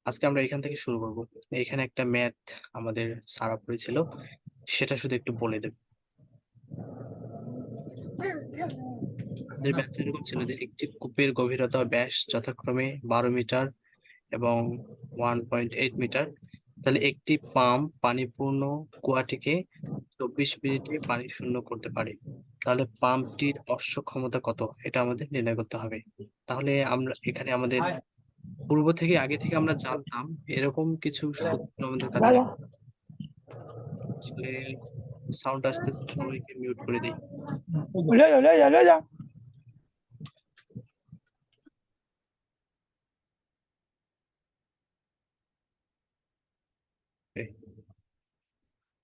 আজকে আমরা এখান থেকে শুরু করব। এখানে একটা ম্যাথ আমাদের সারা পড়েছিল, সেটা শুধু একটু বলে দেব। আমাদের ম্যাথ এরকম ছিল যে একটি কূপের গভীরতা ও ব্যাস যথাক্রমে 12 মিটার এবং 1.8 মিটার। তাহলে একটি পাম্প পানিপূর্ণ কুয়াটিকে 24 মিনিটে পানি শূন্য করতে পারে। তাহলে পাম্পটির অশ্ব ক্ষমতা কত, এটা আমাদের নির্ণয় করতে হবে। তাহলে আমরা এখানে আমাদের পূর্ব থেকে আগে থেকে আমরা জানতাম এরকম কিছু সূত্র আমাদের কাছে রাখতে হবে। আসলে সাউন্ড আসতে সবাইকে মিউট করে দিই।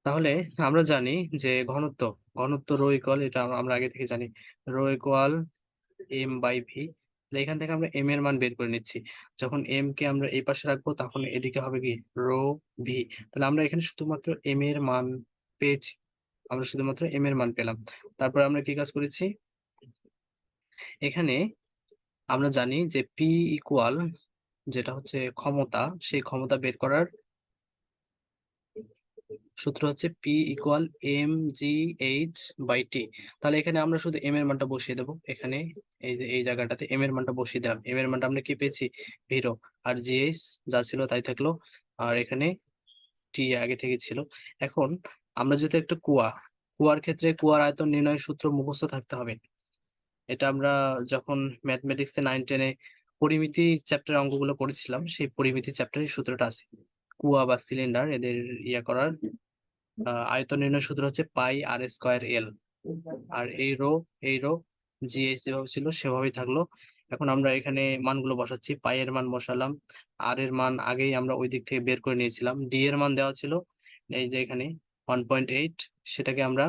তাহলে আমরা জানি যে ঘনত্ব ঘনত্ব রো ইকুয়াল, এটা আমরা আগে থেকে জানি, rho equal M by V. এখান থেকে আমরা এম এর মান বের করে নিচ্ছি। যখন এম কে আমরা এই পাশে রাখবো তখন এদিকে হবে কি রো ভি। তাহলে আমরা এখানে শুধুমাত্র এম এর মান পেয়েছি, আমরা শুধুমাত্র এম এর মান পেলাম। তারপর আমরা কি কাজ করেছি, এখানে আমরা জানি যে পি ইকুয়াল যেটা হচ্ছে ক্ষমতা, সেই ক্ষমতা বের করার সূত্র হচ্ছে P equal M G H by T. তাহলে এখানে আমরা শুধু এম এর মানটা বসিয়ে দেবো। এখানে এই যে এই জায়গাটাতে এম এর মানটা বসিয়ে দিলাম। এম এর মানটা আমরা কি পেয়েছি, জিরো। আর জি এইচ যা ছিল তাই থাকলো, আর এখানে টি আগে থেকে ছিল। এখন আমরা যদি একটা কুয়ার ক্ষেত্রে কুয়ার আয়তন নির্ণয়ের সূত্র মুখস্থ থাকতে হবে। এটা আমরা যখন ম্যাথমেটিক্সে 9-10-এ পরিমিতি চ্যাপ্টার অঙ্কগুলো পড়েছিলাম, সেই পরিমিতি চ্যাপ্টারের সূত্রটা আছে। কুয়া বা সিলিন্ডার এদের ইয়া করার আয়তন নির্ণয় সূত্র হচ্ছে পাই আর স্কোয়ার এল। আর এই রো জিএইচ যেভাবে ছিল সেভাবেই থাকলো। এখন আমরা এখানে মানগুলো বসাচ্ছি। পাই এর মান বসালাম, আর এর মান আগেই আমরা ওই দিক থেকে বের করে নিয়েছিলাম। ডি এর মান দেওয়া ছিল এই যে এখানে 1.8। সেটাকে আমরা,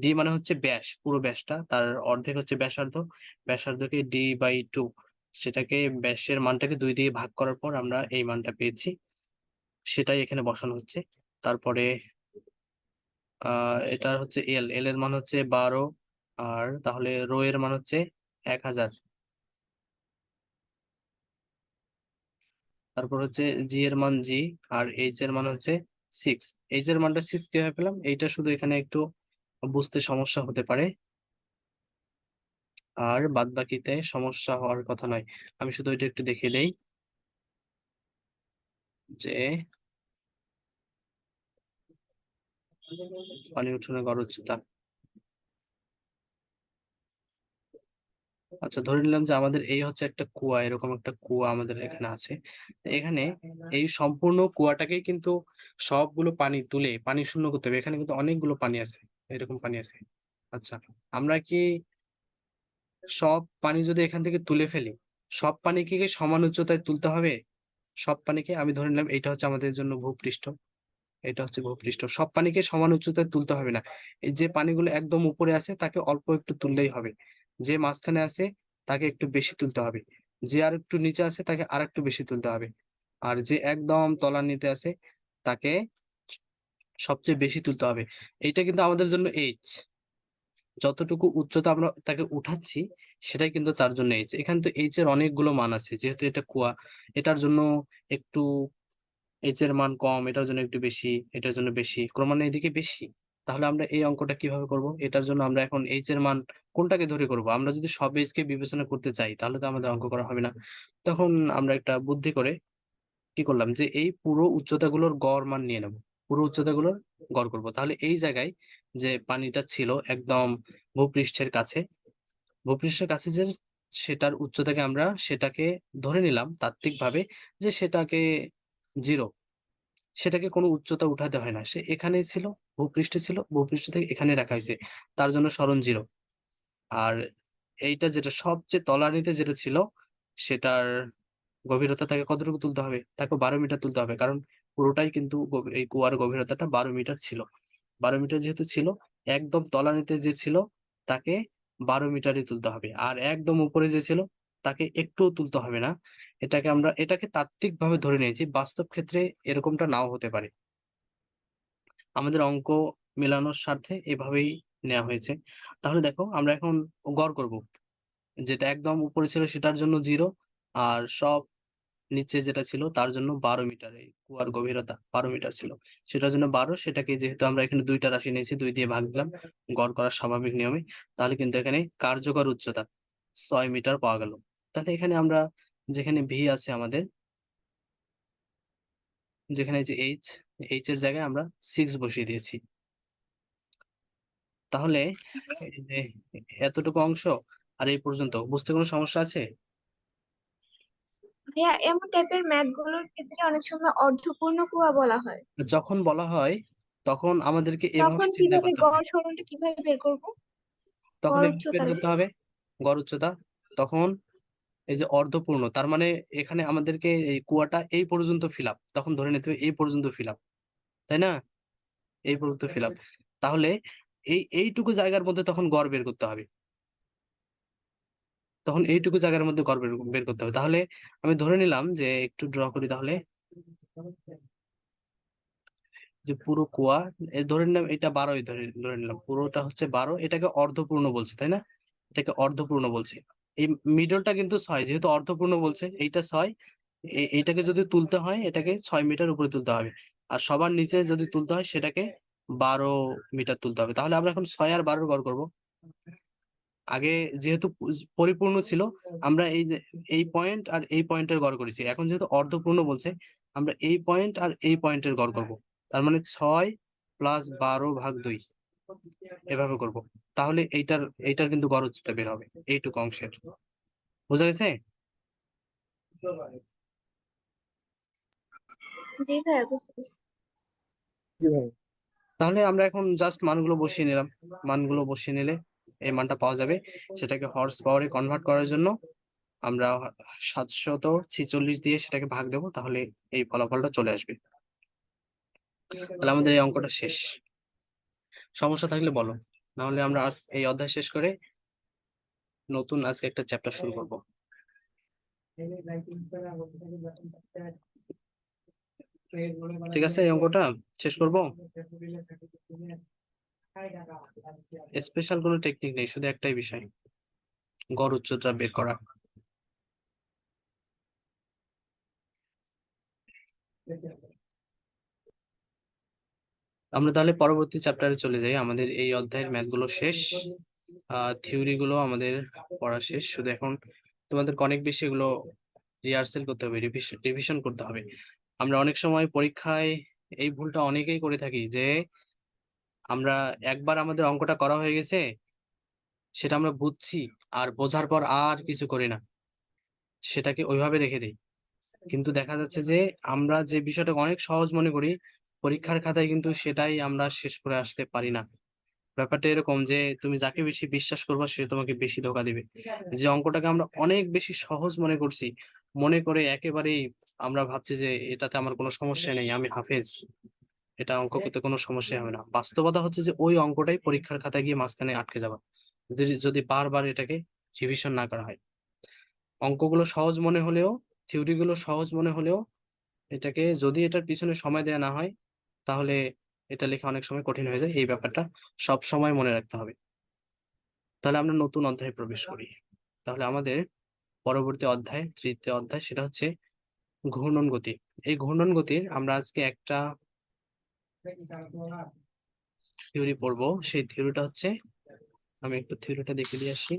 ডি মানে হচ্ছে ব্যাস, পুরো ব্যাসটা, তার অর্ধেক হচ্ছে ব্যাসার্ধ, ব্যাসার্ধকে ডি বাই 2, সেটাকে ব্যাসের মানটাকে 2 দিয়ে ভাগ করার পর আমরা এই মানটা পেয়েছি, সেটাই এখানে বসানো হচ্ছে। তারপরে এটা হচ্ছে এল এর মান হচ্ছে 12, আর তাহলে রো এর মান হচ্ছে 1000। তারপর হচ্ছে জি এর মান জি, আর এইচ এর মান হচ্ছে 6। এইচ এর মানটা 6 কিভাবে পেলাম, এইটা শুধু এখানে একটু বুঝতে সমস্যা হতে পারে, আর বাদ বাকিতে সমস্যা হওয়ার কথা নয়। আমি শুধু এটা একটু দেখিয়ে দেই যে পানি উঠানোর গড় উচ্চতা। আচ্ছা, ধরে নিলাম যে আমাদের এই হচ্ছে একটা কুয়া, এরকম একটা কুয়া আমাদের এখানে আছে। এখানে এই সম্পূর্ণ কুয়াটাকেই কিন্তু সবগুলো পানি তুলে পানি শূন্য করতে হবে। এখানে কিন্তু অনেকগুলো পানি আছে, এরকম পানি আছে। আচ্ছা, আমরা কি সব পানি যদি এখান থেকে তুলে ফেলি, সব পানিকে কি সমান উচ্চতায় তুলতে হবে? সব পানিকে আমি ধরে নিলাম এটা হচ্ছে আমাদের জন্য ভূপৃষ্ঠ, এটা হচ্ছে ভূপৃষ্ঠ। সব পানিকে সমান উচ্চতায় তুলতে হবে না। এই যে পানিগুলো একদম উপরে আছে তাকে অল্প একটু তুললেই হবে। যে মাঝখানে আছে তাকে একটু বেশি তুলতে হবে। যে আর একটু নিচে আছে তাকে আর একটু বেশি তুলতে হবে। আর যে একদম তলার নিতে আছে তাকে সবচেয়ে বেশি তুলতে হবে। এইটা কিন্তু আমাদের জন্য এইচ, যতটুকু উচ্চতা আমরা তাকে উঠাচ্ছি সেটাই কিন্তু তার জন্য এইচ। এখানে তো এইচ এর অনেকগুলো মান আছে, যেহেতু এটা কুয়া, এটার জন্য একটু এইচ এর মান কম, এটার জন্য একটু বেশি, এটার জন্য বেশি, ক্রমান্বয়ে এদিকে বেশি। তাহলে আমরা এই অঙ্কটা কিভাবে করব? এটার জন্য আমরা এখন এইচ এর মান কোনটাকে ধরে করব? আমরা যদি সব এইচ কে বিবেচনা করতে চাই তাহলে তো আমাদের অঙ্ক করা হবে না। তখন আমরা একটা বুদ্ধি করে কি করলাম, যে এই পুরো উচ্চতাগুলোর গড় মান নিয়ে নেব, পুরো উচ্চতাগুলোর গড় করব। তাহলে এই জায়গায় যে পানিটা ছিল একদম ভূপৃষ্ঠের কাছে, ভূপৃষ্ঠের কাছে যে সেটার উচ্চতাকে আমরা সেটাকে ধরে নিলাম তাত্ত্বিকভাবে যে সেটাকে জিরো, সেটাকে কোনো উচ্চতা উঠাতে হয় না, সে এখানেই ছিল, ভূপৃষ্ঠে ছিল, ভূপৃষ্ঠ থেকে এখানে রাখা হয়েছে, তার জন্য সরণ জিরো। আর এইটা যেটা সবচেয়ে তলানিতে যেটা ছিল সেটার গভীরতা তাকে কতটুকু তুলতে হবে, তাকে 12 মিটার তুলতে হবে, কারণ পুরোটাই কিন্তু এই কুয়ার গভীরতাটা 12 মিটার ছিল। 12 মিটার যেহেতু ছিল, একদম তলানিতে যে ছিল তাকে 12 মিটারই তুলতে হবে, আর একদম উপরে যে ছিল তাকে একটুও তুলতে হবে না। এটাকে তাত্ত্বিক ভাবে ধরে নিয়েছি, বাস্তব ক্ষেত্রে এরকমটা নাও হতে পারে। আমাদের অঙ্ক মেলানোর স্বার্থে এভাবেই নেওয়া হয়েছে। তাহলে দেখো আমরা এখন গড় করব। যেটা একদম উপরে ছিল সেটার জন্য জিরো, আর সব নিচে যেটা ছিল তার জন্য 12 মিটার, এই কুয়ার গভীরতা 12 মিটার ছিল। সেটার জন্য 12, সেটাকে যেহেতু আমরা এখানে 2টা রাশি নিয়েছি, 2 দিয়ে ভাগ দিলাম গড় করার স্বাভাবিক নিয়মে। তাহলে কিন্তু এখানে কার্যকর উচ্চতা 6 মিটার পাওয়া গেল। তাহলে এখানে আমরা যেখানে ভি আছে আমাদের, যেখানে এই যে এইচ এর জায়গায় আমরা 6 বসিয়ে দিয়েছি। তাহলে এই যে এতটুকু অংশ আর এই পর্যন্ত বুঝতে কোনো সমস্যা আছে? ভাইয়া এমন টাইপের ম্যাথ গুলোর ক্ষেত্রে অনেক সময় অর্ধপূর্ণ কুয়া বলা হয়। যখন বলা হয় তখন আমাদেরকে এভাবে তখন চিন্তা কিভাবে করতে হবে। গড় সরণটা কিভাবে বের করব? তখন গড় এভাবে বের উচ্চতার। করতে হবে গড় উচ্চতা। তখন এই যে অর্ধপূর্ণ, তার মানে এখানে আমাদেরকে এই কুয়াটা এই পর্যন্ত ফিল আপ, তখন ধরে নিতে হবে এই পর্যন্ত ফিল আপ, তাই না? এই পর্যন্ত ফিল আপ। তাহলে এইটুকু জায়গার মধ্যে তখন গড় বের করতে হবে। তখন এইটুকু জায়গার মধ্যে গড় বের বের করতে হবে। তাহলে আমি ধরে নিলাম যে একটু ড্র করি তাহলে। যে পুরো কুয়া, ধরে নিলাম এটা 12, ধরে ধরে নিলাম পুরোটা হচ্ছে 12, এটাকে অর্ধপূর্ণ বলছে, তাই না? এটাকে অর্ধপূর্ণ বলছে। এই মিডলটা কিন্তু 6, যেহেতু অর্ধপূর্ণ বলছে, এইটা 6, এইটাকে যদি তুলতে হয় এটাকে 6 মিটার উপরে তুলতে হবে। আর সবার নিচে যদি তুলতে হয় সেটাকে 12 মিটার তুলতে হবে। তাহলে আমরা এখন 6 আর 12 গড় করব। আগে যেহেতু পরিপূর্ণ ছিল, আমরা এই যে এই পয়েন্ট আর এই পয়েন্টের গড় করেছি। এখন যেহেতু অর্ধপূর্ণ বলছে, আমরা এই পয়েন্ট আর এই পয়েন্টের গড় করব। তার মানে 6 প্লাস 12/2 এভাবে করব। তাহলে এইটার কিন্তু গড় উচ্চতা বের হবে এইটুকু অংশের। বুঝা গেছে? জি ভাইয়া, বুঝতে পারছি। তাহলে আমরা এখন জাস্ট মানগুলো বসিয়ে নিলাম। মানগুলো বসিয়ে নিলে এই মানটা পাওয়া যাবে। সেটাকে হর্স পাওয়ারে কনভার্ট করার জন্য আমরা 746 দিয়ে সেটাকে ভাগ দেবো, তাহলে এই ফলাফলটা চলে আসবে। তাহলে আমাদের এই অঙ্কটা শেষ। সমস্যা থাকলে বলো, নাহলে আমরা আজ এই অধ্যায় শেষ করে নতুন আজকে একটা চ্যাপ্টার শুরু করব। ঠিক আছে, এই অঙ্কটা শেষ করব। স্পেশাল কোনো টেকনিক নেই, শুধু একটাই বিষয়, গড় উচ্চতা বের করা। আমরা তাহলে পরবর্তী চ্যাপ্টারে চলে যাই। আমাদের এই অধ্যায়ের ম্যাথ গুলো শেষ, থিওরি গুলো আমাদের পড়া শেষ। শুধু এখন তোমাদেরকে অনেক বেশি এগুলো রিহার্সেল করতে হবে, রিভিশন করতে হবে। আমরা অনেক সময় পরীক্ষায় এই ভুলটা অনেকেই করে থাকি যে আমরা একবার আমাদের অঙ্কটা করা হয়ে গেছে, সেটা আমরা বুঝছি, আর বোঝার পর আর কিছু করি না, সেটাকে ওইভাবে রেখে দেই। কিন্তু দেখা যাচ্ছে যে আমরা যে বিষয়টা অনেক সহজ মনে করি, পরীক্ষার খাতায় কিন্তু সেটাই আমরা শেষ করে আসতে পারি না। ব্যাপারটা এরকম যে তুমি যাকে বেশি বিশ্বাস করবা সে তোমাকে বেশি ধোঁকা দিবে। যে অঙ্কটাকে আমরা অনেক বেশি সহজ মনে করছি, মনে করে একেবারেই আমরা ভাবছি যে এটাতে আমার কোনো সমস্যা নেই, আমি হাফেজ, এটা অঙ্ক করতে কোনো সমস্যা হবে না। বাস্তবতা হচ্ছে যে ওই অঙ্কটাই পরীক্ষার খাতায় গিয়ে মাঝখানে আটকে যাবে, যদি যদি বারবার এটাকে রিভিশন না করা হয়। অঙ্কগুলো সহজ মনে হলেও, থিওরি গুলো সহজ মনে হলেও, এটাকে যদি এটার পিছনে সময় দেওয়া না হয়, তাহলে এটা লেখা অনেক সময় কঠিন হয়ে যায়। এই ব্যাপারটা সব সময় মনে রাখতে হবে। তাহলে আমরা নতুন অধ্যায়ে প্রবেশ করি। তাহলে আমাদের পরবর্তী অধ্যায়, তৃতীয় অধ্যায়, সেটা হচ্ছে ঘূর্ণন গতি। এই ঘূর্ণন গতির আমরা আজকে একটা থিওরি পড়বো। সেই থিওরিটা হচ্ছে, আমি একটু থিওরিটা দেখে দিয়ে আসি।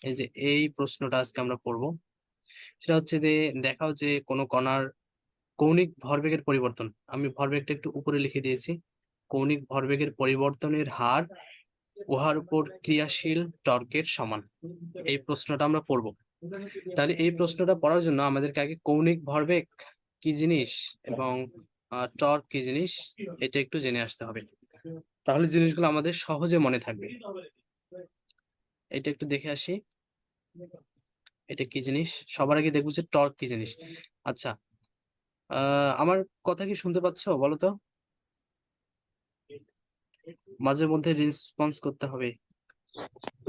এই যে এই প্রশ্নটা আজকে আমরা পড়বো, সেটা হচ্ছে যে দেখাও যে কোনো কণার কৌণিক ভরবেগের পরিবর্তন। আমি ভরবেগটা একটু উপরে লিখে দিয়েছি। কৌণিক ভরবেগের পরিবর্তনের হার উহার উপর ক্রিয়াশীল টর্কের সমান। এই প্রশ্নটা আমরা পড়বো। তাহলে এই প্রশ্নটা পড়ার জন্য আমাদেরকে আগে কৌণিক ভরবেগ কি জিনিস এবং টর্ক কি জিনিস এটা একটু জেনে আসতে হবে। তাহলে জিনিসগুলো আমাদের সহজে মনে থাকবে। এটা একটু দেখে আসি, এটা কি জিনিস। সবার আগে দেখবো যে টর্ক কি জিনিস। আচ্ছা, আমার কথা কি শুনতে পাচ্ছ বলো তো? মাঝে মধ্যে রেসপন্স করতে হবে।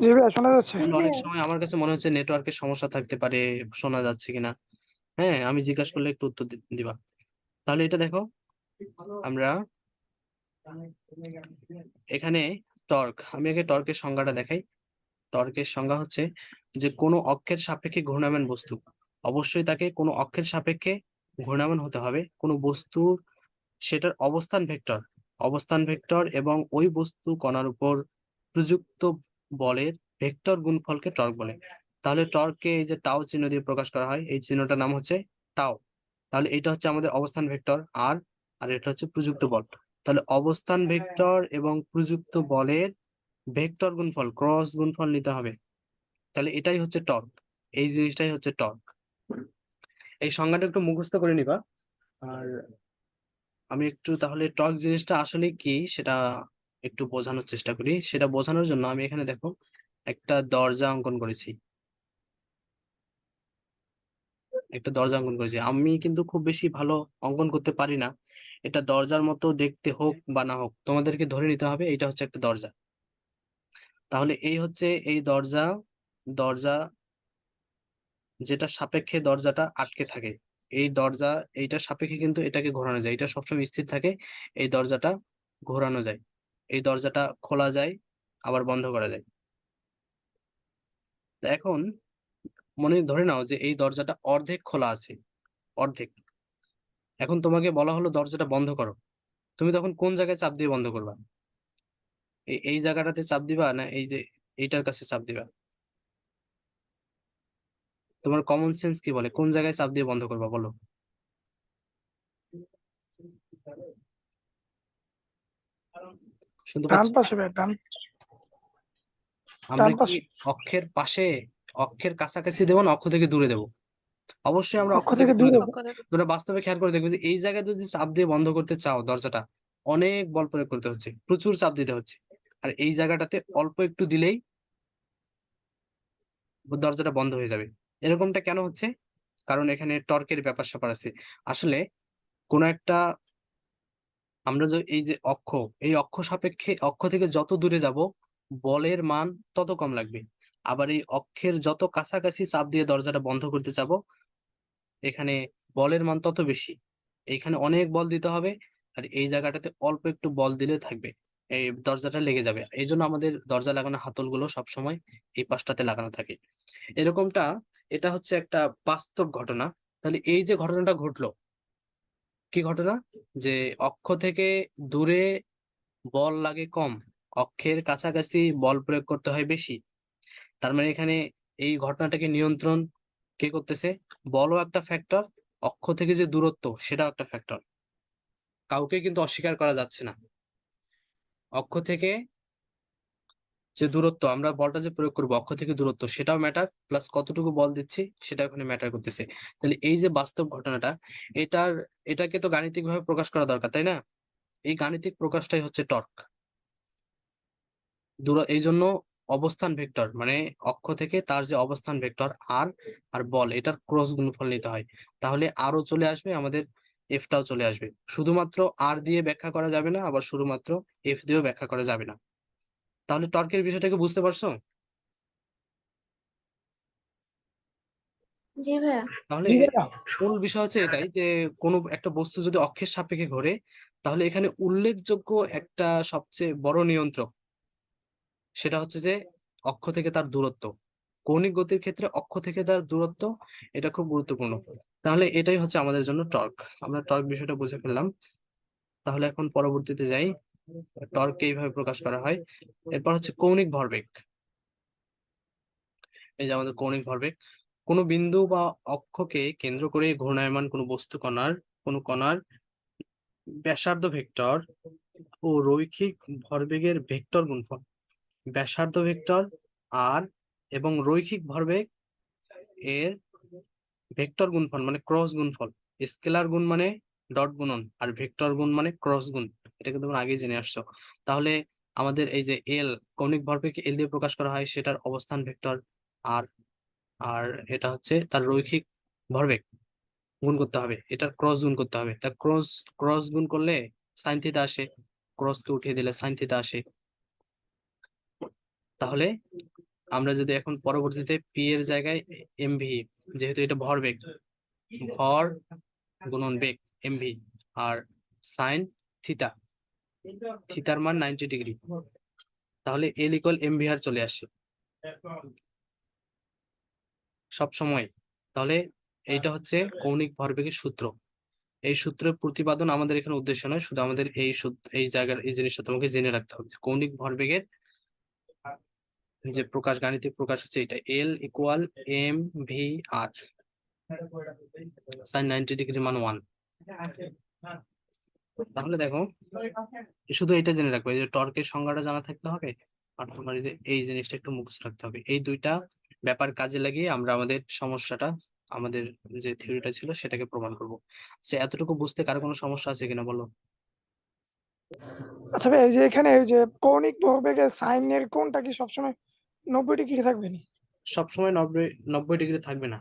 জি ভাইয়া, শোনা যাচ্ছে। জি অনেক ভাইয়া। সময় আমার কাছে মনে হচ্ছে নেটওয়ার্কের সমস্যা থাকতে পারে, শোনা যাচ্ছে কিনা। হ্যাঁ, আমি জিজ্ঞাসা করলে একটু উত্তর দিবা। তাহলে এটা দেখো, আমরা এখানে টর্ক, আমি আগে টর্কের সংজ্ঞাটা দেখাই। টর্কের সংজ্ঞা হচ্ছে যে কোনো অক্ষের সাপেক্ষে ঘূর্ণায়মান বস্তু অবশ্যই তাকে কোনো অক্ষের সাপেক্ষে ঘূর্ণায়মান হতে হবে কোনো বস্তুর সেটার অবস্থান ভেক্টর এবং ওই বস্তু কণার উপর প্রযুক্ত বলের ভেক্টর গুণফলকে টর্ক বলে। তাহলে টর্ককে এই যে টাও চিহ্ন দিয়ে প্রকাশ করা হয়, এই চিহ্নটার নাম হচ্ছে টাও। তাহলে এটা হচ্ছে আমাদের অবস্থান ভেক্টর আর আর এটা হচ্ছে প্রযুক্ত বল। তাহলে অবস্থান ভেক্টর এবং প্রযুক্ত বলের ভেক্টর গুণফল ক্রস গুণফল নিতে হবে। তাহলে এটাই হচ্ছে টর্ক, এই জিনিসটাই হচ্ছে টর্ক। এই সংজ্ঞাটা একটু মুখস্থ করে নিবা। আর আমি একটু তাহলে টর্ক জিনিসটা আসলে কি সেটা একটু বোঝানোর চেষ্টা করি। সেটা বোঝানোর জন্য আমি এখানে দেখো একটা দরজা অঙ্কন করেছি। আমি কিন্তু খুব বেশি ভালো অঙ্কন করতে পারি না। এটা দরজার মতো দেখতে হোক বা না হোক, তোমাদেরকে ধরে নিতে হবে এটা হচ্ছে একটা দরজা। তাহলে এই হচ্ছে এই দরজা, দরজা যেটা সাপেক্ষে দরজাটা আটকে থাকে, এই দরজা এইটার সাপেক্ষে কিন্তু এটাকে ঘোরানো যায়, এটা সবসময় স্থির থাকে, এই দরজাটা ঘোরানো যায়, এই দরজাটা খোলা যায় আবার বন্ধ করা যায়। তো এখন মনে ধরে নাও যে এই দরজাটা অর্ধেক খোলা আছে, অর্ধেক। এখন তোমাকে বলা হলো দরজাটা বন্ধ করো, তুমি তখন কোন জায়গায় চাপ দিয়ে বন্ধ করবা? এই জায়গাটাতে চাপ দিবা না এই যে এইটার কাছে চাপ দিবা? তোমার কমন সেন্স কি বলে কোন জায়গায় চাপ দিয়ে বন্ধ করবা বলো? শুনতে ডান পাচ্ছ? পাশে ভাই, ডান আমরা ডান কি পাশে, অক্ষের পাশে, অক্ষের কাছাকাছি দেবো না অক্ষ থেকে দূরে দেবো? অবশ্যই আমরা অক্ষ অক্ষ থেকে থেকে দূরে দূরে। দেবো। তোমরা বাস্তবে খেয়াল করে দেখবে যে এই জায়গায় যদি চাপ দিয়ে বন্ধ করতে চাও দরজাটা, অনেক বল প্রয়োগ করতে হচ্ছে, প্রচুর চাপ দিতে হচ্ছে। আর এই জায়গাটাতে অল্প একটু দিলেই দরজাটা বন্ধ হয়ে যাবে। এরকমটা কেন হচ্ছে? কারণ এখানে টর্কের ব্যাপার স্যাপার আছে। আসলে কোন একটা, আমরা যে এই যে অক্ষ, এই অক্ষ সাপেক্ষে অক্ষ থেকে যত দূরে যাব বলের মান তত কম লাগবে। আবার এই অক্ষের যত কাছাকাছি চাপ দিয়ে দরজাটা বন্ধ করতে চাবো, এখানে বলের মান তত বেশি। এইখানে অনেক বল দিতে হবে, আর এই জায়গাটাতে অল্প একটু বল দিলে থাকবে, এই দরজাটা লেগে যাবে। এই জন্য আমাদের দরজা লাগানো হাতলগুলো সবসময় এই পাশটাতে লাগানো থাকে। এরকমটা, এটা হচ্ছে একটা বাস্তব ঘটনা। তাহলে এই যে ঘটনাটা ঘটলো, কি ঘটনা? যে অক্ষ থেকে দূরে বল লাগে কম, অক্ষের কাছাকাছি বল প্রয়োগ করতে হয় বেশি। তার মানে এখানে এই ঘটনাটাকে নিয়ন্ত্রণ কে করতেছে? বলও একটা ফ্যাক্টর, অক্ষ থেকে যে দূরত্ব সেটাও একটা ফ্যাক্টর, কাউকে কিন্তু অস্বীকার করা যাচ্ছে না। অক্ষ থেকে যে দূরত্ব, আমরা বলটা যে প্রয়োগ করবো অক্ষ থেকে দূরত্ব সেটাও ম্যাটার, প্লাস কতটুকু বল দিচ্ছি সেটা ওখানে ম্যাটার করতেছে। তাহলে এই যে বাস্তব ঘটনাটা, এটার এটাকে তো গাণিতিক ভাবে প্রকাশ করা দরকার, তাই না? এই গাণিতিক প্রকাশটাই হচ্ছে টর্ক। এই জন্য অবস্থান ভেক্টর মানে অক্ষ থেকে তার যে অবস্থান ভেক্টর আর আর বল এটার ক্রস গুণফল নিতে হয়। তাহলে আরও চলে আসবে আমাদের, এফটাও চলে আসবে। শুধুমাত্র আর দিয়ে ব্যাখ্যা করা যাবে না, আবার শুধুমাত্র এফ দিয়েও ব্যাখ্যা করা যাবে না। তাহলে টর্কের বিষয়টাকে বুঝতে পারছো? জি ভাইয়া। তাহলে জি ভাইয়া। মূল বিষয় হচ্ছে এটাই যে কোনো একটা বস্তু যদি অক্ষের সাপেক্ষে ঘোরে, তাহলে এখানে উল্লেখযোগ্য একটা সবচেয়ে বড় নিয়ন্ত্রক, সেটা হচ্ছে যে অক্ষ থেকে তার দূরত্ব। কৌণিক গতির ক্ষেত্রে অক্ষ থেকে তার দূরত্ব এটা খুব গুরুত্বপূর্ণ। তাহলে এটাই হচ্ছে আমাদের জন্য টর্ক। আমরা টর্ক বিষয়টা বুঝে ফেললাম। তাহলে এখন পরবর্তীতে যাই, টর্ক এইভাবে প্রকাশ করা হয়। এরপর হচ্ছে কৌণিক ভরবেগ। এই যে আমাদের কৌণিক ভরবেগ, কোনো বিন্দু বা অক্ষকে কেন্দ্র করে ঘূর্ণায়মান কোনো বস্তু কোনো কণার ব্যাসার্ধ ভেক্টর ও রৈখিক ভরবেগের ভেক্টর গুণফল। ব্যাসার্ধ ভেক্টর আর এবং রৈখিক ভরবেগ এর ভেক্টর গুণফল মানে ক্রস গুণফল। স্কেলার গুণ মানে ডট গুণন, আর ভেক্টর গুণ মানে ক্রস গুণ। এটা কিন্তু তোমরা আগেই জেনে আসছো। তাহলে আমাদের এই যে এল, কৌণিক ভরবেগকে এল দিয়ে প্রকাশ করা হয়, সেটার অবস্থান ভেক্টর আর আর এটা হচ্ছে তার রৈখিক ভরবেগ গুণ করতে হবে, এটার ক্রস গুণ করতে হবে। তা ক্রস ক্রস গুণ করলে সাইন থিটা আসে, ক্রসকে উঠিয়ে দিলে সাইন থিটা আসে। তাহলে আমরা যদি এখন পরবর্তীতে পি এর জায়গায় এমভি, যেহেতু এটা ভরবেগ, ভর গুণন বেগ এমভি, আর সাইন থিটা, থিটার মান 90 ডিগ্রি, তাহলে এল ইকুয়াল এমভি আর চলে আসে সব সময়। তাহলে এইটা হচ্ছে কৌণিক ভরবেগের সূত্র। এই সূত্রের প্রতিপাদন আমাদের এখানে উদ্দেশ্য নয়, শুধু আমাদের এই জায়গার এই জিনিসটা তোমাকে জেনে রাখতে হবে। কৌণিক ভরবেগের যে প্রকাশ, গাণিতিক প্রকাশ হচ্ছে এটা, L equal mv/r, sin 90 degree মান 1। তাহলে দেখো, শুধু এটা জেনে রাখবে যে টর্কের সংজ্ঞাটা জানা থাকতে হবে, আর তোমার এই জিনিসটা একটু মুখস্থ রাখতে হবে। এই দুইটা ব্যাপার কাজে লাগিয়ে আমরা আমাদের সমস্যাটা, আমাদের যে থিওরিটা ছিল সেটাকে প্রমাণ করব। আচ্ছা, এতটুকু বুঝতে কারো কোনো সমস্যা আছে কিনা বলো? আচ্ছা ভাই, এই যে এখানে এই যে কৌণিক ভরবেগের সাইনের কোণটা কি সবসময় 90 ডিগ্রি থাকবে না? সবসময় 90 ডিগ্রি থাকবে না।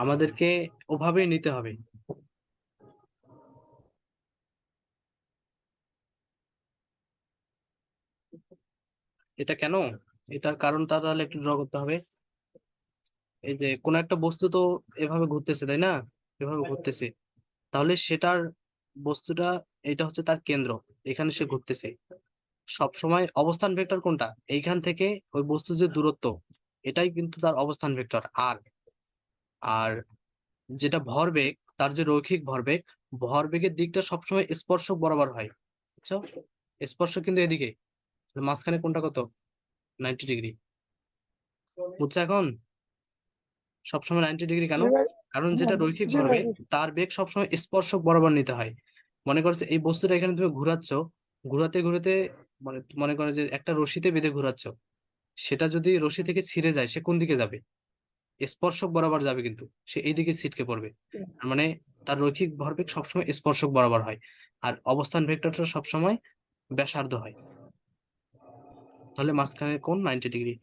আমাদেরকে ওভাবেই নিতে হবে। এটা কেন? এটার কারণটা তাহলে একটু ড্র করতে হবে। এই যে কোন একটা বস্তু তো এভাবে ঘুরতেছে, তাই না? এভাবে ঘুরতেছে, তাহলে সেটার বস্তুটা, এটা হচ্ছে তার কেন্দ্র, এখানে সে ঘুরতেছে। সব সময় অবস্থান ভেক্টর কোনটা? এইখান থেকে ওই বস্তুর যে দূরত্ব, এটাই কিন্তু তার অবস্থান ভেক্টর। আর আর যেটা ভরবেগ, তার যে রৈখিক ভরবেগ, ভরবেগের দিকটা সবসময় স্পর্শক বরাবর হয়, বুঝছো? স্পর্শক কিন্তু এদিকে, মাঝখানে কোনটা কত? 90 ডিগ্রি। বুঝছো এখন সবসময় 90 ডিগ্রি কেন? জি ভাই। কারণ হ্যাঁ, যেটা রৈখিক জি ভাই। ভরবেগ, তার বেগ সবসময় স্পর্শক বরাবর নিতে হয়। মনে করছে এই বস্তুটা এখানে তুমি ঘুরাচ্ছ, ঘুরাতে ঘুরাতে, মানে মনে করো যে একটা রশিতে বেঁধে ঘুরাচ্ছ, সেটা যদি রশি থেকে ছিঁড়ে যায়, সে কোন দিকে যাবে? স্পর্শক বরাবর যাবে, কিন্তু সে এইদিকে ছিটকে পড়বে। তার মানে তার রৈখিক ভরবেগ সবসময় স্পর্শক বরাবর হয়, আর অবস্থান ভেক্টরটা সবসময় ব্যাসার্ধ হয়। তাহলে মাঝখানে কোণ 90 ডিগ্রি।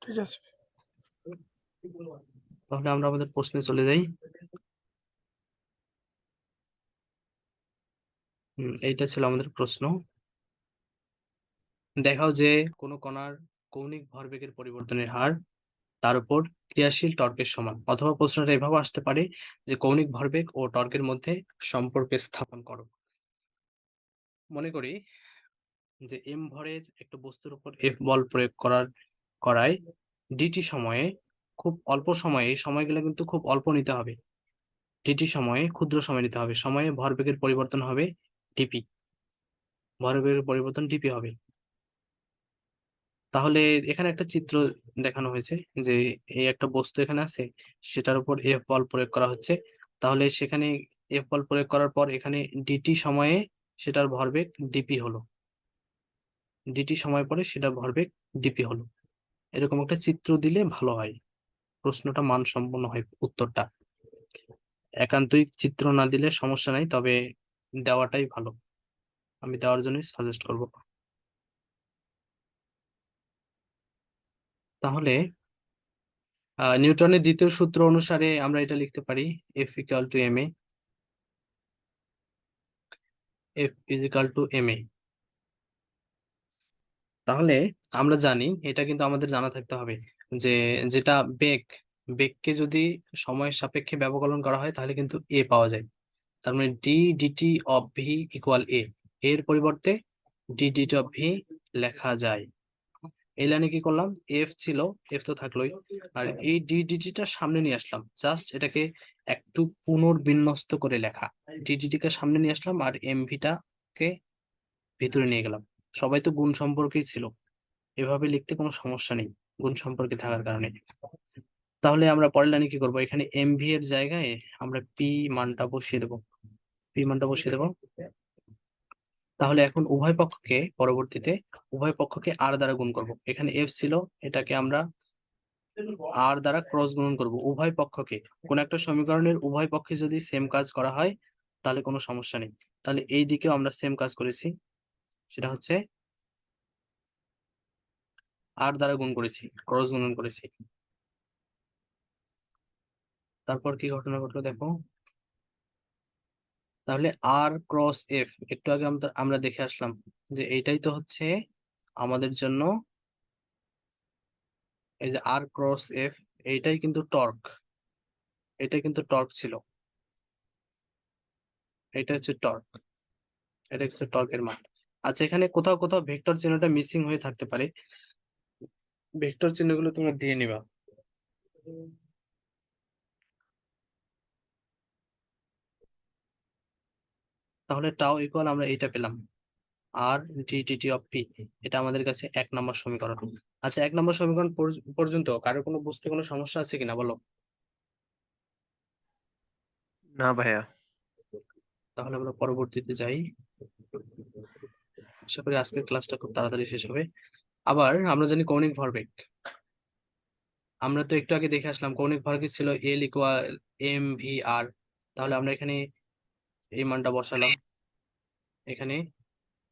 ঠিক আছে। তাহলে আমরা আমাদের প্রশ্নে চলে যাই। এইটা ছিল আমাদের প্রশ্ন। দেখাও যে কোনো কণার কৌণিক ভরবেগের পরিবর্তনের হার তার উপর ক্রিয়াশীল টর্কের সমান। অথবা প্রশ্নটা এভাবে আসতে পারে যে কৌণিক ভরবেগ ও টর্কের মধ্যে সম্পর্ক স্থাপন করো। মনে করি যে এম ভরের একটা বস্তুর উপর এফ বল প্রয়োগ করায় ডিটি সময়ে, খুব অল্প সময়ে, এই সময়গুলো কিন্তু খুব অল্প নিতে হবে, ডিটি সময়ে ক্ষুদ্র সময় নিতে হবে, সময়ে ভরবেগের পরিবর্তন হবে ডিপি, ভরবেগের পরিবর্তন ডিপি হবে। তাহলে এখানে একটা চিত্র দেখানো হয়েছে যে এই একটা বস্তু এখানে আছে, সেটার উপর এফ বল প্রয়োগ করা হচ্ছে। তাহলে সেখানে এফ বল প্রয়োগ করার পর এখানে ডিটি সময়ে সেটার ভরবেগ ডিপি হলো, ডিটি সময় পরে সেটা ভরবেগ ডিপি হলো। এরকম একটা চিত্র দিলে ভালো হয়, প্রশ্নটা মানসম্পন্ন হয় উত্তরটা। একান্তই চিত্র না দিলে সমস্যা নাই, তবে দেওয়াটাই ভালো, আমি দেওয়ার জন্য সাজেস্ট করব। তাহলে নিউটনের দ্বিতীয় সূত্র অনুসারে আমরা এটা লিখতে পারি, F equal to M A, F is equal to M A. তাহলে আমরা জানি, এটা কিন্তু আমাদের জানা থাকতে হবে যে যেটা বেগকে যদি সময়ের সাপেক্ষে ব্যবকলন করা হয় তাহলে কিন্তু এ পাওয়া যায়। তার মানে D DT of V equal A, এর পরিবর্তে ডি ডিটি অফ ভি লেখা যায়। এই লাইনে কি করলাম, এফ ছিল, এফ তো থাকলোই, আর এই ডি ডিটিটা সামনে নিয়ে আসলাম, জাস্ট এটাকে একটু পুনর্বিন্যস্ত করে লেখা। ডি ডিটিকে সামনে নিয়ে আসলাম আর এমভিটাকে ভিতরে নিয়ে গেলাম। সবাই তো গুণ সম্পর্কেই ছিল, এভাবে লিখতে কোনো সমস্যা নেই গুণ সম্পর্কে থাকার কারণে। তাহলে আমরা পরের লাইনে কি করবো, এখানে এমভি এর জায়গায় আমরা পি মানটা বসিয়ে দেবো, পি মানটা বসিয়ে দেবো। তাহলে এখন উভয় পক্ষকে আর দ্বারা গুণ করব। এখানে এফ ছিল, এটাকে আমরা আর দ্বারা ক্রস গুণন করব উভয় পক্ষকে। কোন একটা সমীকরণের উভয় পক্ষে যদি সেম কাজ করা হয় তাহলে কোনো সমস্যা নেই। তাহলে এই দিকেও আমরা সেম কাজ করেছি, সেটা হচ্ছে আর দ্বারা গুণ করেছি, ক্রস গুণন করেছি। তারপর কি ঘটনা ঘটলো দেখো, তাহলে আর ক্রস এফ, একটু আগে আমরা দেখে আসলাম যে এইটাই তো হচ্ছে আমাদের জন্য এই যে আর ক্রস এফ, এইটাই কিন্তু টর্ক, এটাই কিন্তু টর্ক ছিল, এটা হচ্ছে টর্ক, এটা হচ্ছে টর্কের মান। আচ্ছা, এখানে কোথাও কোথাও ভেক্টর চিহ্নটা মিসিং হয়ে থাকতে পারে, ভেক্টর চিহ্নগুলো তোমরা দিয়ে নিবা। তাহলে টাও ইকুয়াল আমরা এইটা পেলাম, আর ডিটি অফ পি, এটা আমাদের কাছে 1 নম্বর সমীকরণ। আচ্ছা, 1 নম্বর সমীকরণ পর্যন্ত কারো কোনো বুঝতে কোনো সমস্যা আছে কিনা বলো? না ভাইয়া। তাহলে আমরা পরবর্তীতে যাই। আশা করি আজকের ক্লাসটা খুব তাড়াতাড়ি শেষ হবে। আবার আমরা জানি কৌণিক ভরবেগ, আমরা তো একটু আগে দেখে আসলাম কৌণিক ভরবেগ ছিল এল ইকুয়াল এম ভি আর। তাহলে আমরা এখানে এই মানটা বসালাম, এখানে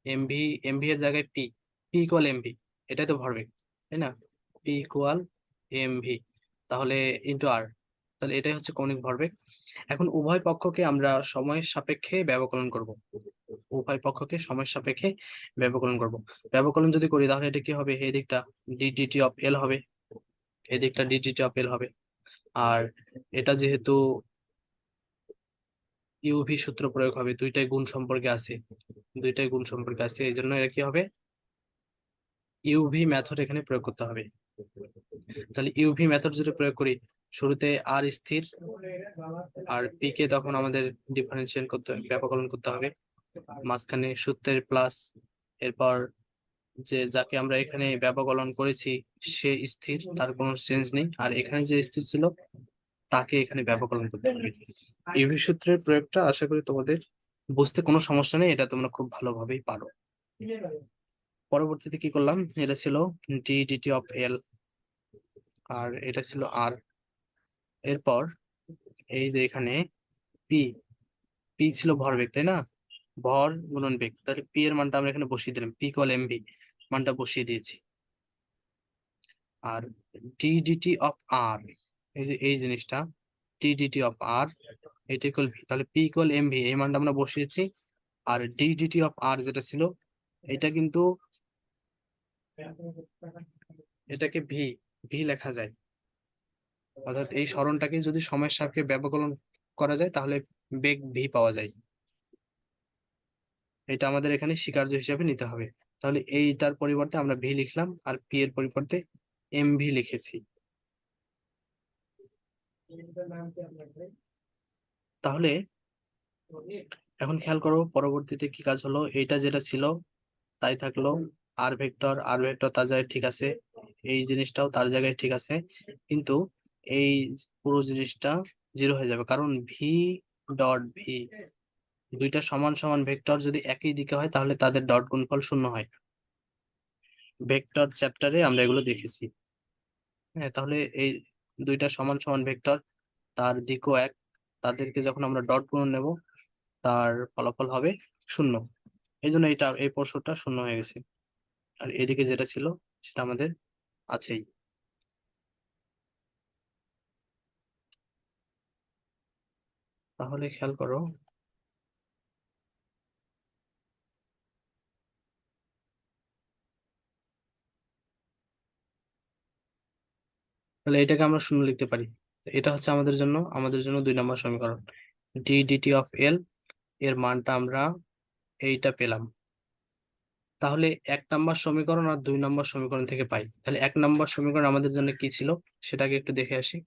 এমভি এর জায়গায় পি, পি ইকুয়াল এমভি, এটাই তো ভরবেগ, তাই না? পি ইকুয়াল এমভি, তাহলে ইন্টু আর, তাহলে এটাই হচ্ছে কৌণিক ভরবেগ। এখন উভয় পক্ষকে আমরা সময়ের সাপেক্ষে ব্যবকলন করব, উভয় পক্ষকে সময়ের সাপেক্ষে ব্যবকলন করব। ব্যবকলন যদি করি তাহলে এটা কি হবে, এই দিকটা ডিডিটি অফ এল হবে, এই দিকটা ডিডিটি অফ এল হবে। আর এটা যেহেতু ইউভি সূত্র প্রয়োগ হবে, দুইটাই গুণ সম্পর্কে আছে, দুইটাই গুণ সম্পর্কে আছে, এই জন্য এটা কি হবে, ইউভি মেথড এখানে প্রয়োগ করতে হবে। তাহলে ইউভি মেথড যদি প্রয়োগ করি, শুরুতে আর স্থির, আর পি কে তখন আমাদের ডিফারেন্সিয়েট করতে হবে, ব্যবকলন করতে হবে, মাঝখানে সূত্রের প্লাস, এরপর যে যাকে আমরা এখানে ব্যবকলন করেছি সে স্থির, তার কোনো চেঞ্জ নেই, আর এখানে যে স্থির ছিল তাকে এখানে ব্যবকলন করতে হবে। ইউভি সূত্রের প্রয়োগটা আশা করি তোমাদের বুঝতে কোনো সমস্যা নেই, এটা তোমরা খুব ভালোভাবেই পারো। পরবর্তীতে কি করলাম, এটা ছিল ডিটি অফ এল, আর এটা ছিল আর। এরপর এই যে এখানে পি, পি ছিল ভরবেগ, তাই না? ভর গুণন বেগ, তাহলে পি এর মানটা আমরা এখানে বসিয়ে দিলাম, পি ইকুয়াল এমভি, মানটা বসিয়ে দিয়েছি। আর ডিটি অফ আর, এই যে এই জিনিসটা ডিটি অফ আর, এটা ইকুয়াল ভি, তাহলে পি ইকুয়াল এমভি, এই মানটা আমরা বসিয়েছি। আর ডিটি অফ আর যেটা ছিল, এটা কিন্তু এটাকে ভি, ভি লেখা যায়, অর্থাৎ এই সরণটাকে যদি সময়ের সাপেক্ষে ব্যবকলন করা যায় তাহলে বেগ ভি পাওয়া যায়। এটা আমাদের এখানে স্বীকার্য হিসাবে নিতে হবে। তাহলে এইটার পরিবর্তে আমরা ভি লিখলাম, আর পি এর পরিবর্তে এম ভি লিখেছি। তাহলে এখন খেয়াল করো পরবর্তীতে কি কাজ হলো, এইটা যেটা ছিল তাই থাকলো, আর ভেক্টর, আর ভেক্টর তার জায়গায় ঠিক আছে, এই জিনিসটাও তার জায়গায় ঠিক আছে, কিন্তু এই পুরো জিনিসটা জিরো হয়ে যাবে, কারণ ভি ডট ভি, দুইটা সমান সমান ভেক্টর যদি একই দিকে হয় তাহলে তাদের ডট গুণফল 0 হয়। ভেক্টর চ্যাপ্টারে আমরা এগুলো দেখেছি। হ্যাঁ, তাহলে এই দুইটা সমান সমান ভেক্টর, তার দিকও এক, তাদেরকে যখন আমরা ডট গুণন নেব তার ফলাফল হবে 0। এই জন্য এটা এই প্রশ্নটা 0 হয়ে গেছে, আর এদিকে যেটা ছিল সেটা আমাদের আছেই। তাহলে খেয়াল করো, তাহলে এটাকে আমরা 0 লিখতে পারি। তো এটা হচ্ছে আমাদের জন্য 2 নম্বর সমীকরণ, ডিটি অফ এল এর মানটা আমরা এইটা পেলাম। তাহলে 1 নম্বর সমীকরণ আর 2 নম্বর সমীকরণ থেকে পাই, তাহলে 1 নম্বর সমীকরণ আমাদের জন্য কি ছিল সেটাকে একটু দেখে আসি।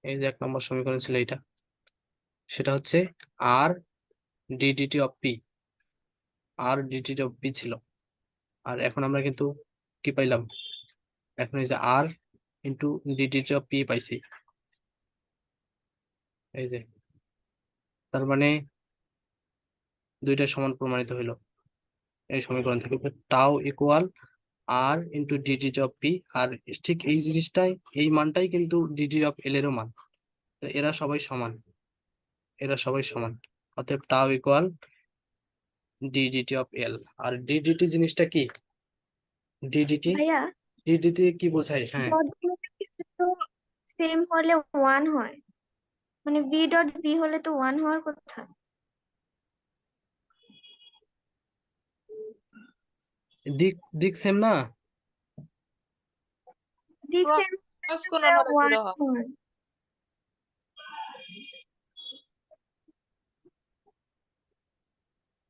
এই যে 1 নম্বর সমীকরণ ছিল এটা, সেটা হচ্ছে R DT of P, R DT of P ছিল। আর এখন আমরা কিন্তু কি পাইলাম, এখন এই যে আর ইন্টু ডিটি অফ পি পাইছি, এই যে, তার মানে দুইটা সমান প্রমাণিত হইলো এই সমীকরণ থেকে, tau equal R into DT of P. আর ঠিক এই জিনিসটাই, এই মানটাই কিন্তু ডিটি অফ এল এরও মান, এরা সবাই সমান, এরা সবাই সমান, অতএব tau equal DDT of L. আর ডিডিটি জিনিসটা কি, ডিডিটি, ভাইয়া, ডিডিটি কি বোঝায়? হ্যাঁ, ডট গুলোকে কিছু তো সেম হলে 1 হয়, মানে ভি ডট ভি হলে তো 1 হওয়ার কথা। দিক দিক সেম না, the ক্রস same গুণন হলে one জিরো হয়। হয়।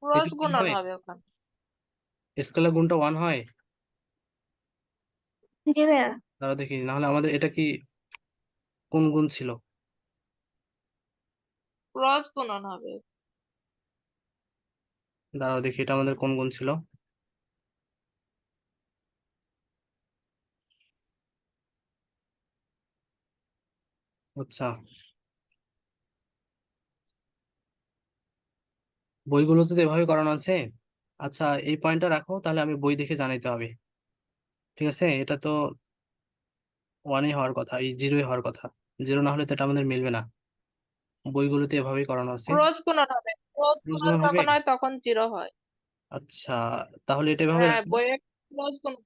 ক্রস এটা কি গুণন হয়? হবে ওখানে। স্কেলার গুণটা 1 হয়? জি ভাইয়া। দাঁড়াও দেখি, নাহলে আমাদের এটা কি কোন গুণ ছিল? ক্রস গুণন হবে। দাঁড়াও দেখি এটা আমাদের কোন গুণ ছিল? আচ্ছা, বইগুলোতে তো এভাবে করানো আছে। আচ্ছা, এই পয়েন্টটা রাখো, তাহলে আমি বই দেখে জানাইতে হবে। ঠিক আছে, এটা তো 1ই হওয়ার কথা, এই 0ই হওয়ার কথা। 0 না হলে তো এটা আমাদের মিলবে না। বইগুলোতে এভাবেই করানো আছে। ক্রস গুণন হবে। ক্রস ক্রস গুণন গুণ হবে? যখন হয় তখন জিরো হয়। আচ্ছা, তাহলে এটা এভাবে হ্যাঁ, রাখো। বইয়ে ক্রস গুণন।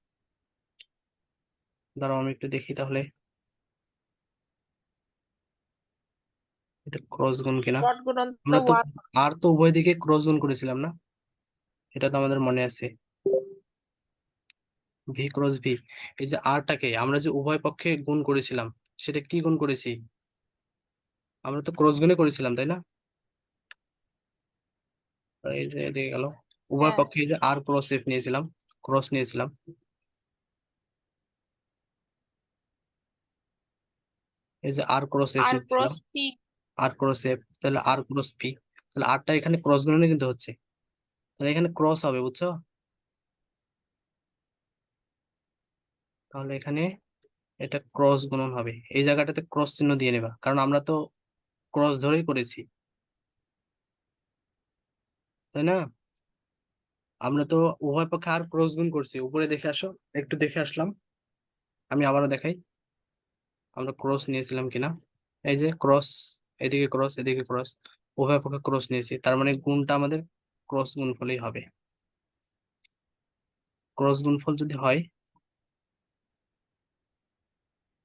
দাঁড়াও আমি একটু দেখি তাহলে এটা ক্রস গুণ কিনা। ডট গুণন তো আমরা তো ওয়ান। আর তো উভয় দিকে ক্রস গুণ করেছিলাম না? এটা তো আমাদের মনে আছে, ভি ক্রস ভি। এই যে আরটাকে আমরা যে উভয় পক্ষে গুণ করেছিলাম, সেটা কি গুণ করেছি? আমরা তো ক্রস গুণে করেছিলাম, তাই না? এই যে এদিকে গেল, উভয় হ্যাঁ, পক্ষে এই যে আর ক্রস এফ নিয়েছিলাম, ক্রস নিয়েছিলাম। এই যে আর ক্রস এফ আর নিয়েছিলাম, ক্রস পি। আর ক্রস এফ, তাহলে আর ক্রস পি। তাহলে আরটা এখানে ক্রস গুণনে কিন্তু হচ্ছে, তাহলে এখানে ক্রস হবে, বুঝছো? তাহলে এখানে এটা ক্রস গুণন হবে, এই জায়গাটাতে ক্রস চিহ্ন দিয়ে নেবা, কারণ আমরা তো ক্রস ধরেই করেছি, তাই না? আমরা তো উভয় পক্ষে আর ক্রস গুণ করছি। উপরে দেখে আসো, একটু দেখে আসলাম, আমি আবারও দেখাই আমরা ক্রস নিয়েছিলাম কিনা। এই যে ক্রস, এদিকে ক্রস এদিকে ক্রস, উভয় পক্ষে ক্রস নিয়েছি, তার মানে গুণটা আমাদের ক্রস গুণফলই হবে। ক্রস গুণফল যদি হয়,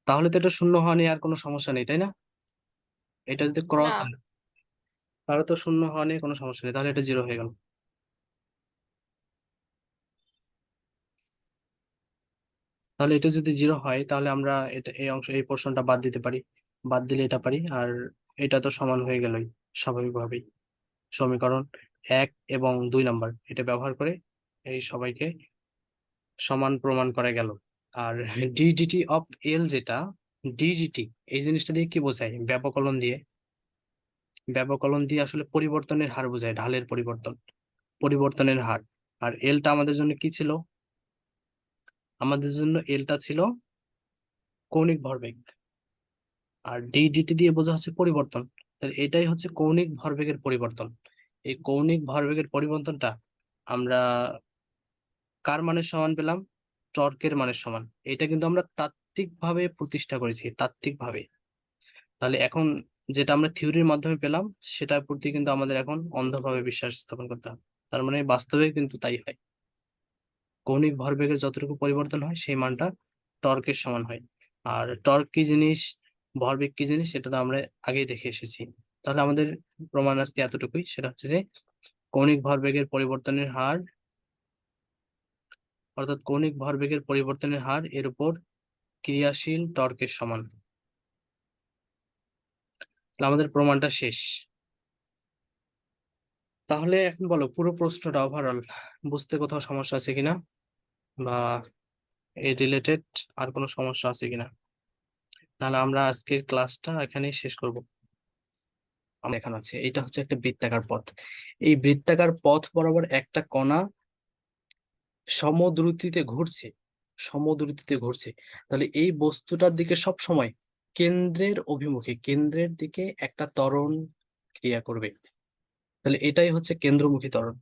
তাহলে তো এটা শূন্য হওয়া নিয়ে আর কোনো সমস্যা নেই, তাই না? এটা যদি ক্রস না, হয়, তাহলে তো শূন্য হওয়া নিয়ে কোনো সমস্যা নেই, তাহলে এটা 0 হয়ে গেল। তাহলে এটা যদি 0 হয়, তাহলে আমরা এটা এই অংশ, এই পোর্শনটা বাদ দিতে পারি। বাদ দিলে এটা পারি, আর এটা তো সমান হয়ে গেলই স্বাভাবিকভাবেই। সমীকরণ 1 এবং 2 নাম্বার এটা ব্যবহার করে এই সবাইকে সমান প্রমাণ করা গেল। আর ডিডিটি অফ এল যেটা, ডিডিটি এই জিনিসটা দিয়ে কি বোঝায়? ব্যাপকলন দিয়ে। ব্যাপকলন দিয়ে আসলে পরিবর্তনের হার বোঝায়, ঢালের পরিবর্তন, পরিবর্তনের হার। আর এলটা আমাদের জন্য কি ছিল? আমাদের জন্য এলটা ছিল কৌণিক ভরবেগ, আর ডিডিটি দিয়ে বোঝা হচ্ছে পরিবর্তন। তাহলে এটাই হচ্ছে কৌণিক ভরবেগের পরিবর্তন। এই কৌণিক ভরবেগের পরিবর্তনটা আমরা কার মানের সমান পেলাম? টর্কের মানের সমান। এটা কিন্তু আমরা তাত্ত্বিক ভাবে প্রতিষ্ঠা করেছি, তাত্ত্বিক ভাবে। তাহলে এখন যেটা আমরা থিওরির মাধ্যমে পেলাম, সেটার প্রতি কিন্তু আমাদের এখন অন্ধভাবে বিশ্বাস স্থাপন করতে হবে। তার মানে বাস্তবে কিন্তু তাই হয়, কৌণিক ভরবেগের যতটুকু পরিবর্তন হয় সেই মানটা টর্কের সমান হয়। আর টর্ক কি জিনিস, ভরবেগ কি জিনিস, সেটা তো আমরা আগেই দেখে এসেছি। তাহলে আমাদের প্রমাণ আজকে এতটুকুই, সেটা হচ্ছে যে কৌণিক ভরবেগের পরিবর্তনের হার, অর্থাৎ কৌণিক ভরবেগের পরিবর্তনের হার এর উপর ক্রিয়াশীল টর্কের সমান। তাহলে আমাদের প্রমাণটা শেষ। তাহলে এখন বলো পুরো প্রশ্নটা ওভারঅল বুঝতে কোথাও সমস্যা আছে কিনা, বা এই রিলেটেড আর কোনো সমস্যা আছে কিনা? তাহলে আমরা আজকের ক্লাসটা এখানেই শেষ করব। আমরা এখানে আছে, এটা হচ্ছে একটা বৃত্তাকার পথ। এই বৃত্তাকার পথ বরাবর একটা কণা সমদ্রুতিতে ঘুরছে, সমদ্রুতিতে ঘুরছে। তাহলে এই বস্তুটার দিকে সব সময় কেন্দ্রের অভিমুখে, কেন্দ্রের দিকে একটা ত্বরণ ক্রিয়া করবে। তাহলে এটাই হচ্ছে কেন্দ্রমুখী ত্বরণ।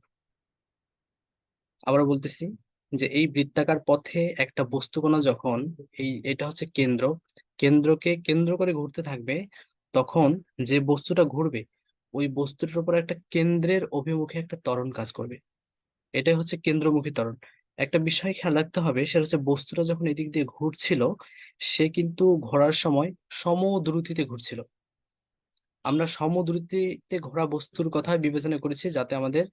আবার বলতেছি যে এই বৃত্তাকার পথে একটা বস্তুকণা যখন, এটা হচ্ছে কেন্দ্র, কেন্দ্রকে কেন্দ্র করে ঘুরতে থাকবে, তখন যে বস্তুটা ঘুরবে ওই বস্তুটার উপর একটা কেন্দ্রের অভিমুখে একটা ত্বরণ কাজ করবে। এটাই হচ্ছে কেন্দ্রমুখী ত্বরণ। একটা বিষয় খেয়াল রাখতে হবে, সেটা হচ্ছে বস্তুটা যখন এদিক দিয়ে ঘুরছিল, সে কিন্তু ঘোরার সময় সমদ্রুতিতে ঘুরছিল। আমরা সমদ্রুতিতে ঘোরা বস্তুর কথা বিবেচনা করেছি যাতে আমাদের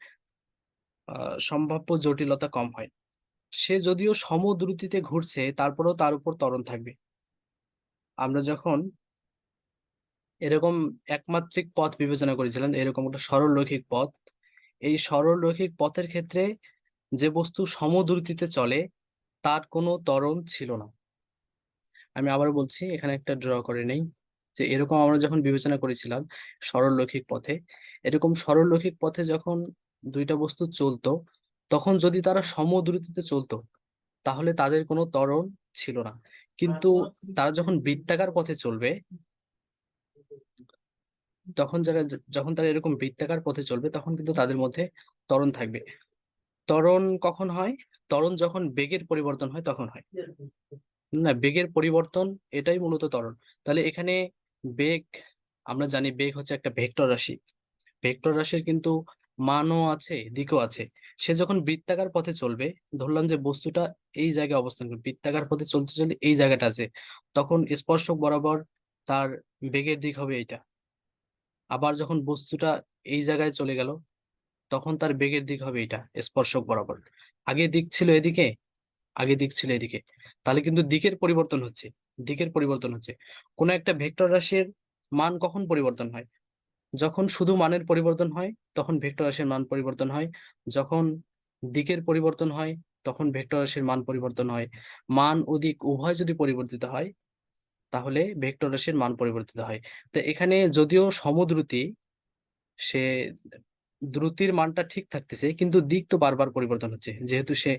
সম্ভাব্য জটিলতা কম হয়। সে যদিও সমদ্রুতিতে ঘুরছে, তারপরেও তার উপর ত্বরণ থাকবে। আমরা যখন এরকম একমাত্রিক পথ বিবেচনা করেছিলাম, এরকম একটা সরলরৈখিক পথ, এই সরলরৈখিক পথের ক্ষেত্রে যে বস্তু সমদ্রুতিতে চলে তার কোনো ত্বরণ ছিল না। আমি আবার বলছি, এখানে একটা ড্র করে নেই, যে এরকম আমরা যখন বিবেচনা করেছিলাম সরলরৈখিক পথে, এরকম সরলরৈখিক পথে যখন দুইটা বস্তু চলতো, তখন যদি তারা সমদ্রুতিতে চলতো তাহলে তাদের কোনো ত্বরণ ছিল না। কিন্তু তারা যখন বৃত্তাকার পথে চলবে, যখন তারা এরকম বৃত্তাকার পথে চলবে, তখন কিন্তু তাদের মধ্যে ত্বরণ থাকবে। ত্বরণ কখন হয়? ত্বরণ যখন বেগের পরিবর্তন হয় তখন হয়। না, বেগের পরিবর্তন এটাই মূলত ত্বরণ। তাহলে এখানে বেগ, আমরা জানি বেগ হচ্ছে একটা ভেক্টর রাশি। ভেক্টর রাশির কিন্তু মানও আছে, দিকও আছে। সে যখন বৃত্তাকার পথে চলবে, ধরলাম যে বস্তুটা এই জায়গায় অবস্থান করবে, বৃত্তাকার পথে চলতে চলতে এই জায়গাটা আছে, তখন স্পর্শক বরাবর তার বেগের দিক হবে এইটা। আবার যখন বস্তুটা এই জায়গায় চলে গেল, তখন তার বেগের দিক হবে এটা, স্পর্শক বরাবর। আগে দিক ছিল এদিকে, আগে দিক ছিল এদিকে, তাহলে কিন্তু দিকের পরিবর্তন হচ্ছে, দিকের পরিবর্তন হচ্ছে। কোন একটা ভেক্টর রাশির মান কখন পরিবর্তন হয়? যখন শুধু মানের পরিবর্তন হয় তখন ভেক্টর রাশির মান পরিবর্তন হয়। যখন দিকের পরিবর্তন হয় তখন ভেক্টর রাশির মান পরিবর্তন হয়। মান ও দিক উভয় যদি পরিবর্তিত হয় তাহলে ভেক্টর রাশির মান পরিবর্তিত হয়। তো এখানে যদিও সমদ্রুতি, সে দ্রুতির মানটা ঠিক থাকতেছে, কিন্তু দিক তো বারবার পরিবর্তন হচ্ছে, যেহেতু সে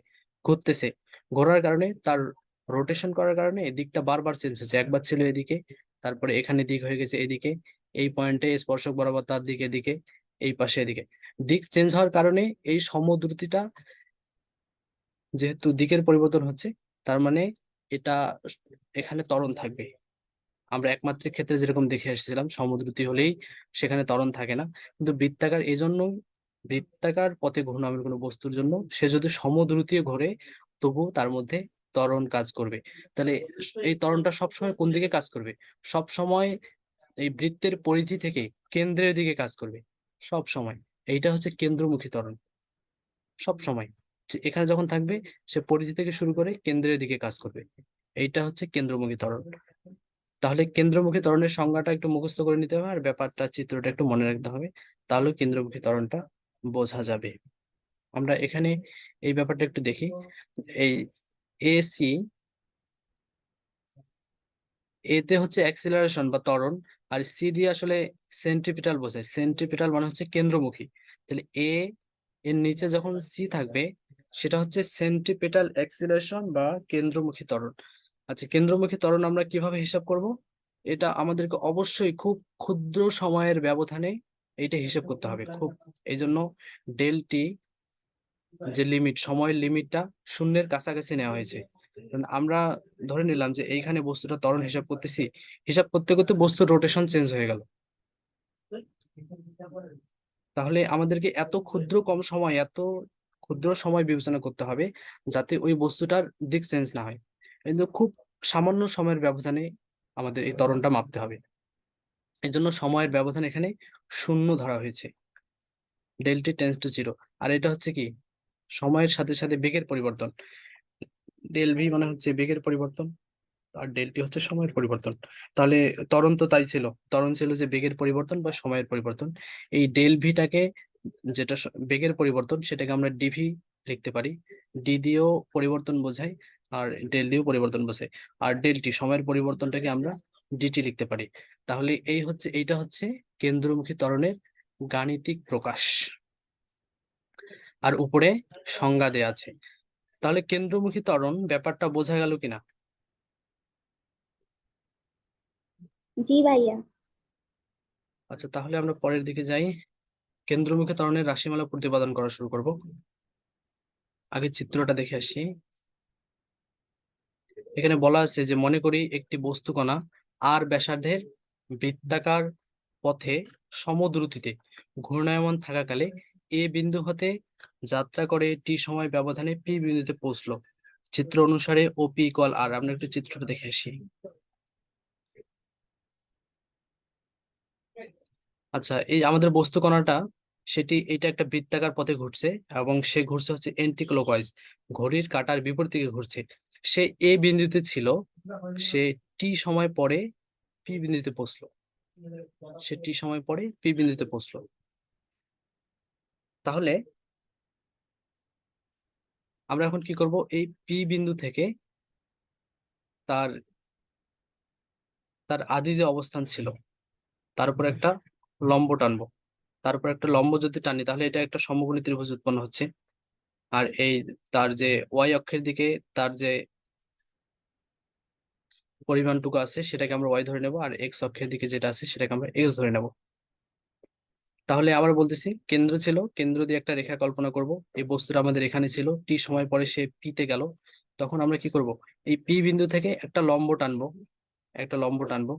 ঘুরতেছে, ঘোরার কারণে তার রোটেশন করার কারণে দিকটা বারবার চেঞ্জ হচ্ছে। একবার ছিল এদিকে, তারপরে এখানে দিক হয়ে গেছে এদিকে, এই পয়েন্টে স্পর্শক বরাবর তার দিকে এদিকে, এই পাশে এদিকে। দিক চেঞ্জ হওয়ার কারণে এই সমদ্রুতিটা, যেহেতু দিকের পরিবর্তন হচ্ছে, তার মানে এটা, এখানে ত্বরণ থাকবে। আমরা একমাত্রিক ক্ষেত্রে যেরকম দেখে এসেছিলাম সমদ্রুতি হলেই সেখানে ত্বরণ থাকে না, কিন্তু বৃত্তাকার এই জন্য, বৃত্তাকার পথে ঘূর্ণায়মান কোনো বস্তুর জন্য সে যদি সমদ্রুতিও ঘোরে তবুও তার মধ্যে ত্বরণ কাজ করবে। তাহলে এই ত্বরণটা সবসময় কোন দিকে কাজ করবে? সব সময় এই বৃত্তের পরিধি থেকে কেন্দ্রের দিকে কাজ করবে, সব সময়। এইটা হচ্ছে কেন্দ্রমুখী ত্বরণ। সব সময় এখানে যখন থাকবে, সে পরিধি থেকে শুরু করে কেন্দ্রের দিকে কাজ করবে। এইটা হচ্ছে কেন্দ্রমুখী ত্বরণ। তাহলে কেন্দ্রমুখী ত্বরণের সংজ্ঞাটা একটু মুখস্থ করে নিতে হবে, আর ব্যাপারটা, চিত্রটা একটু মনে রাখতে হবে, তাহলে কেন্দ্রমুখী ত্বরণটা বোঝা যাবে। আমরা এখানে এই ব্যাপারটা একটু দেখি। এই এসি, এতে হচ্ছে অ্যাক্সিলারেশন বা ত্বরণ, আর সি দিয়ে আসলে সেন্ট্রিপিটাল বোঝায়। সেন্ট্রিপিটাল মানে হচ্ছে কেন্দ্রমুখী। তাহলে এর নিচে যখন সি থাকবে, সেটা হচ্ছে সেন্ট্রিপিটাল অ্যাক্সিলারেশন বা কেন্দ্রমুখী ত্বরণ। আচ্ছা, কেন্দ্রমুখী ত্বরণ আমরা কিভাবে হিসাব করব? এটা আমাদেরকে অবশ্যই খুব ক্ষুদ্র সময়ের ব্যবধানে এটা হিসাব করতে হবে। খুব, এই জন্য ডেল টি, যে লিমিট, সময়ের লিমিটটা শূন্যের কাছাকাছি নেওয়া হয়েছে। কারণ আমরা ধরে নিলাম যে এইখানে বস্তুটা ত্বরণ হিসাব করতেছি, হিসাব করতে করতে বস্তুর রোটেশন চেঞ্জ হয়ে গেল, তাহলে আমাদেরকে এত কম সময়, এত ক্ষুদ্র সময় বিবেচনা করতে হবে যাতে ওই বস্তুটার দিক চেঞ্জ না হয়। কিন্তু খুব সামান্য সময়ের ব্যবধানে আমাদের এই ত্বরণটা মাপতে হবে। এই জন্য সময়ের ব্যবধান এখানে শূন্য ধরা হয়েছে, ডেল্টি টেন্স টু জিরো। আর এটা হচ্ছে কি, সময়ের সাথে সাথে বেগের পরিবর্তন। ডেল ভি মানে হচ্ছে বেগের পরিবর্তন, আর ডেলটি হচ্ছে সময়ের পরিবর্তন। তাহলে ত্বরণ তো তাই ছিল, ত্বরণ ছিল যে বেগের পরিবর্তন বা সময়ের পরিবর্তন। এই ডেল ভিটাকে, যেটা বেগের পরিবর্তন, সেটাকে আমরা ডিভি লিখতে পারি। ডি দিয়েও পরিবর্তন বোঝায়, আর ডেল দিয়েও পরিবর্তন বোঝায়। আর ডেলটি, সময়ের পরিবর্তনটাকে আমরা ডিটি লিখতে পারি। তাহলে এইটা হচ্ছে কেন্দ্রমুখী ত্বরণের গাণিতিক প্রকাশ। আর উপরে সংজ্ঞা দেয়া আছে। তাহলে কেন্দ্রমুখী ত্বরণ ব্যাপারটা বোঝা গেল কিনা? জি ভাইয়া। আচ্ছা, তাহলে আমরা পরের দিকে যাই। কেন্দ্রমুখী ত্বরণের রাশিমালা প্রতিপাদন করা শুরু করব। আগে চিত্রটা দেখে আসি। এখানে বলা আছে যে, মনে করি একটি বস্তু কণা আর ব্যাসার্ধের বৃত্তাকার পথে সমদ্রুতিতে ঘূর্ণায়মান থাকাকালে এ বিন্দু হতে যাত্রা করে টি সময় ব্যবধানে পি বিন্দুতে পৌঁছলো। চিত্র অনুসারে ও পি ইকুয়াল আর। আমরা একটু চিত্রটা দেখে আসি। আচ্ছা, এই আমাদের বস্তু কণাটা, এটা একটা বৃত্তাকার পথে ঘুরছে, এবং সে ঘুরছে হচ্ছে এন্টি ক্লকওয়াইজ, ঘড়ির কাঁটার বিপরীত দিকে ঘুরছে। সে এ বিন্দুতে ছিল, সে টি সময় পরে পি বিন্দুতে পৌঁছলো, সে টি সময় পরে পি বিন্দুতে পৌঁছলো। তাহলে আমরা এখন কি করব, এই পি বিন্দু থেকে তার তার আদি যে অবস্থান ছিল তার উপর একটা লম্ব টানবো। তার উপর একটা লম্ব যদি টানি তাহলে এটা একটা সমকোণী ত্রিভুজ উৎপন্ন হচ্ছে। আর এই তার যে ওয়াই অক্ষের দিকে তার যে পরিমাণটুকু আছে সেটাকে আমরা ওয়াই ধরে নেব, আর এক্স অক্ষের দিকে যেটা আছে সেটাকে আমরা এক্স ধরে নেব। তাহলে আবার বলতেছি, কেন্দ্র ছিল, কেন্দ্র দিয়ে একটা রেখা কল্পনা করব। এই বস্তুটা আমাদের এখানে ছিল, টি সময় পরে সে পি তে গেল। তখন আমরা কি করব, এই পি বিন্দু থেকে একটা লম্ব টানবো, একটা লম্ব টানবো।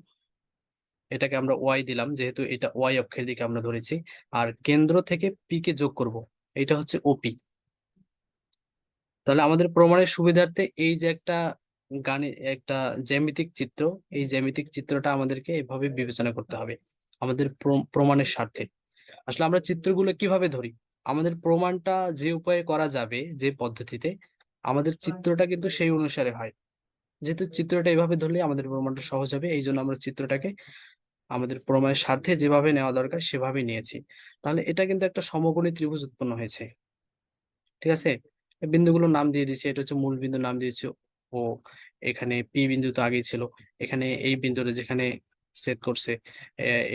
এটাকে আমরা ওয়াই দিলাম যেহেতু এটা ওয়াই অক্ষের দিকে আমরা ধরেছি। আর কেন্দ্র থেকে পি কে যোগ করব, এটা হচ্ছে ওপি। তাহলে আমাদের প্রমাণের সুবিধার্থে এই যে একটা জ্যামিতিক চিত্র, এই জ্যামিতিক চিত্রটা আমাদেরকে এভাবে বিবেচনা করতে হবে আমাদের প্রমাণের স্বার্থে। আসলে আমরা চিত্রগুলো কিভাবে ধরি, আমাদের প্রমাণটা যে উপায়ে করা যাবে, যে পদ্ধতিতে, আমাদের চিত্রটা কিন্তু সেই অনুসারে হয়। যেহেতু চিত্রটা এভাবে ধরলে আমাদের প্রমাণটা সহজ হবে, এই জন্য আমরা চিত্রটাকে আমাদের প্রমাণের স্বার্থে যেভাবে নেওয়া দরকার সেভাবেই নিয়েছি। তাহলে এটা কিন্তু একটা সমকোণী ত্রিভুজ উৎপন্ন হয়েছে, ঠিক আছে। এই বিন্দুগুলোর নাম দিয়ে দিয়েছি, এটা হচ্ছে মূল বিন্দুর নাম দিয়েছি ও। এখানে পি বিন্দু তো আগেই ছিল, এখানে এই বিন্দুটা যেখানে ছেদ করছে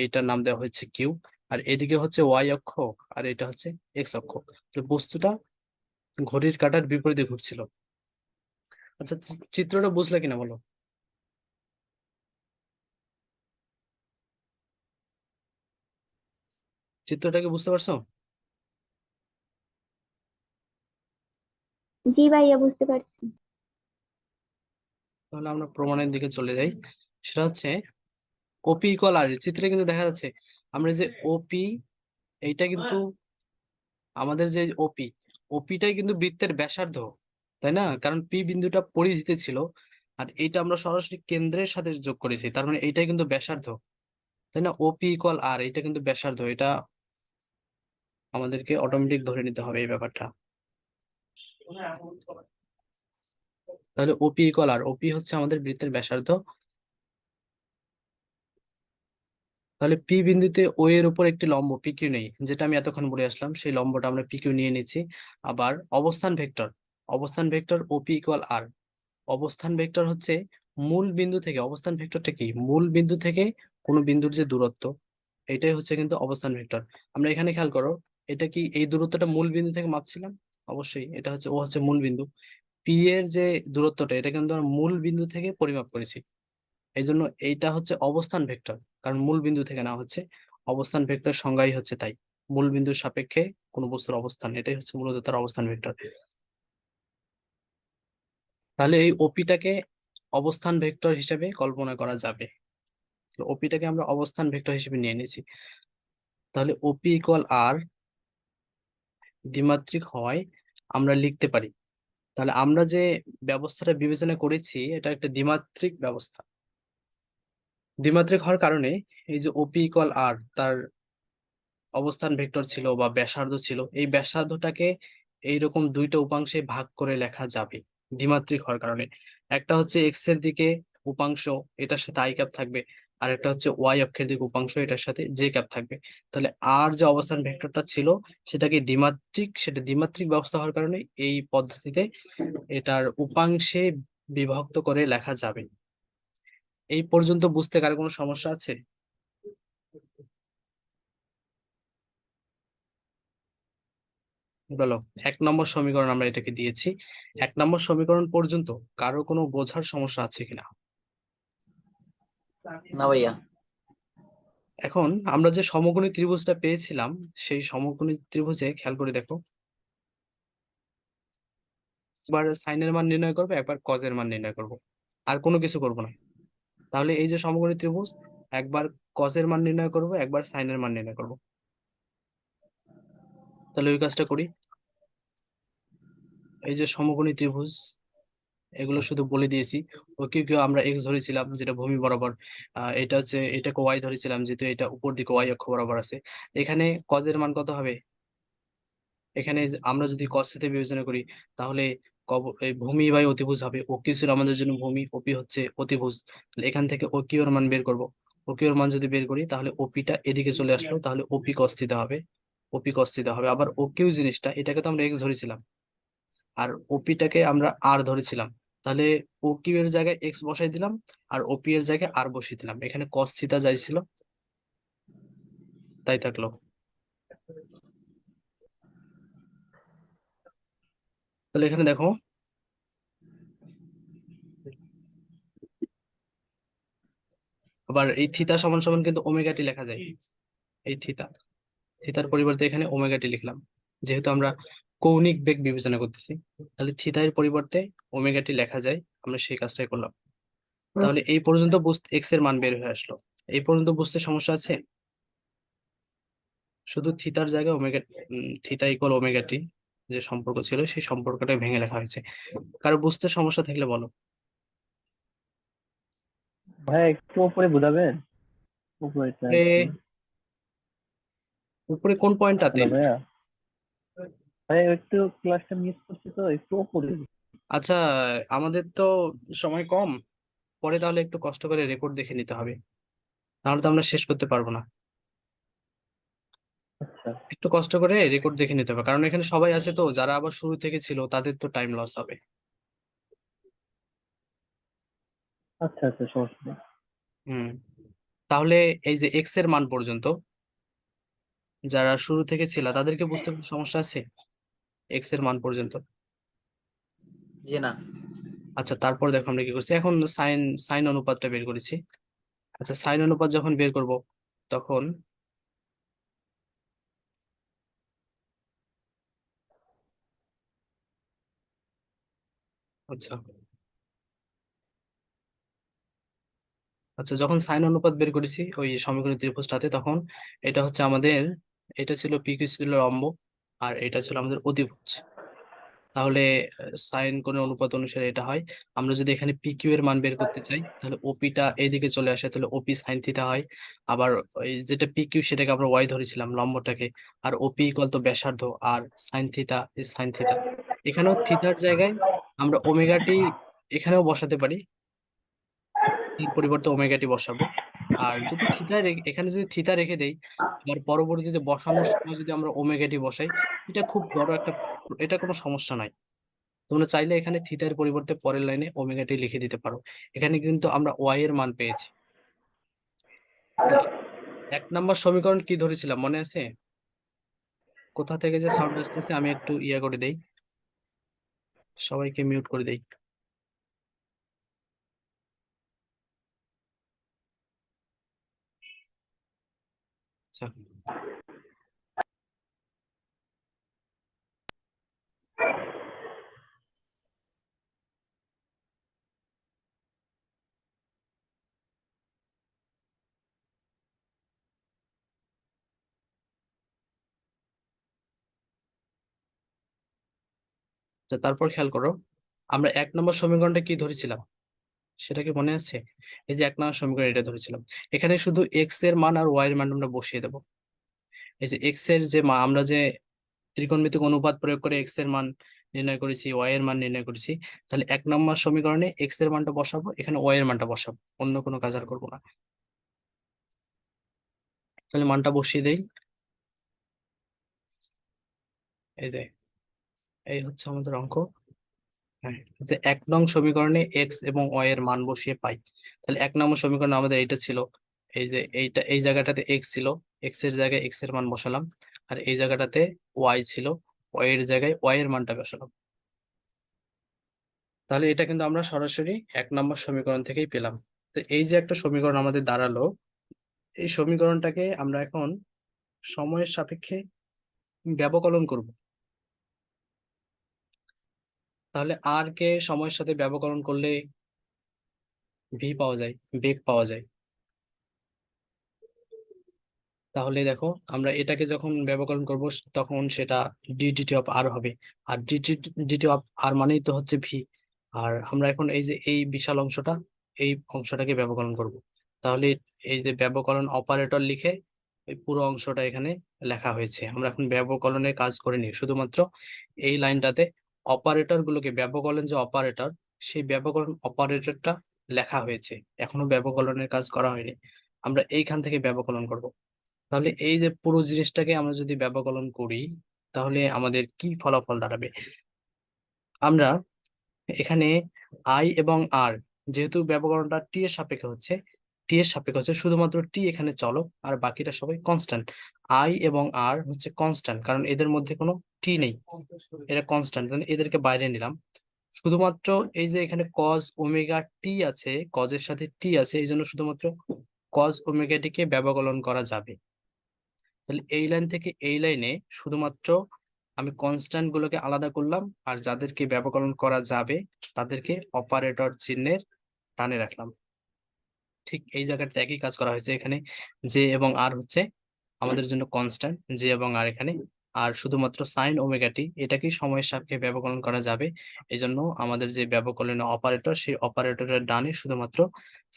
এইটার নাম দেওয়া হচ্ছে কিউ। আর এদিকে হচ্ছে ওয়াই অক্ষ, আর এটা হচ্ছে এক্স অক্ষ। তো বস্তুটা ঘড়ির কাঁটার বিপরীতে ঘুরছিল। আচ্ছা, চিত্রটা বুঝলে কিনা বলো? চিত্রটাকে বুঝতে পারছো? জি ভাইয়া, বুঝতে পারছি। তাহলে আমরা প্রমাণের দিকে চলে যাই। সেটা হচ্ছে ওপি ইকুয়াল আর, চিত্রে কিন্তু দেখা যাচ্ছে আমরা যে ওপি, এইটা কিন্তু আমাদের যে ওপি, ওপিটাই কিন্তু বৃত্তের ব্যাসার্ধ, তাই না? কারণ পি বিন্দুটা পরিধিতে ছিল, আর এইটা আমরা সরাসরি কেন্দ্রের সাথে যোগ করেছি, তার মানে এইটাই কিন্তু ব্যাসার্ধ, তাই না? ওপি ইকুয়াল আর, এটা কিন্তু ব্যাসার্ধ, এটা আমাদেরকে অটোমেটিক ধরে নিতে হবে এই ব্যাপারটা। তাহলে ওপি ইকুয়াল আর, ওপি হচ্ছে আমাদের বৃত্তের ব্যাসার্ধ। তাহলে পি বিন্দুতে ও এর উপর একটি লম্ব পিকিউ নেই, যেটা আমি এতক্ষণ বলে আসলাম, সেই লম্বটা আমরা পিকিউ নিয়ে নিচ্ছি। আবার অবস্থান ভেক্টর, অবস্থান ভেক্টর ওপি ইকুয়াল আর। অবস্থান ভেক্টর হচ্ছে মূল বিন্দু থেকে, অবস্থান ভেক্টরটা কি, মূল বিন্দু থেকে কোনো বিন্দুর যে দূরত্ব, এটাই হচ্ছে কিন্তু অবস্থান ভেক্টর। আমরা এখানে খেয়াল করো, এটা কি এই দূরত্বটা মূল বিন্দু থেকে মাপছিলাম? অবশ্যই, এটা হচ্ছে ও হচ্ছে মূল বিন্দু। পি এর যে দূরত্বটা এটা কিন্তু আমরা মূল বিন্দু থেকে পরিমাপ করেছি, এই জন্য এইটা হচ্ছে অবস্থান ভেক্টর, কারণ মূল বিন্দু থেকে না হচ্ছে। অবস্থান ভেক্টর সংজ্ঞাই হচ্ছে তাই, মূল বিন্দুর সাপেক্ষে কোনো বস্তুর অবস্থান, এটাই হচ্ছে মূলত তার অবস্থান ভেক্টর। তাহলে এই ওপিটাকে অবস্থান ভেক্টর হিসেবে কল্পনা করা যাবে, ওপিটাকে আমরা অবস্থান ভেক্টর হিসেবে নিয়ে নিয়েছি। তাহলে ওপি ইকুয়াল আর দ্বিমাত্রিক হয় আমরা লিখতে পারি। তাহলে আমরা যে ব্যবস্থাটা বিবেচনা করেছি এটা একটা দ্বিমাত্রিক ব্যবস্থা। দ্বিমাত্রিক হওয়ার কারণে এই যে ওপি ইকুয়াল আর, তার অবস্থান ভেক্টর ছিল বা ব্যাসার্ধ ছিল, এই ব্যাসার্ধটাকে এইরকম দুইটা উপাংশে ভাগ করে লেখা যাবে দ্বিমাত্রিক হওয়ার কারণে। একটা হচ্ছে এক্স এর দিকে উপাংশ, এটার সাথে আই ক্যাপ থাকবে, আর একটা হচ্ছে ওয়াই অক্ষের দিকে উপাংশ, এটার সাথে জে ক্যাপ থাকবে। তাহলে আর যে অবস্থান ভেক্টরটা ছিল সেটাকে দ্বিমাত্রিক, সেটা দ্বিমাত্রিক ব্যবস্থা হওয়ার কারণে এই পদ্ধতিতে এটার উপাংশে বিভক্ত করে লেখা যাবে। এই পর্যন্ত বুঝতে কার কোনো সমস্যা আছে? বলো। 1 নম্বর সমীকরণ আমরা এটাকে দিয়েছি, 1 নম্বর সমীকরণ পর্যন্ত কারো কোনো বোঝার সমস্যা আছে কিনা? না ভাইয়া। এখন আমরা যে সমকোণী ত্রিভুজটা পেয়েছিলাম, সেই সমকোণী ত্রিভুজে খেয়াল করে দেখো, একবার সাইনের মান নির্ণয় করবো, একবার কজের মান নির্ণয় করব, আর কোনো কিছু করব না। তাহলে এই যে সমকোণী ত্রিভুজ, একবার কজের মান নির্ণয় করব, একবার সাইনের মান নির্ণয় করব। তাহলে ওই কাজটা করি। এই যে সমকোণী ত্রিভুজ, এগুলো শুধু বলে দিয়েছি। ওকে কেউ আমরা এক্স ধরেছিলাম যেটা ভূমি বরাবর, এটা হচ্ছে এটাকে ওয়াই ধরেছিলাম যেহেতু এটা উপর দিকে ওয়াই অক্ষ বরাবর আছে। এখানে কজের মান কত হবে? এখানে আমরা যদি কস থিটা বিবেচনা করি তাহলে এই ভূমি বাই অতিভুজ হবে। ও কিউ ছিল আমাদের জন্য ভূমি, ওপি হচ্ছে অতিভুজ। তাহলে এখান থেকে ও কিউ এর মান বের করব। ও কিউ এর মান যদি বের করি তাহলে ওপিটা এদিকে চলে আসলো, তাহলে ওপি কস থিটা হবে। ওপি কস থিটা হবে। আবার ও কিউ জিনিসটা, এটাকে তো আমরা এক্স ধরেছিলাম আর ওপিটাকে আমরা আর ধরেছিলাম। তাহলে ও কিউ এর জায়গায় এক্স বসাই দিলাম আর ওপি এর জায়গায় আর বসিয়ে দিলাম। এখানে কস থিটা যাই ছিল তাই থাকলো। তাহলে এখানে দেখো, আবার এই থিতা সমান সমান কিন্তু ওমেগা টি লেখা যায়। এই থিতার পরিবর্তে এখানে ওমেগা টি লিখলাম, যেহেতু আমরা কৌণিক বেগ বিবেচনা করতেছি। তাহলে থিতা এর পরিবর্তে ওমেগা টি লেখা যায়, আমরা সেই কাজটাই করলাম। তাহলে এই পর্যন্ত বুঝতে এক্স এর মান বের হয়ে আসলো। এই পর্যন্ত বুঝতে সমস্যা আছে? শুধু থিতার জায়গায় থিতা ইকুয়াল ওমেগা টি যে সম্পর্ক ছিল সেই সম্পর্কটা ভেঙে লেখা হয়েছে। কারো বুঝতে সমস্যা থাকলে বলো। ভাইয়া একটু উপরে বোঝাবেন, উপরে উপরে উপরে কোন পয়েন্টটাতে? হ্যালো ভাইয়া, ভাইয়া একটু ক্লাসটা মিস করছি তো, একটু উপরে। আচ্ছা, আমাদের তো সময় কম, পরে তাহলে একটু কষ্ট করে রেকর্ড দেখে নিতে হবে, নাহলে তো আমরা শেষ করতে পারবো না। আচ্ছা একটু কষ্ট করে রেকর্ড দেখে নিতে হবে, কারণ এখানে সবাই আছে তো, যারা আবার শুরু থেকে ছিল তাদের তো টাইম লস হবে। আচ্ছা আচ্ছা, সমস্যা নেই। হুম। তাহলে এই যে এক্স এর মান পর্যন্ত যারা শুরু থেকে ছিল তাদেরকে বুঝতে কোনো সমস্যা আছে? এক্স এর মান পর্যন্ত? জি না। আচ্ছা, তারপর দেখো আমরা কি করছি, এখন সাইন সাইন অনুপাতটা বের করেছি। আচ্ছা, সাইন অনুপাত যখন বের করব তখন আচ্ছা আচ্ছা যখন সাইন অনুপাত বের করেছি ওই সমীকরণ ত্রিভুজটাতে, তখন এটা হচ্ছে আমাদের, এটা ছিল পি কিউ ছিল লম্ব আর এটা ছিল আমাদের অতিভুজ। তাহলে সাইন কোণের অনুপাত অনুসারে এটা হয়। আমরা যদি এখানে পি কিউ এর মান বের করতে চাই তাহলে ওপিটা এইদিকে চলে আসে, তাহলে ওপি সাইন থিটা হয়। আবার ওই যেটা পি কিউ সেটাকে আমরা ওয়াই ধরেছিলাম লম্বটাকে, আর ওপি ইকুয়াল তো ব্যাসার্ধ, আর sine theta is sine theta. এখানেও থিটার জায়গায় আমরা ওমেগা টি এখানেও বসাতে পারি, এর পরিবর্তে ওমেগা টি বসাবো। আর যদি এখানে যদি থিতা রেখে দেই, আর পরবর্তীতে বসানোর সময় যদি আমরা ওমেগা টি বসাই, এটা খুব বড় একটা, এটা কোনো সমস্যা নাই। তোমরা চাইলে এখানে থিতার পরিবর্তে পরের লাইনে ওমেগা টি লিখে দিতে পারো। এখানে কিন্তু আমরা ওয়াই এর মান পেয়েছি। তাহলে 1 নম্বর সমীকরণ কি ধরেছিলাম মনে আছে? কোথা থেকে যে সাউন্ড আসতেছে আমি একটু ইয়া করে দেই, সবাইকে মিউট করে দেই। আচ্ছা, তারপর খেয়াল করো, আমরা 1 নম্বর সমীকরণটা কি ধরেছিলাম সেটা কি মনে আছে? এই যে 1 নম্বর সমীকরণ এটা ধরেছিলাম। এখানে শুধু এক্স এর মান আর ওয়াই এর মান আমরা বসিয়ে দেবো। এই যে এক্স এর যে মান, আমরা যে ত্রিকোণমিতিক অনুপাত প্রয়োগ করে এক্স এর মান নির্ণয় করেছি, ওয়াই এর মান নির্ণয় করেছি, তাহলে 1 নম্বর সমীকরণে এক্স এর মানটা বসাবো, এখানে ওয়াই এর মানটা বসাবো, অন্য কোনো কাজ আর করবো না। তাহলে মানটা বসিয়ে দেই। এই যে এই হচ্ছে আমাদের অঙ্ক। হ্যাঁ, যে 1 নং সমীকরণে এক্স এবং ওয়াই এর মান বসিয়ে পাই। তাহলে 1 নম্বর সমীকরণে আমাদের এইটা ছিল, এই যে এইটা, এই জায়গাটাতে এক্স ছিল, এক্স এর জায়গায় এক্স এর মান বসালাম, আর এই জায়গাটাতে ওয়াই ছিল, ওয়াই এর জায়গায় ওয়াই এর মানটা বসালাম। তাহলে এটা কিন্তু আমরা সরাসরি 1 নম্বর সমীকরণ থেকেই পেলাম। তো এই যে একটা সমীকরণ আমাদের দাঁড়ালো, এই সমীকরণটাকে আমরা এখন সময়ের সাপেক্ষে ব্যবকলন করব। তাহলে আর কে সময়ের সাথে ব্যবকলন করলে ভি পাওয়া যায়, বেগ পাওয়া যায়। তাহলে দেখো, আমরা এটাকে যখন ব্যবকলন করব তখন সেটা ডিডিটি অফ আর হবে, আর ডিটি অফ আর মানেই তো হচ্ছে ভি। আর আমরা এখন এই যে এই বিশাল অংশটা, এই অংশটাকে ব্যবকলন করব। তাহলে এই যে ব্যবকলন অপারেটর লিখে এই পুরো অংশটা এখানে লেখা হয়েছে। আমরা এখন ব্যবকলনের কাজ করে নিই, শুধুমাত্র এই লাইনটাতে অপারেটর গুলোকে ব্যবকলন যে অপারেটর, সেই ব্যবকলন অপারেটরটা লেখা হয়েছে, এখনো ব্যবকলনের কাজ করা হয়নি। আমরা এইখান থেকে ব্যবকলন করব। তাহলে এই যে পুরো জিনিসটাকে আমরা যদি ব্যবকলন করি, তাহলে আমাদের কি ফলাফল দাঁড়াবে? আমরা এখানে আই এবং আর, যেহেতু ব্যবকলনটা টি এর সাপেক্ষে হচ্ছে, শুধুমাত্র টি এখানে চলক, আর বাকিটা সবাই কনস্ট্যান্ট। আই এবং আর হচ্ছে কনস্ট্যান্ট, কারণ এদের মধ্যে কোনো টি নেই, এরা কনস্ট্যান্ট, এদেরকে বাইরে নিলাম। শুধুমাত্র এই যে এখানে কজ ওমেগা টি আছে, কজের সাথে টি আছে, এই জন্য শুধুমাত্র কজ ওমেগা টিকে ব্যবকলন করা যাবে। তাহলে এই লাইন থেকে এই লাইনে শুধুমাত্র আমি কনস্ট্যান্ট গুলোকে আলাদা করলাম, আর যাদেরকে ব্যবকলন করা যাবে তাদেরকে অপারেটর চিহ্নের টানে রাখলাম। ঠিক এই জায়গাতে একই কাজ করা হয়েছে। এখানে জে এবং আর হচ্ছে আমাদের জন্য কনস্ট্যান্ট, জে এবং আর এখানে, আর শুধুমাত্র সাইন ওমেগা টি এটাকে সময়ের সাপেক্ষে ব্যবকলন করা যাবে। এই জন্য আমাদের যে ব্যবকলনের অপারেটর, সেই অপারেটরের ডানে শুধুমাত্র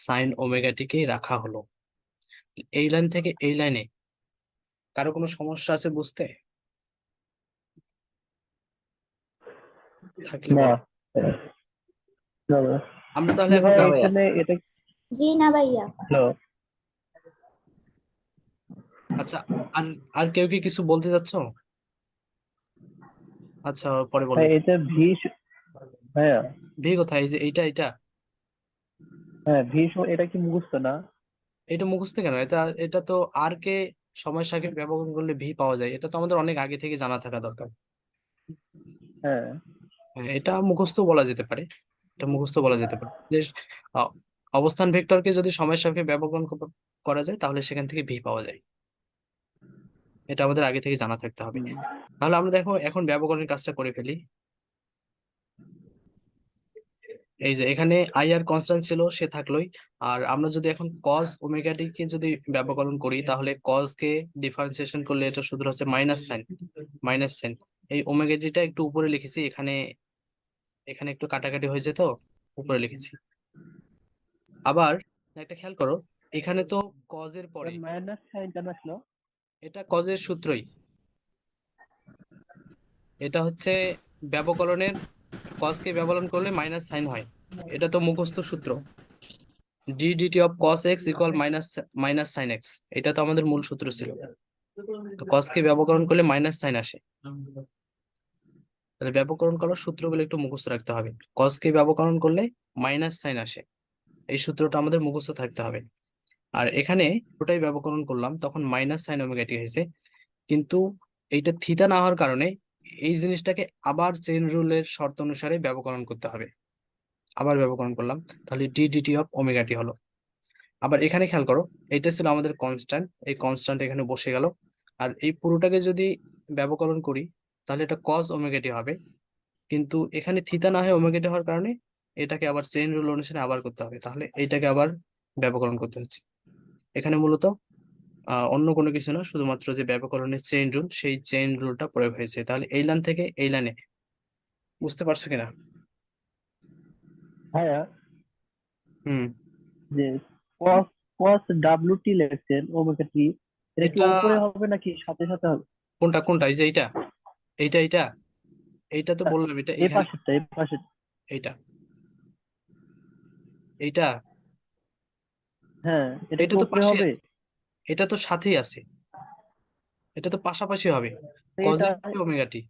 সাইন ওমেগা টিকেই রাখা হলো। এই লাইন থেকে এই লাইনে কারো কোনো সমস্যা আছে বুঝতে? থাকলে না বলো। না ভাইয়া। আমরা তাহলে জি এখন ভাইয়া, না ভাইয়া। এখানে এটা জি না ভাইয়া। হ্যালো আচ্ছা, আর আর কেউ কি কিছু বলতে চাচ্ছ? আচ্ছা, পরে বলো। ভাই, এটা ভাইয়া, ভি কোথায়? এই যে এইটা হ্যাঁ এটা কি মুখস্থ না? এটা মুখস্থ কেন? এটা এটা তো আর কে সময়ের সাপেক্ষে ব্যবহার করলে ভি পাওয়া যায়, এটা তো আমাদের অনেক আগে থেকে জানা থাকা দরকার। হ্যাঁ হ্যাঁ, এটা মুখস্থ বলা যেতে পারে, এটা মুখস্থ বলা যেতে পারে যে আ, অবস্থান ভেক্টরকে যদি সময়ের সাপেক্ষে ব্যবকলন করা যায় তাহলে সেখান থেকে ভি পাওয়া যায়, এটা আমাদের আগে থেকে জানা থাকতে হবে। তাহলে আমরা দেখো এখন ব্যবকলনের কাজটা করে ফেলি। এই যে এখানে আই আর কনস্ট্যান্ট ছিল, সে থাকলোই। আর আমরা যদি এখন কজ ওমেগা টি কে যদি ব্যবকলন করি, তাহলে কজ কে ডিফারেন্সিয়েশন করলে এটা শুধু হচ্ছে মাইনাস সাইন। এই ওমেগা টিটা একটু উপরে লিখেছি, এখানে এখানে একটু কাটাকাটি হয়েছে তো উপরে লিখেছি। আবার একটা খেয়াল করো, এখানে তো কজের পরে মাইনাস সাইন কেন আসলো? এটা কজের সূত্রই, এটা হচ্ছে ব্যবকলনের, কজ কে ব্যবকলন করলে মাইনাস সাইন হয়, এটা তো মুখস্থ সূত্র। D DT of cos X equal minus sine X, এটা তো আমাদের মূল সূত্র ছিল। তো কস কে ব্যবকলন করলে মাইনাস সাইন আসে, তাহলে ব্যবকলন করার সূত্রগুলো একটু মুখস্থ রাখতে হবে। কস কে ব্যবকলন করলে মাইনাস সাইন আসে, এই সূত্রটা আমাদের মুখস্থ থাকতে হবে। আর এখানে ওটাই ব্যবকলন করলাম, তখন মাইনাস সাইন ওমেগা টি হয়েছে, কিন্তু এইটা থিতা না হওয়ার কারণে এই জিনিসটাকে আবার চেইন রুলের শর্ত অনুসারে ব্যবকলন করতে হবে। আবার ব্যবকলন করলাম, তাহলে D DT of omega t হলো। আবার এখানে খেয়াল করো, এটা ছিল আমাদের কনস্ট্যান্ট, এই কনস্ট্যান্ট এখানে বসে গেল। আর এই পুরোটাকে যদি ব্যবকলন করি তাহলে এটা কস ওমেগা টি হবে, কিন্তু এখানে থিতা না হয়ে ওমেগা টি হওয়ার কারণে এটাকে আবার চেইন রুল অনুসারে আবার করতে হবে, তাহলে এইটাকে আবার ব্যবকলন করতে হচ্ছে। এখানে মূলত অন্য কোনো কিছু না, শুধুমাত্র যে ব্যবকলনের চেইন রুল, সেই চেইন রুলটা প্রয়োগ হয়েছে। তাহলে এই লাইন থেকে এই লাইনে, বুঝতে পারছো কিনা? ভাইয়া, হুম। যে cos cos WT লেখছেন ওমেগা টি, এটা কি এটা উপরে হবে নাকি সাথে সাথে হবে? কোনটা কোনটা? এই যে এইটা এইটা তো বললাম, এটা এই এখানে, পাশেরটা এই পাশে। এইটা এইটা হ্যাঁ, এটা এটা কি তো উপরে পাশে হবে? আছে, এটা তো সাথেই আছে, এটা তো পাশাপাশি হবে, তো এটা কজের ওমেগা টি।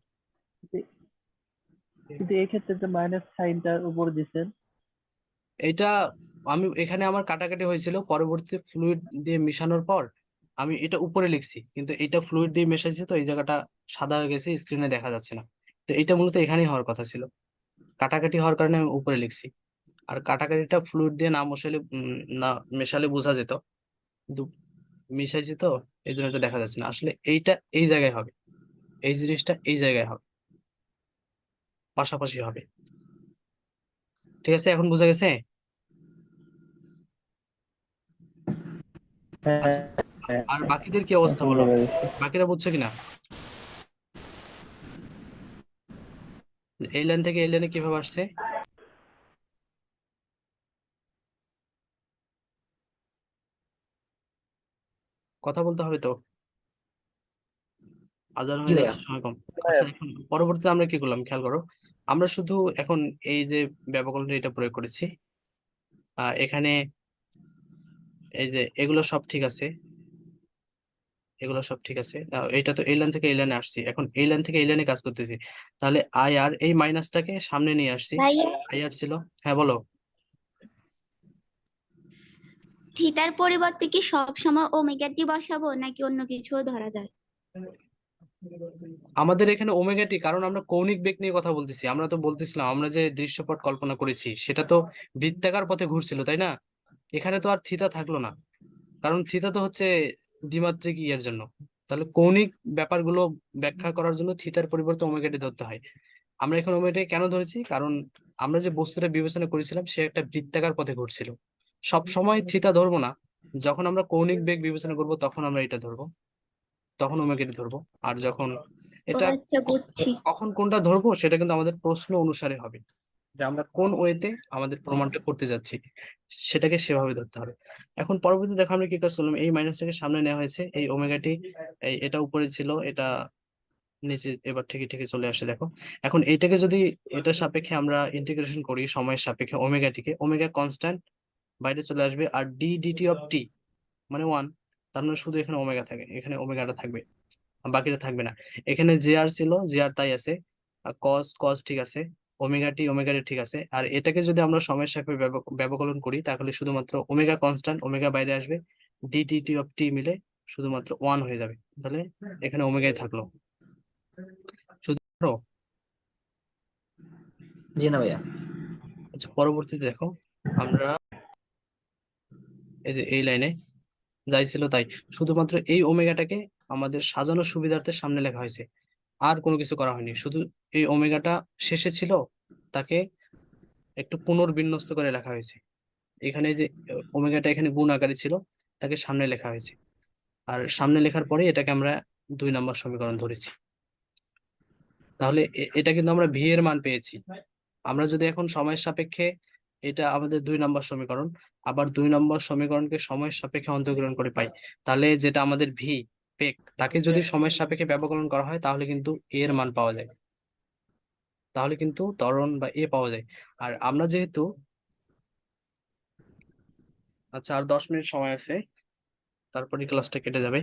কিন্তু এই ক্ষেত্রে তো মাইনাস সাইনটার উপর দিচ্ছেন। এটা আমি এখানে আমার কাটাকাটি হয়েছিল, পরবর্তী ফ্লুইড দিয়ে মিশানোর পর আমি এটা উপরে লিখছি, কিন্তু এটা ফ্লুইড দিয়ে মেশাইছি তো এই জায়গাটা সাদা হয়ে গেছে, স্ক্রিনে দেখা যাচ্ছে না। তো এটা মূলত এখানেই হওয়ার কথা ছিল, কাটাকাটি হওয়ার কারণে আমি উপরে লিখছি। আর কাটাকাটিটা ফ্লুইড দিয়ে না মশালে না মেশালে বোঝা যেত, কিন্তু মিশাইছি তো এই জন্য এটা দেখা যাচ্ছে না। আসলে এইটা এই জায়গায় হবে, এই জিনিসটা এই জায়গায় হবে, পাশাপাশি হবে। ঠিক আছে, এখন বোঝা গেছে? হ্যাঁ আচ্ছা, হ্যাঁ, আর বাকিদের কি অবস্থা এখন বলো, বোঝা গেছে। বাকিরা বুঝছো কিনা? এই লাইন থেকে এই লাইনে কিভাবে আসছে? কথা বলতে হবে তো, আজান জি হয়ে ভাইয়া। যাচ্ছে, সময় কম। আচ্ছা, এখন পরবর্তীতে আমরা কি করলাম খেয়াল করো, আমরা শুধু এখন এই যে ব্যবকলনটা এটা প্রয়োগ করেছি। এখানে এই যে এগুলো সব ঠিক আছে, এগুলো সব ঠিক আছে। এটা তো এই লাইন থেকে এই লাইনে আসছি, এখন এই লাইন থেকে এই লাইনে কাজ করতেছি। তাহলে আই আর এই মাইনাসটাকে সামনে নিয়ে আসছি। ভাইয়া আই আর ছিল, হ্যাঁ বলো। থিতার পরিবর্তে কি সব সময় ওমেগা টি বসাবো নাকি অন্য কিছুও ধরা যায়? আমাদের এখানে ওমেগা টি, কারণ আমরা কৌণিক বেগ নিয়ে কথা বলতেছি। আমরা তো বলতেছিলাম আমরা যে দৃশ্যপট কল্পনা করেছি সেটা তো বৃত্তাকার পথে ঘুরছিল, তাই না? এখানে তো আর থিতা থাকলো না, কারণ থিতা তো হচ্ছে দ্বিমাত্রিক ইয়ের জন্য। তাহলে কৌণিক ব্যাপারগুলো ব্যাখ্যা করার জন্য থিতার পরিবর্তে ওমেগা টি ধরতে হয়। আমরা এখন ওমেগা টি কেন ধরেছি? কারণ আমরা যে বস্তুটা বিবেচনা করেছিলাম সে একটা বৃত্তাকার পথে ঘুরছিল। সব সময় থিতা ধরবো না, যখন আমরা কৌণিক বেগ বিবেচনা করব তখন আমরা এটা ধরবো, তখন ওমেগা টি ধরবো। আর যখন ও এটা আচ্ছা, বুঝছি। কখন কোনটা ধরবো সেটা কিন্তু আমাদের প্রশ্ন অনুসারে হবে, যে আমরা কোন ওয়েতে আমাদের প্রমাণটা করতে যাচ্ছি সেটাকে সেভাবে ধরতে হবে। এখন পরবর্তী দেখো আমরা কি কাজ করলাম, এই মাইনাসটাকে সামনে নেওয়া হয়েছে, এই ওমেগাটি এটা উপরে ছিল, এটা নিচে এবার ঠিকই ঠিকই চলে আসে। দেখো এখন এইটাকে যদি এটার সাপেক্ষে আমরা ইন্টিগ্রেশন করি সময়ের সাপেক্ষে, ওমেগাটিকে, ওমেগা কনস্ট্যান্ট বাইরে চলে আসবে, আর ডি ডিটি অফ টি মানে 1, তার মানে শুধু এখানে ওমেগা থাকে, এখানে ওমেগাটা থাকবে, বাকিটা থাকবে না। এখানে জে আর ছিল, জে আর তাই আছে, কস কস ঠিক আছে, ওমেগা টি ঠিক আছে। আর এটাকে যদি আমরা সময়ের সাপেক্ষে ব্যবকলন করি তাহলে শুধুমাত্র ওমেগা কনস্ট্যান্ট, ওমেগা বাইরে আসবে, ডিটি অফ টি মিলে শুধুমাত্র 1 হয়ে যাবে। তাহলে এখানে ওমেগাই থাকলো শুধু। জি না ভাইয়া। আচ্ছা পরবর্তীতে দেখো আমরা এই যে এই লাইনে যাই ছিল তাই, শুধুমাত্র এই ওমেগাটাকে আমাদের সাজানোর সুবিধার্থে সামনে লেখা হয়েছে, আর কোনো কিছু করা হয়নি। শুধু এই ওমেগাটা শেষে ছিল তাকে একটু পুনর্বিন্যস্ত করে লেখা হয়েছে। এখানে যে ওমেগাটা এখানে গুণ আকারে ছিল তাকে সামনে লেখা হয়েছে, আর সামনে লেখার পরে এটাকে আমরা 2 নম্বর সমীকরণ ধরেছি। তাহলে এটা কিন্তু আমরা ভি এর মান পেয়েছি। আমরা যদি এখন সময়ের সাপেক্ষে, এটা আমাদের 2 নম্বর সমীকরণ, আবার 2 নম্বর সমীকরণকে সময়ের সাপেক্ষে অন্তর্গ্রহণ করে পাই, তাহলে যেটা আমাদের ভি বেগ তাকে যদি সময়ের সাপেক্ষে ব্যবকলন করা হয় তাহলে কিন্তু এ এর মান পাওয়া যায়, তাহলে কিন্তু ত্বরণ বা এ পাওয়া যায়। আর আমরা যেহেতু, আচ্ছা আর 10 মিনিট সময় আছে, তারপরে ক্লাসটা কেটে যাবে।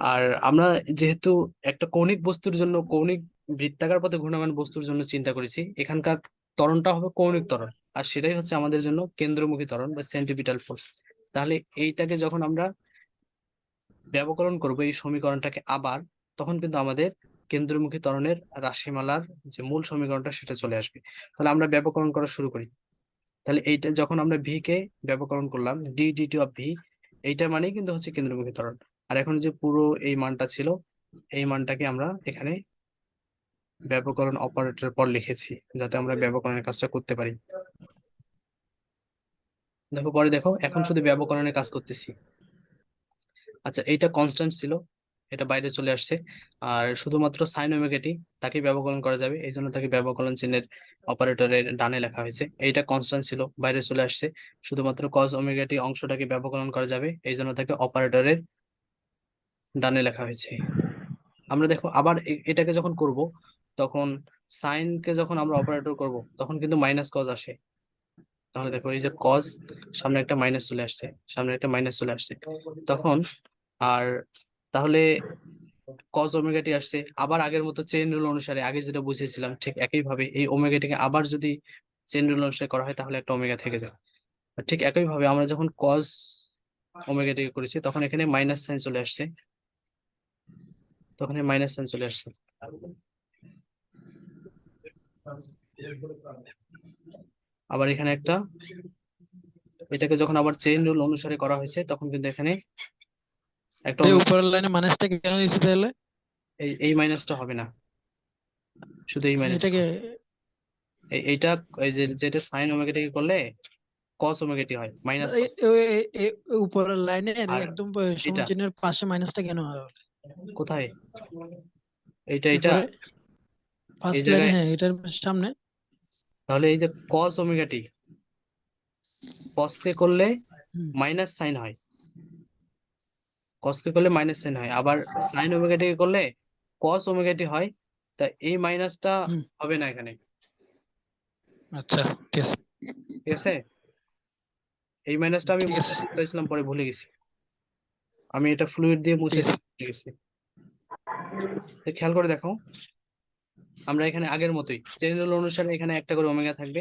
আর আমরা যেহেতু একটা কৌণিক বস্তুর জন্য, কৌণিক বৃত্তাকার পথে ঘূর্ণায়মান বস্তুর জন্য চিন্তা করেছি, এখানকার ত্বরণটা হবে কৌণিক ত্বরণ, আর সেটাই হচ্ছে আমাদের জন্য কেন্দ্রমুখী ত্বরণ বা সেন্ট্রিপিটাল ফোর্স। তাহলে এইটাকে যখন আমরা ব্যবকলন করব এই সমীকরণটাকে আবার, তখন কিন্তু আমাদের কেন্দ্রমুখী ত্বরণের রাশিমালার যে মূল সমীকরণটা সেটা চলে আসবে। তাহলে আমরা ব্যবকলন করা শুরু করি। তাহলে এইটা যখন আমরা ভি কে ব্যবকলন করলাম, ডি ডিটি অফ ভি, এইটা মানেই কিন্তু হচ্ছে কেন্দ্রমুখী ত্বরণ। আর এখন যে পুরো এই মানটা ছিল, এই মানটাকে আমরা এখানে ব্যবকলন অপারেটরের পর লিখেছি যাতে আমরা ব্যবকলনের কাজটা করতে পারি। দেখো পরে দেখো এখন শুধু ব্যবকলনের কাজ করতেছি। আচ্ছা এইটা কনস্ট্যান্ট ছিল, এটা বাইরে চলে আসছে, আর শুধুমাত্র সাইন ওমেগা টি তাকে ব্যবকলন করা যাবে, এই জন্য তাকে ব্যবকলন চিহ্নের অপারেটরের ডানে লেখা হয়েছে। এইটা কনস্ট্যান্ট ছিল, বাইরে চলে আসছে, শুধুমাত্র কস ওমেগা টি অংশটাকে ব্যবকলন করা যাবে, এই জন্য তাকে অপারেটরের ডানে লেখা হয়েছে। আমরা দেখো আবার এটাকে যখন করব তখন সাইনকে যখন আমরা অপারেটর করব তখন কিন্তু মাইনাস কজ আসে। তাহলে দেখো এই যে কজ, সামনে একটা মাইনাস চলে আসছে, সামনে একটা মাইনাস চলে আসছে তখন, আর তাহলে কজ ওমেগাটি আসছে, আবার আগের মতো চেইন রুল অনুসারে আগে যেটা বুঝিয়েছিলাম ঠিক একইভাবে এই ওমেগাটিকে আবার যদি চেইন রুল অনুসারে করা হয় তাহলে একটা ওমেগা থেকে যায়। আর ঠিক একইভাবে আমরা যখন কজ ওমেগাটিকে করেছি তখন এখানে মাইনাস সাইন চলে আসছে, তখন মাইনাস সাইন চলে আসছে। আবার এখানে একটা, এটাকে যখন আবার চেইন রুল অনুসারে করা হয়েছে তখন কিন্তু এখানে একটা উপরের লাইনে মাইনাসটা কেন দিয়েছে তাহলে? এই মাইনাসটা হবে না, শুধু এই মাইনাসটা এটাকে এইটা, এই যে যেটা সাইন ওমেগাটিকে করলে কস ওমেগাটি হয় মাইনাস কস। উপরের লাইনের আর একদম এটা সমচিহ্নের পাশে মাইনাসটা কেন হয়? কোথায়? এটা এই উপরে ফার্স্ট লাইনে, জায়গায়, হ্যাঁ এটার সামনে। তাহলে এই যে কস ওমেগাটি, কসকে করলে হুম, মাইনাস সাইন হয়, কসকে করলে মাইনাস সাইন হয়, আবার সাইন ওমেগাটিকে করলে কস ওমেগাটি হয়। তা এই মাইনাসটা হুম। হবে না এখানে, আচ্ছা ঠিক আছে ঠিক আছে? এই মাইনাসটা আমি ঠিক মুছে আছে দিতে চাইছিলাম, পরে ভুলে গেছি। আমি এটা ফ্লুইড দিয়ে মুছে ঠিক আছে দিতে ভুলে গেছি। তো খেয়াল করে দেখো, আমরা এখানে আগের মতোই চেইন রুল অনুসারে এখানে একটা করে ওমেগা থাকবে,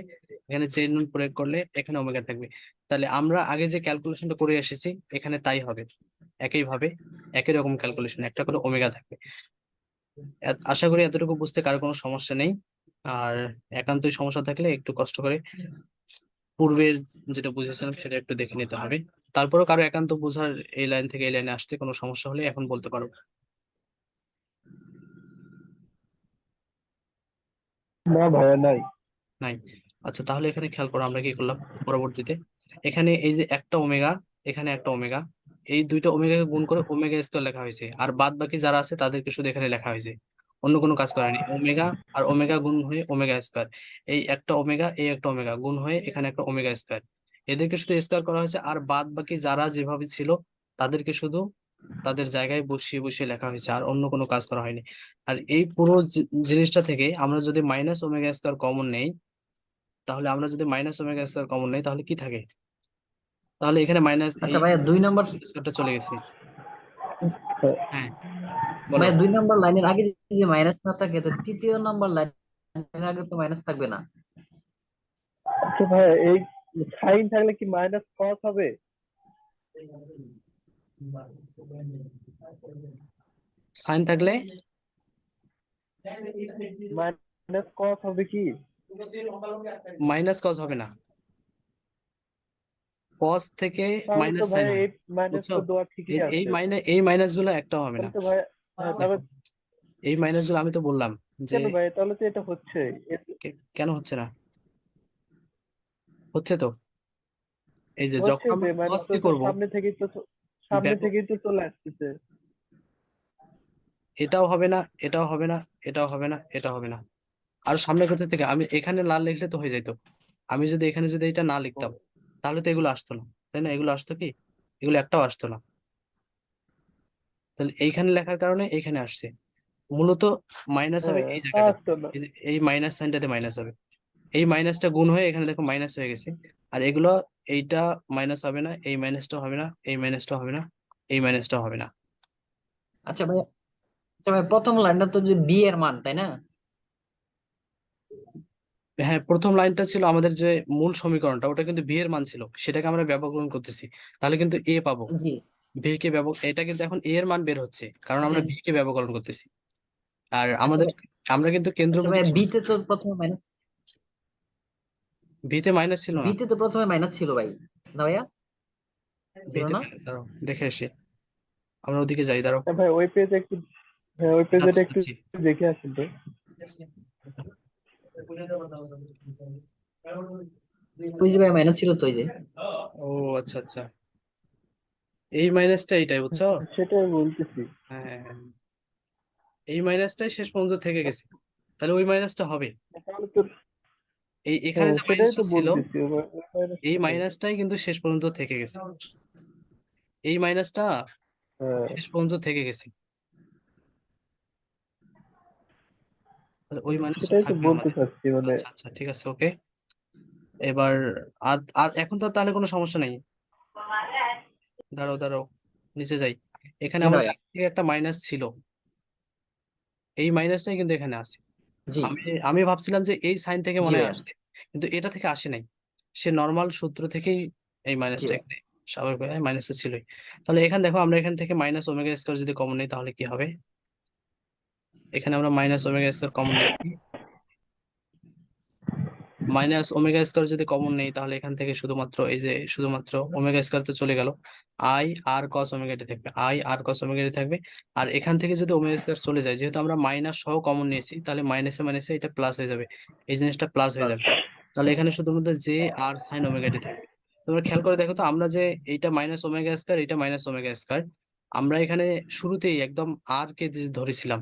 এখানে চেইন রুল প্রয়োগ করলে এখানে ওমেগা থাকবে। তাহলে আমরা আগে যে ক্যালকুলেশনটা করে এসেছি এখানে তাই হবে, একইভাবে একই রকম ক্যালকুলেশন, একটা করে ওমেগা থাকবে। আশা করি এতটুকু বুঝতে কারো কোনো সমস্যা নেই। আর একান্তই সমস্যা থাকলে একটু কষ্ট করে পূর্বের যেটা বুঝেছিলাম সেটা একটু দেখে নিতে হবে। তারপরেও কারো একান্ত বোঝার এই লাইন থেকে এই লাইনে আসতে কোনো সমস্যা হলে এখন বলতে পারো। না ভাইয়া নাই। নাই? আচ্ছা, তাহলে এখানে খেয়াল করো আমরা কি করলাম পরবর্তীতে। এখানে এই যে একটা ওমেগা, এখানে একটা ওমেগা, এই দুইটা ওমেগাকে গুণ করে ওমেগা স্কয়ার লেখা হয়েছে, আর বাদ বাকি যারা আছে তাদেরকে শুধু এখানে লেখা হয়েছে, অন্য কোনো কাজ করেনি। ওমেগা আর ওমেগা গুণ হয়ে ওমেগা স্কয়ার, এই একটা ওমেগা এই একটা ওমেগা গুণ হয়ে এখানে একটা ওমেগা স্কয়ার, এদেরকে শুধু স্কয়ার করা হয়েছে, আর বাদ বাকি যারা যেভাবে ছিল তাদেরকে শুধু তাদের জায়গায় বসিয়ে বসিয়ে লেখা হয়েছে, আর অন্য কোনো কাজ করা হয়নি। আর এই পুরো জিনিসটা থেকে আমরা যদি মাইনাস ওমেগা স্কয়ার কমন নেই, তাহলে আমরা যদি মাইনাস ওমেগা স্কয়ার কমন নেই তাহলে কি থাকে? তাহলে এখানে মাইনাস আচ্ছা এই ভাইয়া 2 নাম্বার, স্কয়ারটা চলে গেছে। হ্যাঁ বলো। ভাইয়া 2 নাম্বার লাইনের আগে যদি মাইনাস না থাকে তো তৃতীয় নাম্বার লাইনের আগে তো মাইনাস থাকবে না। আচ্ছা ভাইয়া, এই সাইন থাকলে কি মাইনাস কস হবে? সাইন থাকলে মাইনাস কস হবে কি? মাইনাস কস হবে না, কস থেকে তাহলে তো মাইনাস সাইন ভাইয়া হয়, এই মাইনাস বুঝছো? তো দেওয়া ঠিকই এই আছে। মাইনাস এই মাইনাস গুলো একটাও হবে না। তাহলে তো ভাইয়া, তাহলে এই মাইনাস গুলো আমি তো বললাম যে কেন ভাইয়া, তাহলে তো এটা হচ্ছে। কেন হচ্ছে না, হচ্ছে তো। এই যে যখন হচ্ছে আমরা যে মাইনাস কস কি তো করব, সামনে ব্যাপক, থেকেই তো চলে আসতেছে। এটাও হবে না, এটাও হবে না, এটাও হবে না, এটা হবে না। আর সামনে কোথা থেকে, আমি এখানে লাল লিখলে তো হয়ে যেত, আমি যদি এখানে যদি এটা না লিখতাম তাহলে তো এগুলো আসতো না, তাই না? এগুলো আসতো কি? এগুলো একটাও আসতো না। তাহলে এইখানে লেখার কারণে এইখানে আসছে। মূলত মাইনাস হবে হ্যাঁ, এই তা জায়গাটা, আসতো না। এই যে এই মাইনাস সাইনটাতে মাইনাস হবে, এই মাইনাসটা গুণ হয়ে এখানে দেখো মাইনাস হয়ে গেছে। আর এগুলো, এইটা মাইনাস হবে না, এই মাইনাসটা হবে না, এই মাইনাসটা হবে না, এই মাইনাসটা হবে না। আচ্ছা ভাইয়া, আচ্ছা ভাইয়া প্রথম লাইনটা তো যে বি এর মান, তাই না? হ্যাঁ, প্রথম লাইনটা ছিল আমাদের যে মূল সমীকরণটা, ওটা কিন্তু বি এর মান ছিল, সেটাকে আমরা ব্যবকলন করতেছি, তাহলে কিন্তু এ পাবো। জি। ভি কে এটা কিন্তু এখন এ এর মান বের হচ্ছে, কারণ আচ্ছা আমরা ভি কে ব্যবকলন করতেছি। আর আচ্ছা আমাদের, আমরা কিন্তু আচ্ছা কেন্দ্রমুখী ভাইয়া, তরণ, বিতে তো প্রথমে মাইনাস, ভিতে মাইনাস ছিল না, বিতে তো প্রথমে মাইনাস ছিল ভাই, না ভাইয়া? ছিল ভিতে না? দাঁড়াও দেখে আসি, আমরা ওদিকে যাই, দাঁড়াও। হ্যাঁ ভাই, ওই পেজে একটু, হ্যাঁ ওই পেজটা একটু আচ্ছা, দেখে আসেন তো। ওই যে ভাইয়া মাইনাস ছিল তো, ওই যে। ও আচ্ছা আচ্ছা, এই মাইনাসটা এইটাই, বুঝছো? সেটাই বলতেছি। হ্যাঁ হ্যাঁ, হ্যাঁ। এই মাইনাসটাই শেষ পর্যন্ত থেকে গেছে, তাহলে ওই মাইনাসটা হবে। তাহলে তো, এই এখানে হ্যাঁ যে সেটাই তো মাইনাসটা ছিল, বলতেছি, এই মাইনাসটাই কিন্তু শেষ পর্যন্ত থেকে গেছে, এই মাইনাসটা হ্যাঁ শেষ পর্যন্ত থেকে গেছে, তাহলে ওই মাইনাসটা সেটাই তো থাকবে বলতে আমাদের। চাচ্ছি মানে। আচ্ছা আচ্ছা, ঠিক আছে, ওকে। এবার আর আর এখন তো তাহলে কোনো সমস্যা নেই। দাঁড়াও দাঁড়াও, নিচে যাই। এখানে জি না আমাদের ভাইয়া? আগে থেকে একটা মাইনাস ছিল, এই মাইনাসটাই কিন্তু এখানে আছে। জি। আমি আমি ভাবছিলাম যে এই সাইন থেকে জি মনে হয় ভাইয়া। আসছে, কিন্তু এটা থেকে আসে নাই, সে নর্মাল সূত্র থেকেই এই জি মাইনাসটা ভাইয়া। এখানে স্বাভাবিক মাইনাসটা ছিলই। তাহলে এখানে দেখো, আমরা এখান থেকে মাইনাস ওমেগা স্কয়ার যদি কমন নিই তাহলে কি হবে? এখানে আমরা মাইনাস ওমেগা স্কয়ার কমন নিচ্ছি, মাইনাস ওমেগা স্কয়ার যদি কমন নেই তাহলে এখান থেকে শুধুমাত্র এই যে শুধুমাত্র ওমেগা স্কয়ার তো চলে গেল, I R cos omega t থাকবে, I R cos omega t থাকবে। আর এখান থেকে যদি ওমেগা স্কয়ার চলে যায়, যেহেতু আমরা মাইনাস সহ কমন নিয়েছি, তাহলে মাইনাসে মাইনাসে এটা প্লাস হয়ে যাবে, এই জিনিসটা প্লাস হয়ে যাবে। তাহলে এখানে শুধুমাত্র J R sine omega t থাকবে। তোমরা খেয়াল করে দেখো তো, আমরা যে এইটা মাইনাস ওমেগা স্কয়ার, এটা মাইনাস ওমেগা স্কয়ার, আমরা এখানে শুরুতেই একদম আর কে যে ধরেছিলাম,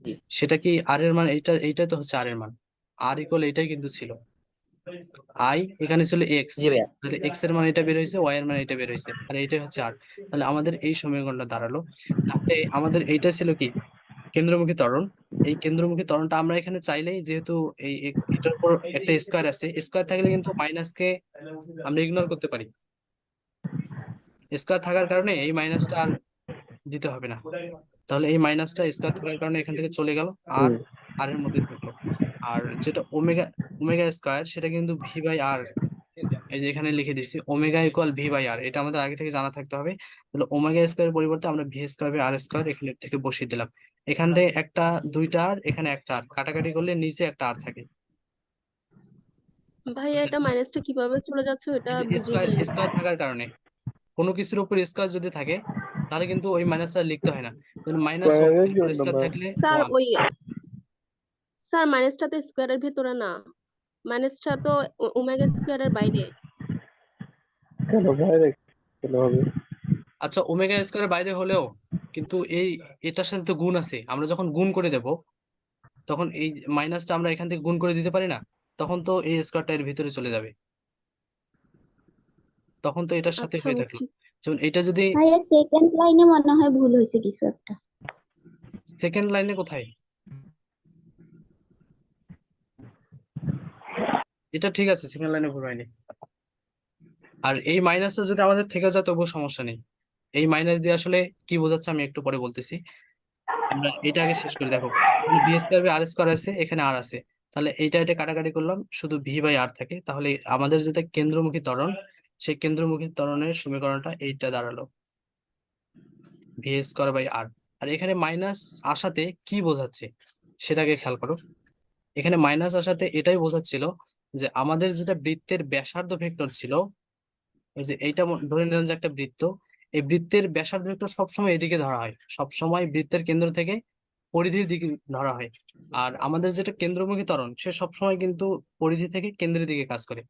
জি। সেটা কি আর এর মান, এইটা এইটা তো হচ্ছে আর এর মান, আর ইকুয়াল এটাই কিন্তু ছিল, আই এখানে ছিল এক্স, জি ভাইয়া। তাহলে এক্স এর মান এটা বের হয়েছে, ওয়াই এর মান এটা বের হয়েছে, আর এইটাই হচ্ছে আর। তাহলে আমাদের এই সমীকরণটা দাঁড়ালো। তাহলে আমাদের এইটা ছিল কি? কেন্দ্রমুখী ত্বরণ। এই কেন্দ্রমুখী ত্বরণটা আমরা এখানে চাইলেই যেহেতু এটার উপর একটা স্কোয়ার আছে, স্কোয়ার থাকলে কিন্তু মাইনাসকে আমরা ইগনোর করতে পারি। স্কোয়ার থাকার কারণে এই মাইনাসটা আর দিতে হবে না। তাহলে এই মাইনাসটা স্কোয়ার থাকার কারণে এখান থেকে চলে গেল, আর আর এর মধ্যে থাকলো। আর যেটা ওমেগা ওমেগা স্কোয়ার সেটা কিন্তু ভি বাই আর, এই যে এখানে লিখে দিচ্ছি ওমেগা ইকুয়াল ভি বাই আর, এটা আমাদের আগে থেকে জানা থাকতে হবে। তাহলে ওমেগা স্কোয়ারের পরিবর্তে আমরা V square by R square এখানে থেকে বসিয়ে দিলাম। এখান থেকে একটা দুইটা আর, এখানে একটা আর, কাটাকাটি করলে নিচে একটা আর থাকে। ভাইয়া এটা মাইনাসটা কিভাবে চলে যাচ্ছে ওটা এই যে বুঝি স্কোয়ার নাই। স্কোয়ার থাকার কারণে, কোনো কিছুর উপর স্কোয়ার যদি থাকে তাহলে কিন্তু ওই মাইনাসটা লিখতে হয় না। মাইনাস স্কোয়ার থাকলে স্যার 1। ওই স্যার মাইনাসটা তো স্কোয়ারের ভেতরে না, মাইনাসটা তো ওমেগা স্কোয়ারের বাইরে। কেন বাইরে কেন হবে? আচ্ছা, ওমেগা স্কোয়ারের বাইরে হলেও কিন্তু এটার সাথে তো গুণ আছে, আমরা যখন গুণ করে দেব তখন এই মাইনাসটা আমরা এখান থেকে গুণ করে দিতে পারি না, তখন তো এই স্কোয়ারটা এর ভিতরে চলে যাবে, তখন তো এটার সাথে আচ্ছা হয়ে থাকলো। বুঝছি। যেমন এটা যদি ভাইয়া সেকেন্ড লাইনে মনে হয় ভুল হয়েছে কিছু একটা। সেকেন্ড লাইনে কোথায়, এটা ঠিক আছে, সেকেন্ড লাইনে ভুল হয়নি। আর এই মাইনাসটা যদি আমাদের থেকে যায় তবুও সমস্যা নেই। এই মাইনাস দিয়ে আসলে কি বোঝাচ্ছে আমি একটু পরে বলতেছি। আমরা এটা আগে শেষ করে দেখো, V square by R square আছে, এখানে আর আছে, তাহলে এটা কাটাকাটি করলাম, শুধু ভি বাই আর থাকে। তাহলে আমাদের যেটা কেন্দ্রমুখী ত্বরণ, সেই কেন্দ্রমুখী ত্বরণের সমীকরণটা এইটা দাঁড়ালো, ভি স্কোয়ার বাই আর। আর এখানে মাইনাস আসাতে কি বোঝাচ্ছে সেটাকে খেয়াল করো। এখানে মাইনাস আসাতে এটাই বোঝাচ্ছিল যে আমাদের যেটা বৃত্তের ব্যাসার্ধ ভেক্টর ছিল, এই যে এইটা ধরে নিলাম যে একটা বৃত্ত, এই বৃত্তের ব্যাসার্ধ ভেক্টর সবসময় এদিকে ধরা হয়, সবসময় বৃত্তের কেন্দ্র থেকে পরিধির দিকে ধরা হয়। আর আমাদের যেটা কেন্দ্রমুখী ত্বরণ সে সবসময় কিন্তু পরিধি থেকে কেন্দ্রের দিকে কাজ করে,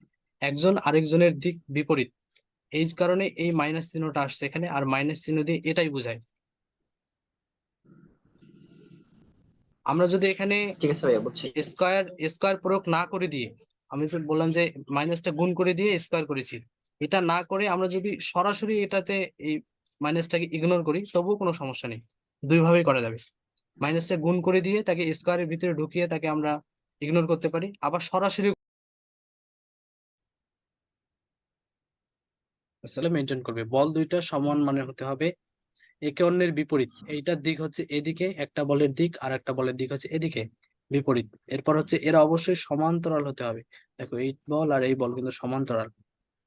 একজন আরেকজনের দিক বিপরীত। এই কারণে এই মাইনাস চিহ্নটা আসছে এখানে, আর মাইনাস চিহ্ন দিয়ে এটাই বোঝায়। আমরা যদি এখানে ঠিক আছে ভাইয়া, বুঝছি। স্কোয়ার স্কোয়ার প্রয়োগ না করে দিয়ে, আমি তো বললাম যে মাইনাসটা গুণ করে দিয়ে স্কোয়ার করেছি, এটা না করে আমরা যদি সরাসরি এটাতে এই মাইনাসটাকে ইগনোর করি তবুও কোনো সমস্যা নেই, দুইভাবেই করা যাবে। মাইনাসটা গুণ করে দিয়ে তাকে স্কোয়ারের ভিতরে ঢুকিয়ে তাকে আমরা ইগনোর করতে পারি, আবার সরাসরি আসলে মেনটেন করবে। বল দুইটা সমান মানে হতে হবে একে অন্যের বিপরীত। এইটার দিক হচ্ছে এদিকে, একটা বলের দিক, আর একটা বলের দিক হচ্ছে এদিকে, বিপরীত। এরপর হচ্ছে এরা অবশ্যই সমান্তরাল হতে হবে। দেখো এই বল আর এই বল কিন্তু সমান্তরাল।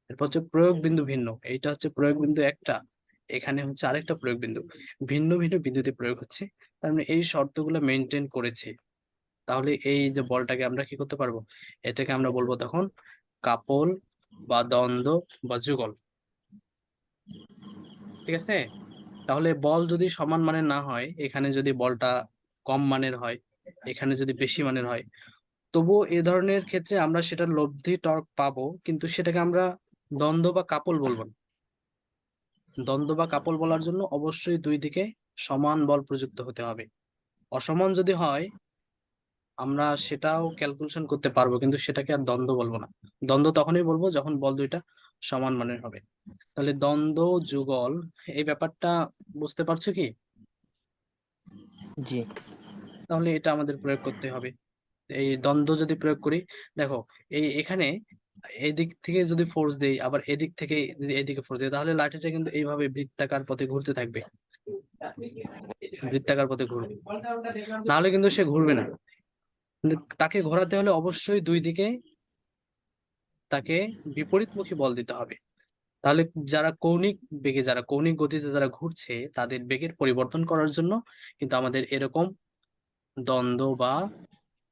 এরপর হচ্ছে প্রয়োগ বিন্দু ভিন্ন, এইটা হচ্ছে প্রয়োগ বিন্দু একটা, এখানে হচ্ছে আরেকটা প্রয়োগ বিন্দু, ভিন্ন ভিন্ন বিন্দুতে প্রয়োগ হচ্ছে। তার মানে এই শর্তগুলো মেনটেন করেছে, তাহলে এই যে বলটাকে আমরা কি করতে পারবো, এটাকে আমরা বলবো তখন কাপল বা দ্বন্দ্ব বা যুগল। ঠিক আছে, তাহলে বল যদি সমান মানের না হয়, এখানে যদি বলটা কম মানের হয়, এখানে যদি বেশি মানের হয়, তবুও এ ধরনের ক্ষেত্রে আমরা সেটার লব্ধি টর্ক পাবো, কিন্তু সেটাকে আমরা দ্বন্দ্ব বা কাপল বলবো না। দ্বন্দ্ব বা কাপল বলার জন্য অবশ্যই দুই দিকে সমান বল প্রযুক্ত হতে হবে। অসমান যদি হয় আমরা সেটাও ক্যালকুলেশন করতে পারবো, কিন্তু সেটাকে আর দ্বন্দ্ব বলবো না। দ্বন্দ্ব তখনই বলবো যখন বল দুইটা সমান মানের হবে। তাহলে দ্বন্দ্ব যুগল এই ব্যাপারটা বুঝতে পারছো কি? জি। তাহলে এটা আমাদের প্রয়োগ করতে হবে। এই দ্বন্দ্ব যদি প্রয়োগ করি, দেখো এখানে এদিক থেকে যদি ফোর্স দেই, আবার এদিক থেকে যদি এদিকে ফোর্স দেই, তাহলে লাঠিটা কিন্তু এইভাবে বৃত্তাকার পথে ঘুরতে থাকবে, বৃত্তাকার পথে ঘুরবে, নাহলে কিন্তু সে ঘুরবে না। কিন্তু তাকে ঘোরাতে হলে অবশ্যই দুই দিকে তাকে বিপরীতমুখী বল দিতে হবে। তাহলে যারা কৌণিক বেগে, যারা কৌণিক গতিতে যারা ঘুরছে, তাদের বেগের পরিবর্তন করার জন্য কিন্তু আমাদের এরকম দ্বন্দ্ব বা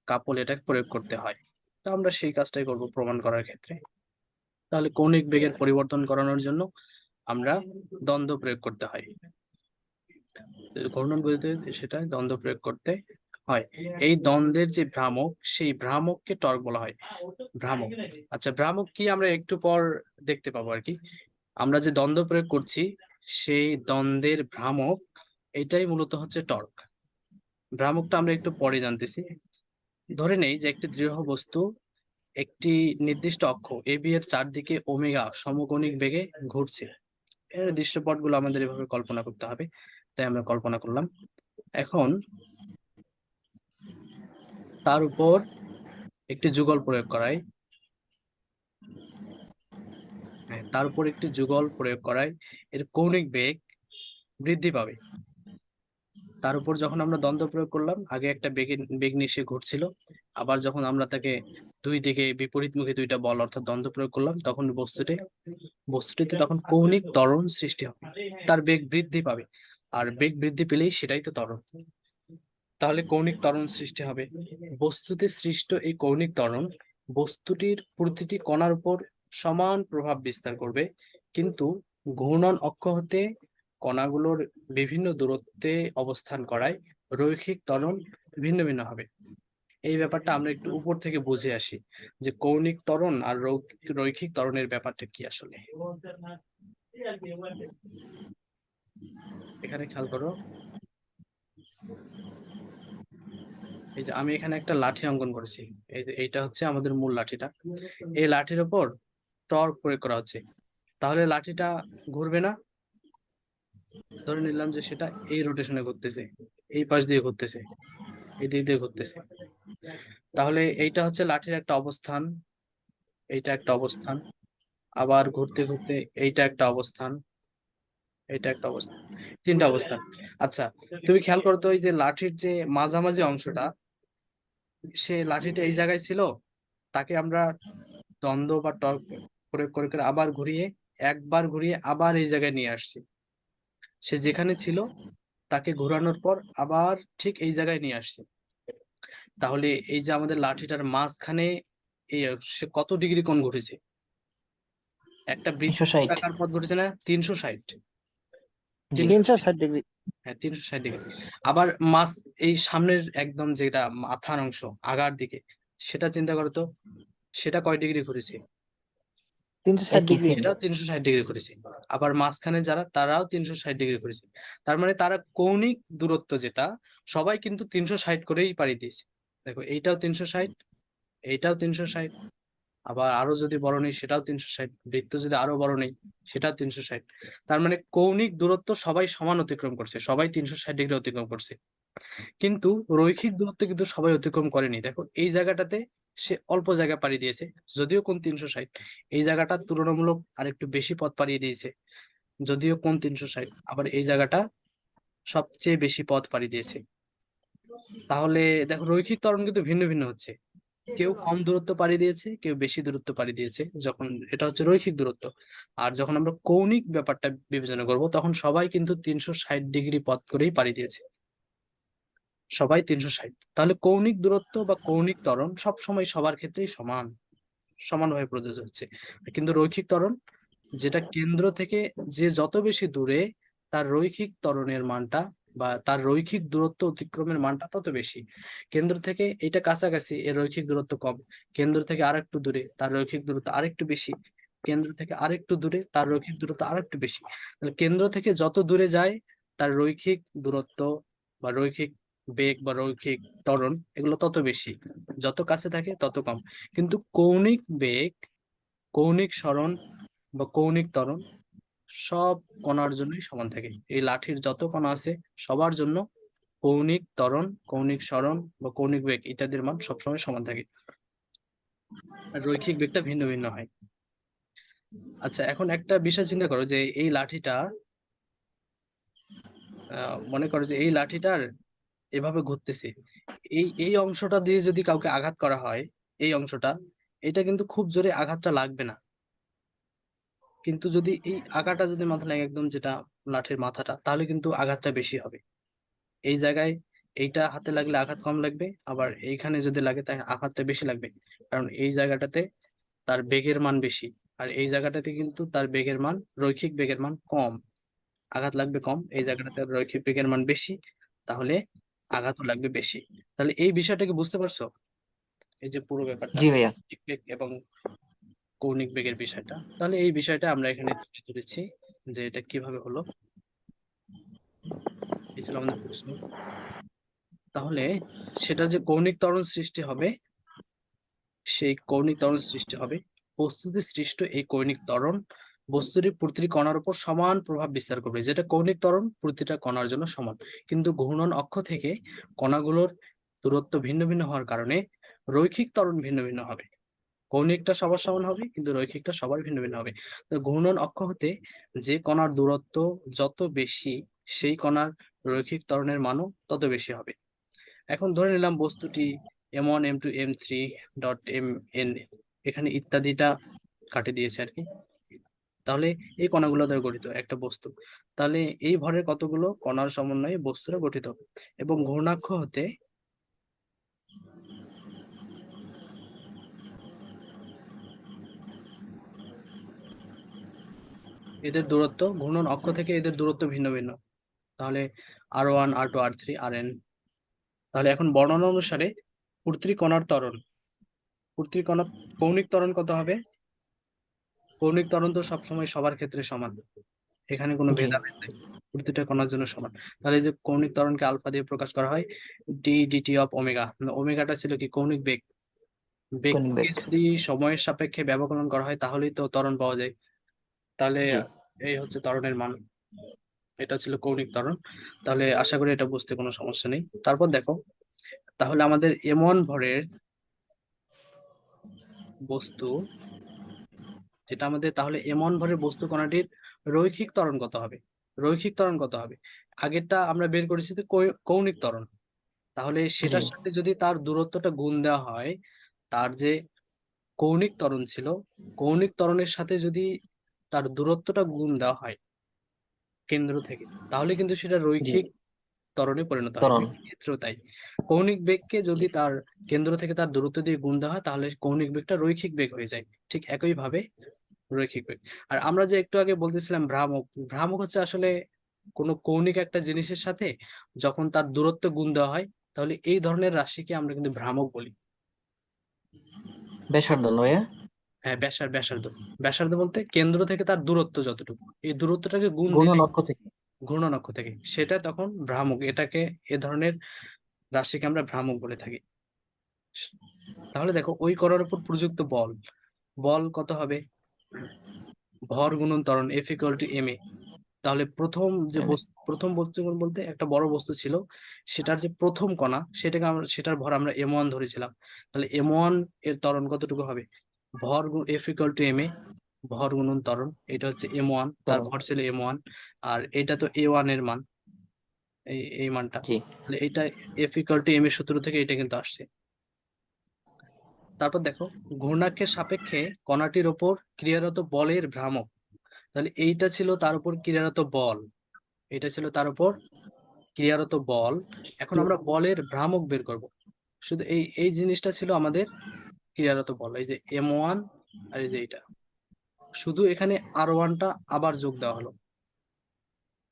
কাপল এটা প্রয়োগ করতে হয়। তো আমরা সেই কাজটাই করব প্রমাণ করার ক্ষেত্রে। তাহলে কৌণিক বেগের পরিবর্তন করানোর জন্য আমরা দ্বন্দ্ব প্রয়োগ করতে হয়, ঘূর্ণন গতিতে সেটা দ্বন্দ্ব প্রয়োগ করতে হয়। এই দ্বন্দ্বের যে ভ্রামক, সেই ভ্রামককে টর্ক বলা হয়, ভ্রামক। আচ্ছা, ভ্রামক কি আমরা একটু পর দেখতে পাবো আর কি। আমরা যে দ্বন্দ্ব প্রয়োগ করছি সেই দ্বন্দ্বের ভ্রামক, এটাই মূলত হচ্ছে টর্ক। ভ্রামকটা আমরা একটু পরে জানতেছি। ধরে নেই যে একটি দৃঢ় বস্তু একটি নির্দিষ্ট অক্ষ এবি এর চারদিকে ওমেগা সমকোণিক বেগে ঘুরছে। এর দৃশ্যপটগুলো আমাদের এভাবে কল্পনা করতে হবে, তাই আমরা কল্পনা করলাম। এখন তার উপর একটি যুগল প্রয়োগ করায়, তার উপর একটি যুগল প্রয়োগ করায় এর কৌণিক বেগ বৃদ্ধি পাবে। তার উপর যখন আমরা দ্বন্দ্ব প্রয়োগ করলাম, আগে একটা বেগ নিয়ে সে ঘুরছিল, আবার যখন আমরা তাকে দুই দিকে বিপরীতমুখী দুইটা বল অর্থাৎ দ্বন্দ্ব প্রয়োগ করলাম, তখন বস্তুটিতে তখন কৌণিক ত্বরণ সৃষ্টি হবে, তার বেগ বৃদ্ধি পাবে। আর বেগ বৃদ্ধি পেলেই সেটাই তো ত্বরণ, তাহলে কৌণিক ত্বরণ সৃষ্টি হবে। বস্তুতে সৃষ্ট এই কৌণিক ত্বরণ বস্তুটির প্রতিটি কণার উপর সমান প্রভাব বিস্তার করবে, কিন্তু ঘূর্ণন অক্ষ হতে কণাগুলোর বিভিন্ন দূরত্বে অবস্থান করায় রৈখিক ত্বরণ ভিন্ন ভিন্ন হবে। এই ব্যাপারটা আমরা একটু উপর থেকে বুঝে আসি যে কৌণিক ত্বরণ আর রৈখিক ত্বরণের ব্যাপারটা কি আসলে। এখানে খেয়াল করো, এই যে আমি এখানে একটা লাঠি অঙ্কন করেছি, এই যে এইটা হচ্ছে আমাদের মূল লাঠিটা, এই লাঠির উপর টর্ক প্রয়োগ করা হচ্ছে, তাহলে লাঠিটা ঘুরবে না? ধরে নিলাম যে সেটা এই রোটেশনে ঘুরতেছে, এই পাশ দিয়ে ঘুরতেছে, এই দিক দিয়ে ঘুরতেছে, তাহলে এইটা হচ্ছে লাঠির একটা অবস্থান, এইটা একটা অবস্থান, আবার ঘুরতে ঘুরতে এইটা একটা অবস্থান, এটা একটা অবস্থান, তিনটা অবস্থান। আচ্ছা, তুমি খেয়াল করো তো, এই যে লাঠির যে মাঝামাঝি অংশটা, সে লাঠিটা এই জায়গায় ছিল, তাকে আমরা দ্বন্দ্ব বা টর্ক প্রয়োগ করে করে আবার ঘুরিয়ে, একবার ঘুরিয়ে আবার এই জায়গায় নিয়ে আসছি। সে যেখানে ছিল তাকে ঘোরানোর পর আবার ঠিক এই জায়গায় নিয়ে আসছি। তাহলে এই যে আমাদের লাঠিটার মাঝখানে এই সে কত ডিগ্রি কোণ ঘুরেছে? একটা বৃত্তাকার পথ ঘুরেছে না? 360। 360 ডিগ্রি। হ্যাঁ, 360 ডিগ্রি। আবার মাছ এই সামনের একদম যেটা মাথার অংশ আগার দিকে, সেটা চিন্তা করো তো, সেটা কয় ডিগ্রি ঘুরেছে? 360 ডিগ্রি। এটাও 360 ডিগ্রি করেছে। আবার মাঝখানে যারা, তারাও 360 ডিগ্রি করেছে। তার মানে তারা কৌণিক দূরত্ব যেটা, সবাই কিন্তু 360 করেই পাড়ি দিয়েছে। দেখো, এইটাও 360, এইটাও 360, আবার আরো যদি বড় নেই সেটাও 360, বৃত্ত যদি আরো বড় নেই সেটাও 360। তার মানে কৌণিক দূরত্ব সবাই সমান অতিক্রম করছে, সবাই 360 ডিগ্রি অতিক্রম করছে, কিন্তু রৈখিক দূরত্ব কিন্তু সবাই অতিক্রম করেনি। দেখো, এই জায়গাটাতে সে অল্প জায়গা পাড়ি দিয়েছে, যদিও কোণ 360, এই জায়গাটা তুলনামূলক আরেকটু বেশি পথ পাড়িয়ে দিয়েছে, যদিও কোণ 360, আবার এই জায়গাটা সবচেয়ে বেশি পথ পাড়ি দিয়েছে। তাহলে দেখো, রৈখিক ত্বরণ কিন্তু ভিন্ন ভিন্ন হচ্ছে, কেউ কম দূরত্ব পাড়ি দিয়েছে, কেউ বেশি দূরত্ব পাড়ি দিয়েছে, যখন এটা হচ্ছে রৈখিক দূরত্ব। আর যখন আমরা কৌণিক ব্যাপারটা বিবেচনা করব, তখন সবাই কিন্তু 360 ডিগ্রি পথ করেই পাড়ি দিয়েছে, সবাই 360। তাহলে কৌণিক দূরত্ব বা কৌণিক ত্বরণ সবসময় সবার ক্ষেত্রেই সমানভাবে প্রযোজ্য হচ্ছে। কিন্তু রৈখিক ত্বরণ, যেটা কেন্দ্র থেকে যে যত বেশি দূরে, তার রৈখিক ত্বরণের মানটা বা তার রৈখিক দূরত্ব অতিক্রমের মানটা তত বেশি। কেন্দ্র থেকে এটা কাছাকাছি, এর রৈখিক দূরত্ব কম, কেন্দ্র থেকে আরেকটু দূরে তার রৈখিক দূরত্ব আরেকটু বেশি, কেন্দ্র থেকে আরেকটু দূরে তার রৈখিক দূরত্ব আরেকটু বেশি। তাহলে কেন্দ্র থেকে যত দূরে যায়, তার রৈখিক দূরত্ব বা রৈখিক বেগ বা রৈখিক ত্বরণ এগুলো তত বেশি, যত কাছে থাকে তত কম। কিন্তু কৌণিক বেগ, কৌণিক সরণ বা কৌণিক ত্বরণ সব কণার জন্যই সমান থাকে। এই লাঠির যত কণা আছে সবার জন্য কৌণিক ত্বরণ, কৌণিক সরণ বা কৌণিক বেগ ইত্যাদির মান সবসময় সমান থাকে, আর রৈখিক বেগটা ভিন্ন ভিন্ন হয়। আচ্ছা, এখন একটা বিষয় চিন্তা করো যে এই লাঠিটা, মনে করো যে এই লাঠিটার এভাবে ঘুরতেছে, এই এই অংশটা দিয়ে যদি কাউকে আঘাত করা হয়, এই অংশটা, এটা কিন্তু খুব জোরে আঘাতটা লাগবে না, কিন্তু যদি এই আঘাতটা যদি মাথা লাগে একদম, যেটা লাঠির মাথাটা, তাহলে কিন্তু আঘাতটা বেশি হবে। এই জায়গায় এইটা হাতে লাগলে আঘাত কম লাগবে, আবার এইখানে যদি লাগে তাই আঘাতটা বেশি লাগবে, কারণ এই জায়গাটাতে তার বেগের মান বেশি, আর এই জায়গাটাতে কিন্তু তার বেগের মান, রৈখিক বেগের মান কম, আঘাত লাগবে কম। এই জায়গাটাতে রৈখিক বেগের মান বেশি, তাহলে আঘাতও লাগবে বেশি। তাহলে এই বিষয়টাকে বুঝতে পারছো, এই যে পুরো ব্যাপারটা, রৈখিক বেগ এবং কৌণিক বেগের বিষয়টা। তাহলে এই বিষয়টা আমরা এখানে তুলে ধরেছি যে এটা কিভাবে হলো, এই ছিল আমাদের প্রশ্ন। তাহলে সেটা যে কৌণিক ত্বরণ সৃষ্টি হবে, সেই কৌণিক ত্বরণ সৃষ্টি হবে, বস্তুতে সৃষ্ট এই কৌণিক ত্বরণ বস্তুটির প্রতিটি কণার উপর সমান প্রভাব বিস্তার করবে, যেটা কৌণিক ত্বরণ প্রতিটা কণার জন্য সমান, কিন্তু ঘূর্ণন অক্ষ থেকে কণাগুলোর দূরত্ব ভিন্ন ভিন্ন হওয়ার কারণে রৈখিক ত্বরণ ভিন্ন ভিন্ন হবে। কৌণিকটা সবার সমান হবে কিন্তু রৈখিকটা সবার ভিন্ন ভিন্ন হবে। তো ঘূর্ণন অক্ষ হতে যে কণার দূরত্ব যত বেশি সেই কণার রৈখিক ত্বরণের মানও তত বেশি হবে। এখন ধরে নিলাম বস্তুটি m1 m2 m3 dot mn এখানে ইত্যাদিটা কাটে দিয়েছে আর কি। তাহলে এই কণাগুলো দ্বারা গঠিত একটা বস্তু। তাহলে এই ভরের কতগুলো কণার সমন্বয়ে বস্তুটা গঠিত। এবং ঘূর্ণাক্ষ হতে এদের দূরত্ব, ঘূর্ণন অক্ষ থেকে এদের দূরত্ব ভিন্ন ভিন্ন। তাহলে r1 r2 r3 rn। তাহলে এখন বর্ণনা অনুসারে পৃথিবী কণার ত্বরণ, পৃথিবী কণার কৌণিক ত্বরণ কত হবে? কৌণিক ত্বরণ তো সবসময় সবার ক্ষেত্রে সমান, এখানে কোনো জি। ভেদাভেদ নেই, প্রতিটা কণার জন্য সমান। তাহলে এই যে কৌণিক ত্বরণকে আলফা দিয়ে প্রকাশ করা হয় d/dt অফ ওমেগা। ওমেগাটা ছিল কি? কৌণিক বেগ। কৌণিক বেগকে বেগ। যদি সময়ের সাপেক্ষে ব্যবকলন করা হয় তাহলেই তো ত্বরণ পাওয়া যায়। তাহলে জি। এই হচ্ছে ত্বরণের মান, এটা ছিল কৌণিক ত্বরণ। তাহলে আশা করি এটা বুঝতে কোনো সমস্যা নেই। তারপর দেখো, তাহলে আমাদের m1 ভরের বস্তু যেটা আমাদের, তাহলে m1 ভরের বস্তু কণাটির রৈখিক ত্বরণ কত হবে? রৈখিক ত্বরণ কত হবে? আগেরটা আমরা বের করেছি তো কৌণিক ত্বরণ। তাহলে সেটার জি। সাথে যদি তার দূরত্বটা গুণ দেওয়া হয়, তার যে কৌণিক ত্বরণ ছিল, কৌণিক ত্বরণের সাথে যদি তার দূরত্বটা গুণ দেওয়া হয় কেন্দ্র থেকে, তাহলে কিন্তু সেটা জি। রৈখিক ত্বরণে পরিণত হয়। ত্বরণ। বেগের ক্ষেত্রেও তাই, কৌণিক বেগকে যদি তার কেন্দ্র থেকে তার দূরত্ব দিয়ে গুণ দেওয়া হয় তাহলে কৌণিক বেগটা রৈখিক বেগ হয়ে যায়। ঠিক একই ভাবে রৈখিক বেগ। আর আমরা যে একটু আগে বলতেছিলাম ভ্রামক, ভ্রামক হচ্ছে আসলে কোনো কৌণিক একটা জিনিসের সাথে যখন তার দূরত্ব গুণ দেওয়া হয়, তাহলে এই ধরনের রাশিকে আমরা কিন্তু ভ্রামক বলি। ব্যাসার্ধ না ভাইয়া? হ্যাঁ, ব্যাসার্ধ। ব্যাসার্ধ বলতে কেন্দ্র থেকে তার দূরত্ব যতটুকু, এই দূরত্বটাকে গুণ ঘূর্ণন দিলে অক্ষ থেকে। ঘূর্ণন অক্ষ থেকে, সেটা তখন ভ্রামক। এটাকে, এ ধরনের রাশিকে আমরা ভ্রামক বলে থাকি। তাহলে দেখো ওই কণার উপর প্রযুক্ত বল, বল কত হবে? ভর গুণন ত্বরণ F=ma। তাহলে প্রথম যে বস্তু, প্রথম বস্তু বলতে একটা বড় বস্তু ছিল, সেটার যে প্রথম কণা সেটাকে আমরা, সেটার ভর আমরা m1 ধরেছিলাম। তাহলে m1 এর ত্বরণ কতটুকু হবে? ভর F=ma, ভর গুণন ত্বরণ। এটা হচ্ছে m1, তার ত্বরণ। ভর ছিল m1, আর এটা তো a1 এর মান, এই মানটা। জি। তাহলে এটা F=ma এর সূত্র থেকে এটা কিন্তু আসছে। তারপর দেখো, ঘূর্ণাক্ষের সাপেক্ষে কণাটির ওপর ক্রিয়ারত বলের ভ্রামক। তাহলে এইটা ছিল তার উপর ক্রিয়ারত বল, এটা ছিল তার উপর ক্রিয়ারত বল। এখন আমরা বলের ভ্রামক বের করব। শুধু এই এই জিনিসটা ছিল আমাদের ক্রিয়ারত বল, এই যে m1 আর এই যে এটা। শুধু এখানে r1টা আবার যোগ দেওয়া হলো,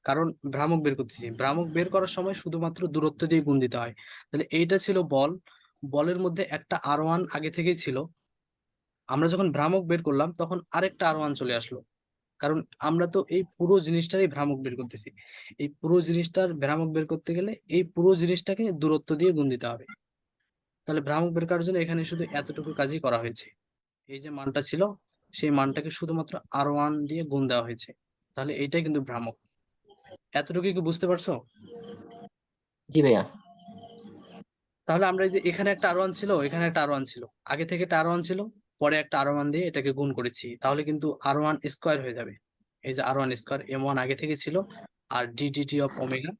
কারণ ভ্রামক বের করতেছি। ভ্রামক বের করার সময় শুধুমাত্র দূরত্ব দিয়ে গুণ দিতে হয়। তাহলে এইটা ছিল বল, বলের মধ্যে একটা r1 আগে থেকেই ছিল। আমরা যখন ভ্রামক বের করলাম তখন আরেকটা r1 চলে আসলো, কারণ আমরা তো এই পুরো জিনিসটারই ভ্রামক বের করতেছি। এই পুরো জিনিসটার ভ্রামক বের করতে গেলে এই পুরো জিনিসটাকে দূরত্ব দিয়ে গুণ দিতে হবে। তাহলে ভ্রামক বের করার জন্য এখানে শুধু এতটুকু কাজই করা হয়েছে। এই যে মানটা ছিল সেই মানটাকে শুধুমাত্র r1 দিয়ে গুণ দেওয়া হয়েছে। তাহলে এইটাই কিন্তু ভ্রামক। এতটুকু কি বুঝতে পারছো? জি ভাইয়া। তাহলে আমরা এই যে এখানে একটা r1 ছিল, এখানে একটা r1 ছিল, আগে থেকে একটা r1 ছিল, পরে একটা r1 দিয়ে এটাকে গুণ করেছি, তাহলে কিন্তু r1 স্কয়ার হয়ে যাবে। এই যে r1 স্কয়ার, m1 আগে থেকে ছিল, আর d/dt অফ ওমেগা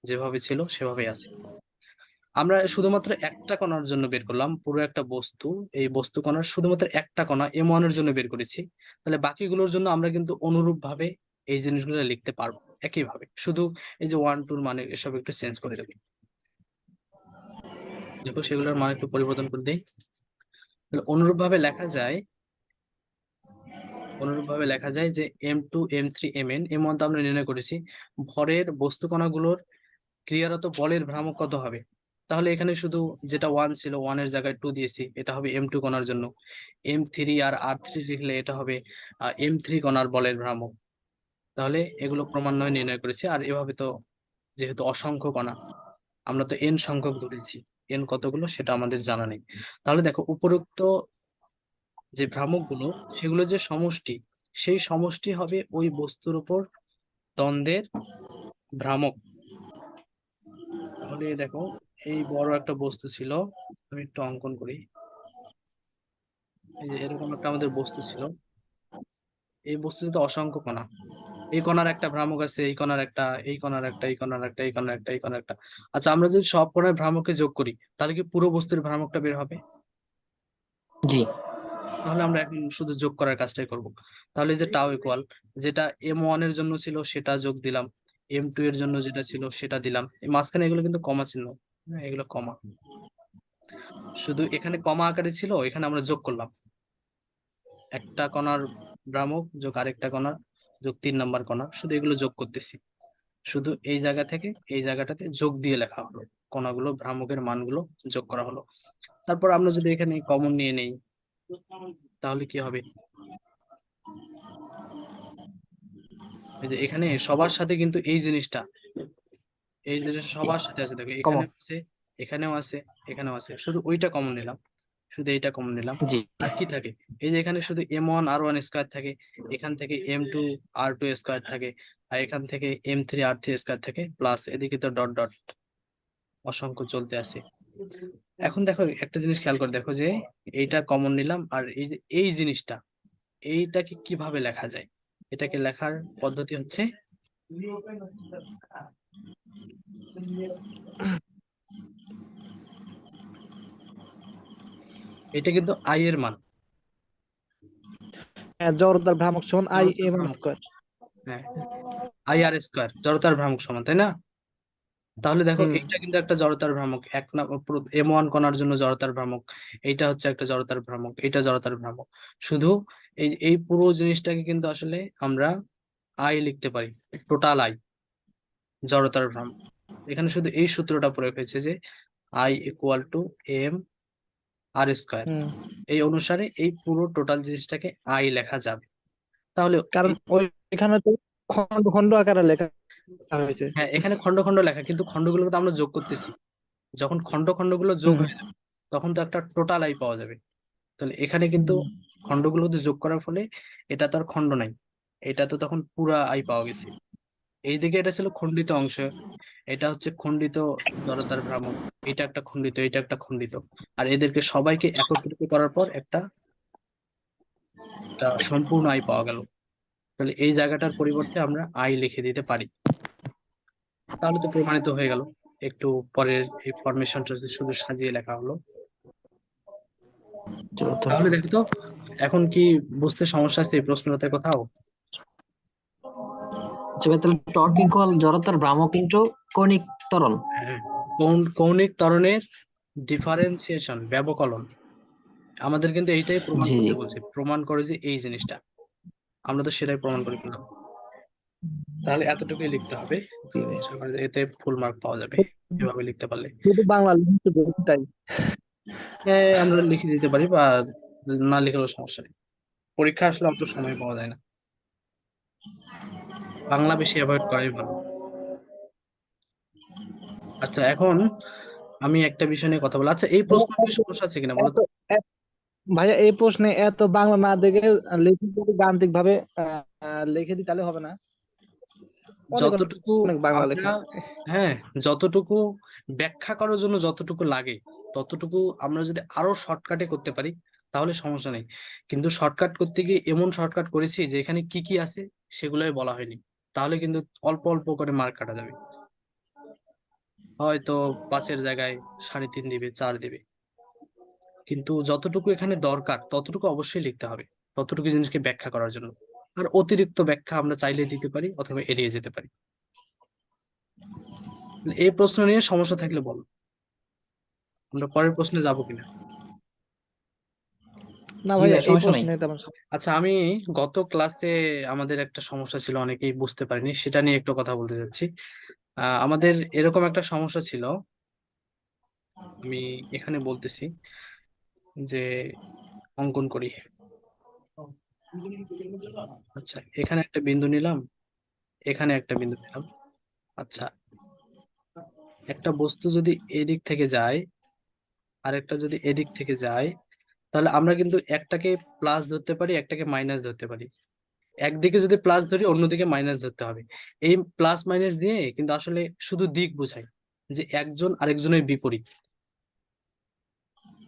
যেভাবে ছিল সেভাবেই আছে। আমরা শুধুমাত্র একটা কণার জন্য বের করলাম, পুরো একটা বস্তু, এই বস্তু কণার শুধুমাত্র একটা কণা m1 এর জন্য বের করেছি। তাহলে বাকিগুলোর জন্য আমরা কিন্তু অনুরূপ ভাবে এই জিনিসগুলো লিখতে পারবো একই ভাবে, শুধু এই যে 1 2 মানে এসব একটু চেঞ্জ করে দেবে। দেখো সেগুলোর মান একটু পরিবর্তন করে দেই। তাহলে অনুরূপ ভাবে লেখা যায় যে m2 m3 mn, m1 তো আমরা নির্ণয় করেছি। ভরের বস্তু কণাগুলোর ক্রিয়ারত বলের ভ্রামক কত হবে? তাহলে এখানে শুধু যেটা 1 ছিল 1 এর জায়গায় 2 দিয়েছি, এটা হবে m2 কণার জন্য। m3 আর r3 লিখলে এটা হবে m3 কণার বলের ভ্রামক। তাহলে এগুলো ক্রমান্বয়ে নির্ণয় করেছি। আর এভাবে তো, যেহেতু অসংখ্য কণা, আমরা তো n সংখ্যক ধরেছি, n কতগুলো সেটা আমাদের জানা নেই। তাহলে দেখো উপরোক্ত যে ভ্রামকগুলো সেগুলো যে সমষ্টি, সেই সমষ্টি হবে ওই বস্তুর উপর দ্বন্দ্বের ভ্রামক। তাহলে দেখো এই বড় একটা বস্তু ছিল, আমি একটু অঙ্কন করি। এই যে এরকম একটা আমাদের বস্তু ছিল, এই বস্তুতে অসংখ্য কণা, এই কণার একটা ভ্রামক আছে, এই কণার একটা, এই কণার একটা, এই কণার একটা, এই কণার একটা, এই কণার একটা। আচ্ছা, আমরা যদি সব কণার ভ্রামককে যোগ করি তাহলে কি পুরো বস্তুর ভ্রামকটা বের হবে? জি। তাহলে আমরা এখন শুধু যোগ করার কাজটাই করব। তাহলে এই যে টাও ইকুয়াল, যেটা M1 এর জন্য ছিল সেটা যোগ দিলাম, M2 এর জন্য যেটা ছিল সেটা দিলাম। এই মাঝখানে এগুলো কিন্তু কমা চিহ্ন, হ্যাঁ, এগুলো কমা, শুধু এখানে কমা আকারে ছিল, এখানে আমরা যোগ করলাম। একটা কণার ভ্রামক যোগ আরেকটা কণার যোগ 3 নাম্বার কণা, শুধু এগুলো যোগ করতেছি। শুধু এই জায়গা থেকে এই জায়গাটাতে যোগ দিয়ে লেখা হলো, কণাগুলো ভ্রামকের মানগুলো যোগ করা হলো। তারপর আমরা যদি এখানে কমন নিয়ে নেই তাহলে কি হবে? এই যে এখানে সবার সাথে কিন্তু এই জিনিসটা সবার সাথে আছে, দেখো এখানে আছে, এখানেও আছে, এখানেও আছে, শুধু ওইটা কমন নিলাম, শুধু এইটা কমন নিলাম। জি। আর কি থাকে? এই যে এখানে শুধু M1 R1 স্কয়ার থাকে, এখান থেকে M2 R2 স্কয়ার থাকে, আর এখান থেকে M3 R3 স্কয়ার থাকে, প্লাস এদিকে তো ডট ডট অসংখ্য চলতে আছে। এখন দেখো একটা জিনিস খেয়াল করে দেখো, যে এইটা কমন নিলাম, আর এই যে এই জিনিসটা, এইটাকে কিভাবে লেখা যায়? এটাকে লেখার পদ্ধতি হচ্ছে এটা কিন্তু আই এর মান, জড়তার ভ্রামক সমান I জড়তার M1 ভ্রামক। স্কয়ার। হ্যাঁ, আই আর স্কয়ার জড়তার ভ্রামক সমান, তাই না? তাহলে দেখো হুম। এইটা কিন্তু একটা জড়তার ভ্রামক, M1 কণার জন্য জড়তার ভ্রামক, এইটা হচ্ছে একটা জড়তার ভ্রামক, এইটা জড়তার ভ্রামক। শুধু এই পুরো জিনিসটাকে কিন্তু আসলে আমরা আই লিখতে পারি, টোটাল আই জড়তার ভ্রামক। এখানে শুধু এই সূত্রটা প্রয়োগ হয়েছে যে I equal to M R squared, হুম। এই অনুসারে এই পুরো টোটাল জিনিসটাকে আই লেখা যাবে। তাহলে কারণ ওইখানে তো খন্ড খন্ড আকারে লেখা হয়েছে। হ্যাঁ, এখানে খন্ড খন্ড লেখা, কিন্তু খন্ডগুলো তো আমরা যোগ করতেছি। যখন খন্ড খন্ডগুলো যোগ হয়ে যাবে তখন তো একটা টোটাল আই পাওয়া যাবে। তাহলে এখানে কিন্তু খন্ডগুলোতে যোগ করার ফলে এটা তো আর খন্ড নাই, এটা তো তখন পুরা আই পাওয়া গেছে। এইদিকে এটা ছিল খণ্ডিত অংশ, এটা হচ্ছে খণ্ডিত জড়তার ভ্রামক, এটা একটা খণ্ডিত, এটা একটা খণ্ডিত, আর এদেরকে সবাইকে একত্রিত করার পর একটা সম্পূর্ণ আই পাওয়া গেল। তাহলে এই জায়গাটার পরিবর্তে আমরা আই লিখে দিতে পারি, তাহলে তো প্রমাণিত হয়ে গেল। একটু পরের এই ফরমেশনটা শুধু সাজিয়ে লেখা হলো। তাহলে দেখো তো এখন কি বুঝতে সমস্যা আছে এই প্রশ্নটাতে কোথাও? তাহলে টর্ক ইকুয়াল জড়তার ভ্রামক ইনটু কৌণিক ত্বরণ। হ্যাঁ, কৌণিক ত্বরণের ডিফারেন্সিয়েশন, ব্যবকলন, আমাদের কিন্তু এইটাই প্রমাণ জি, করতে জি। বলছে, প্রমাণ করে যে এই জিনিসটা, আমরা তো সেটাই প্রমাণ করে ফেললাম। তাহলে এতটুকুই লিখতে হবে, আশা করি এতে ফুল মার্ক পাওয়া যাবে এভাবে লিখতে পারলে। শুধু বাংলা লিখতে বলছি তাই। হ্যাঁ, আমরা লিখে দিতে পারি বা না লিখলেও সমস্যা নেই, পরীক্ষা আসলে অত সময় পাওয়া যায় না, বাংলা বেশি অ্যাভয়েড করাই ভালো। আচ্ছা, এখন আমি একটা বিষয় নিয়ে কথা বলি। আচ্ছা, এই প্রশ্ন কি সমস্যা আছে কিনা বলো তো? ভাইয়া এই প্রশ্নে এত বাংলা না দেখে লিখে যদি গাণিতিক ভাবে লিখে দিই তাহলে হবে না? যতটুকু অনেক বাংলা লেখা। আমরা, হ্যাঁ, যতটুকু ব্যাখ্যা করার জন্য যতটুকু লাগে ততটুকু আমরা যদি আরো শর্টকাটে করতে পারি তাহলে সমস্যা নেই, কিন্তু শর্টকাট করতে গিয়ে এমন শর্টকাট করেছি যে এখানে কি কি আছে সেগুলোই বলা হয়নি, তাহলে কিন্তু অল্প অল্প করে মার্ক কাটা যাবে, হয়তো 5-এর জায়গায় 3.5 দিবে, 4 দিবে, কিন্তু যতটুকু এখানে দরকার ততটুকু অবশ্যই লিখতে হবে, ততটুকু জিনিসকে ব্যাখ্যা করার জন্য। আর অতিরিক্ত ব্যাখ্যা আমরা চাইলে দিতে পারি অথবা এড়িয়ে যেতে পারি। এই প্রশ্ন নিয়ে সমস্যা থাকলে বলো, আমরা পরের প্রশ্নে যাবো কিনা? না জি ভাইয়া ভাই, এই সমস্যা নাই। প্রশ্নে তেমন আচ্ছা, আমি গত ক্লাসে আমাদের একটা সমস্যা ছিল, অনেকেই বুঝতে পারিনি, সেটা নিয়ে একটু কথা বলতে যাচ্ছি। আমাদের এরকম একটা সমস্যা ছিল, আমি এখানে বলতেছি যে অঙ্কন করি। আচ্ছা, এখানে একটা বিন্দু নিলাম, এখানে একটা বিন্দু নিলাম। আচ্ছা, একটা বস্তু যদি এদিক থেকে যায় আর একটা যদি এদিক থেকে যায়, তাহলে আমরা কিন্তু একটাকে প্লাস ধরতে পারি, একটাকে মাইনাস ধরতে পারি। একদিকে যদি প্লাস ধরি অন্যদিকে মাইনাস ধরতে হবে। এই প্লাস মাইনাস দিয়ে কিন্তু আসলে শুধু দিক বোঝায়, যে একজন আরেকজনের বিপরীত।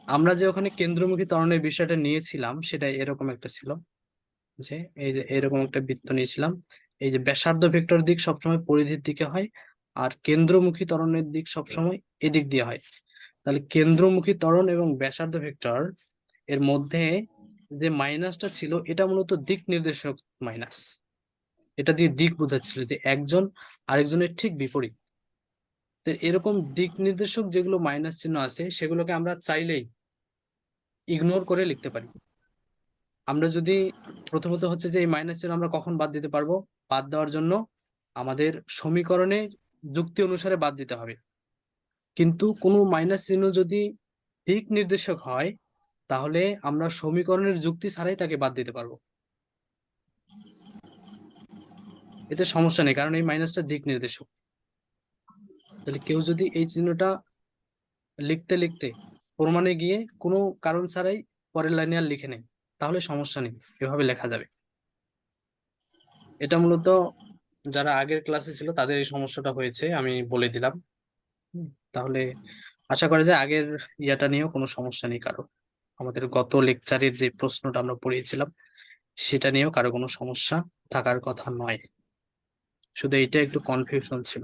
আমরা যে ওখানে কেন্দ্রমুখী ত্বরণের বিষয়টা নিয়েছিলাম সেটা এরকম একটা ছিল, যে এই যে এরকম একটা বৃত্ত নিয়েছিলাম। এই যে ব্যাসার্ধ ভেক্টর দিক সবসময় পরিধির দিকে হয়, আর কেন্দ্রমুখী ত্বরণের দিক সবসময় এদিক দিয়ে হয়। তাহলে কেন্দ্রমুখী ত্বরণ এবং ব্যাসার্ধ ভেক্টর এর মধ্যে যে মাইনাসটা ছিল এটা মূলত দিক নির্দেশক মাইনাস। এটা দিয়ে দিক বোঝাচ্ছিল যে একজন আরেকজনের ঠিক বিপরীত। তো এরকম দিক নির্দেশক যেগুলো মাইনাস চিহ্ন আছে সেগুলোকে আমরা চাইলেই ইগনোর করে লিখতে পারি। আমরা যদি প্রথমত হচ্ছে যে এই মাইনাস চিহ্ন আমরা কখন বাদ দিতে পারবো, বাদ দেওয়ার জন্য আমাদের সমীকরণের যুক্তি অনুসারে বাদ দিতে হবে। কিন্তু কোনো মাইনাস চিহ্ন যদি দিক নির্দেশক হয় তাহলে আমরা সমীকরণের যুক্তি ছাড়াই তাকে বাদ দিতে পারবো। এতে সমস্যা নেই, কারণ এই মাইনাসটা দিক নির্দেশক। তাহলে কেউ যদি এই চিহ্নটা লিখতে লিখতে প্রমাণে গিয়ে কোনো কারণ ছাড়াই পরের লাইনে আর লিখে নেয় তাহলে সমস্যা নেই, এভাবে লেখা যাবে। এটা মূলত যারা আগের ক্লাসে ছিল তাদের এই সমস্যাটা হয়েছে, আমি বলে দিলাম। তাহলে আশা করা যায় আগের ইয়াটা নিয়েও কোনো সমস্যা নেই কারো। আমাদের গত লেকচারের যে প্রশ্নটা আমরা পড়িয়েছিলাম সেটা নিয়েও কারো কোনো সমস্যা থাকার কথা নয়, শুধু এইটা একটু কনফিউশন ছিল।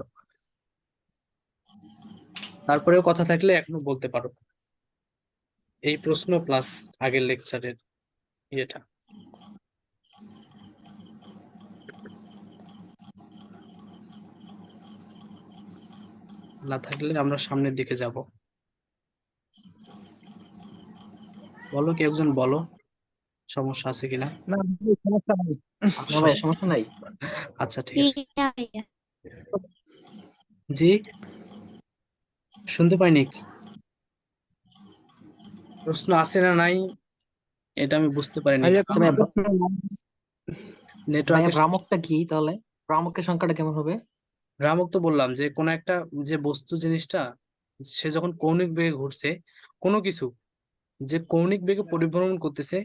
তারপরেও কথা থাকলে এখনো বলতে পারো, এই প্রশ্ন প্লাস আগের লেকচারের ইয়েটা। না থাকলে আমরা সামনের দিকে যাব। বলো, কেউ একজন বলো সমস্যা আছে কিনা। না ভাই, সমস্যা নাই। না ভাই সমস্যা নাই। আচ্ছা ঠিক জি আছে। না ভাইয়া। জি, শুনতে পাইনি। প্রশ্ন আছে না নাই এটা আমি বুঝতে পারিনি। ভাইয়া আচ্ছা কোনো ভাইয়া, প্রশ্ন নাই? ভাইয়া নেটওয়ার্কের ভ্রামকটা কি তাহলে? ভ্রামকের সংখ্যাটা কেমন হবে? ভ্রামক তো বললাম যে কোন একটা যে বস্তু জিনিসটা সে যখন কৌণিক বেগে ঘুরছে, কোনো কিছু যে কৌণিক বেগে পরিভ্রমণ করতেছে,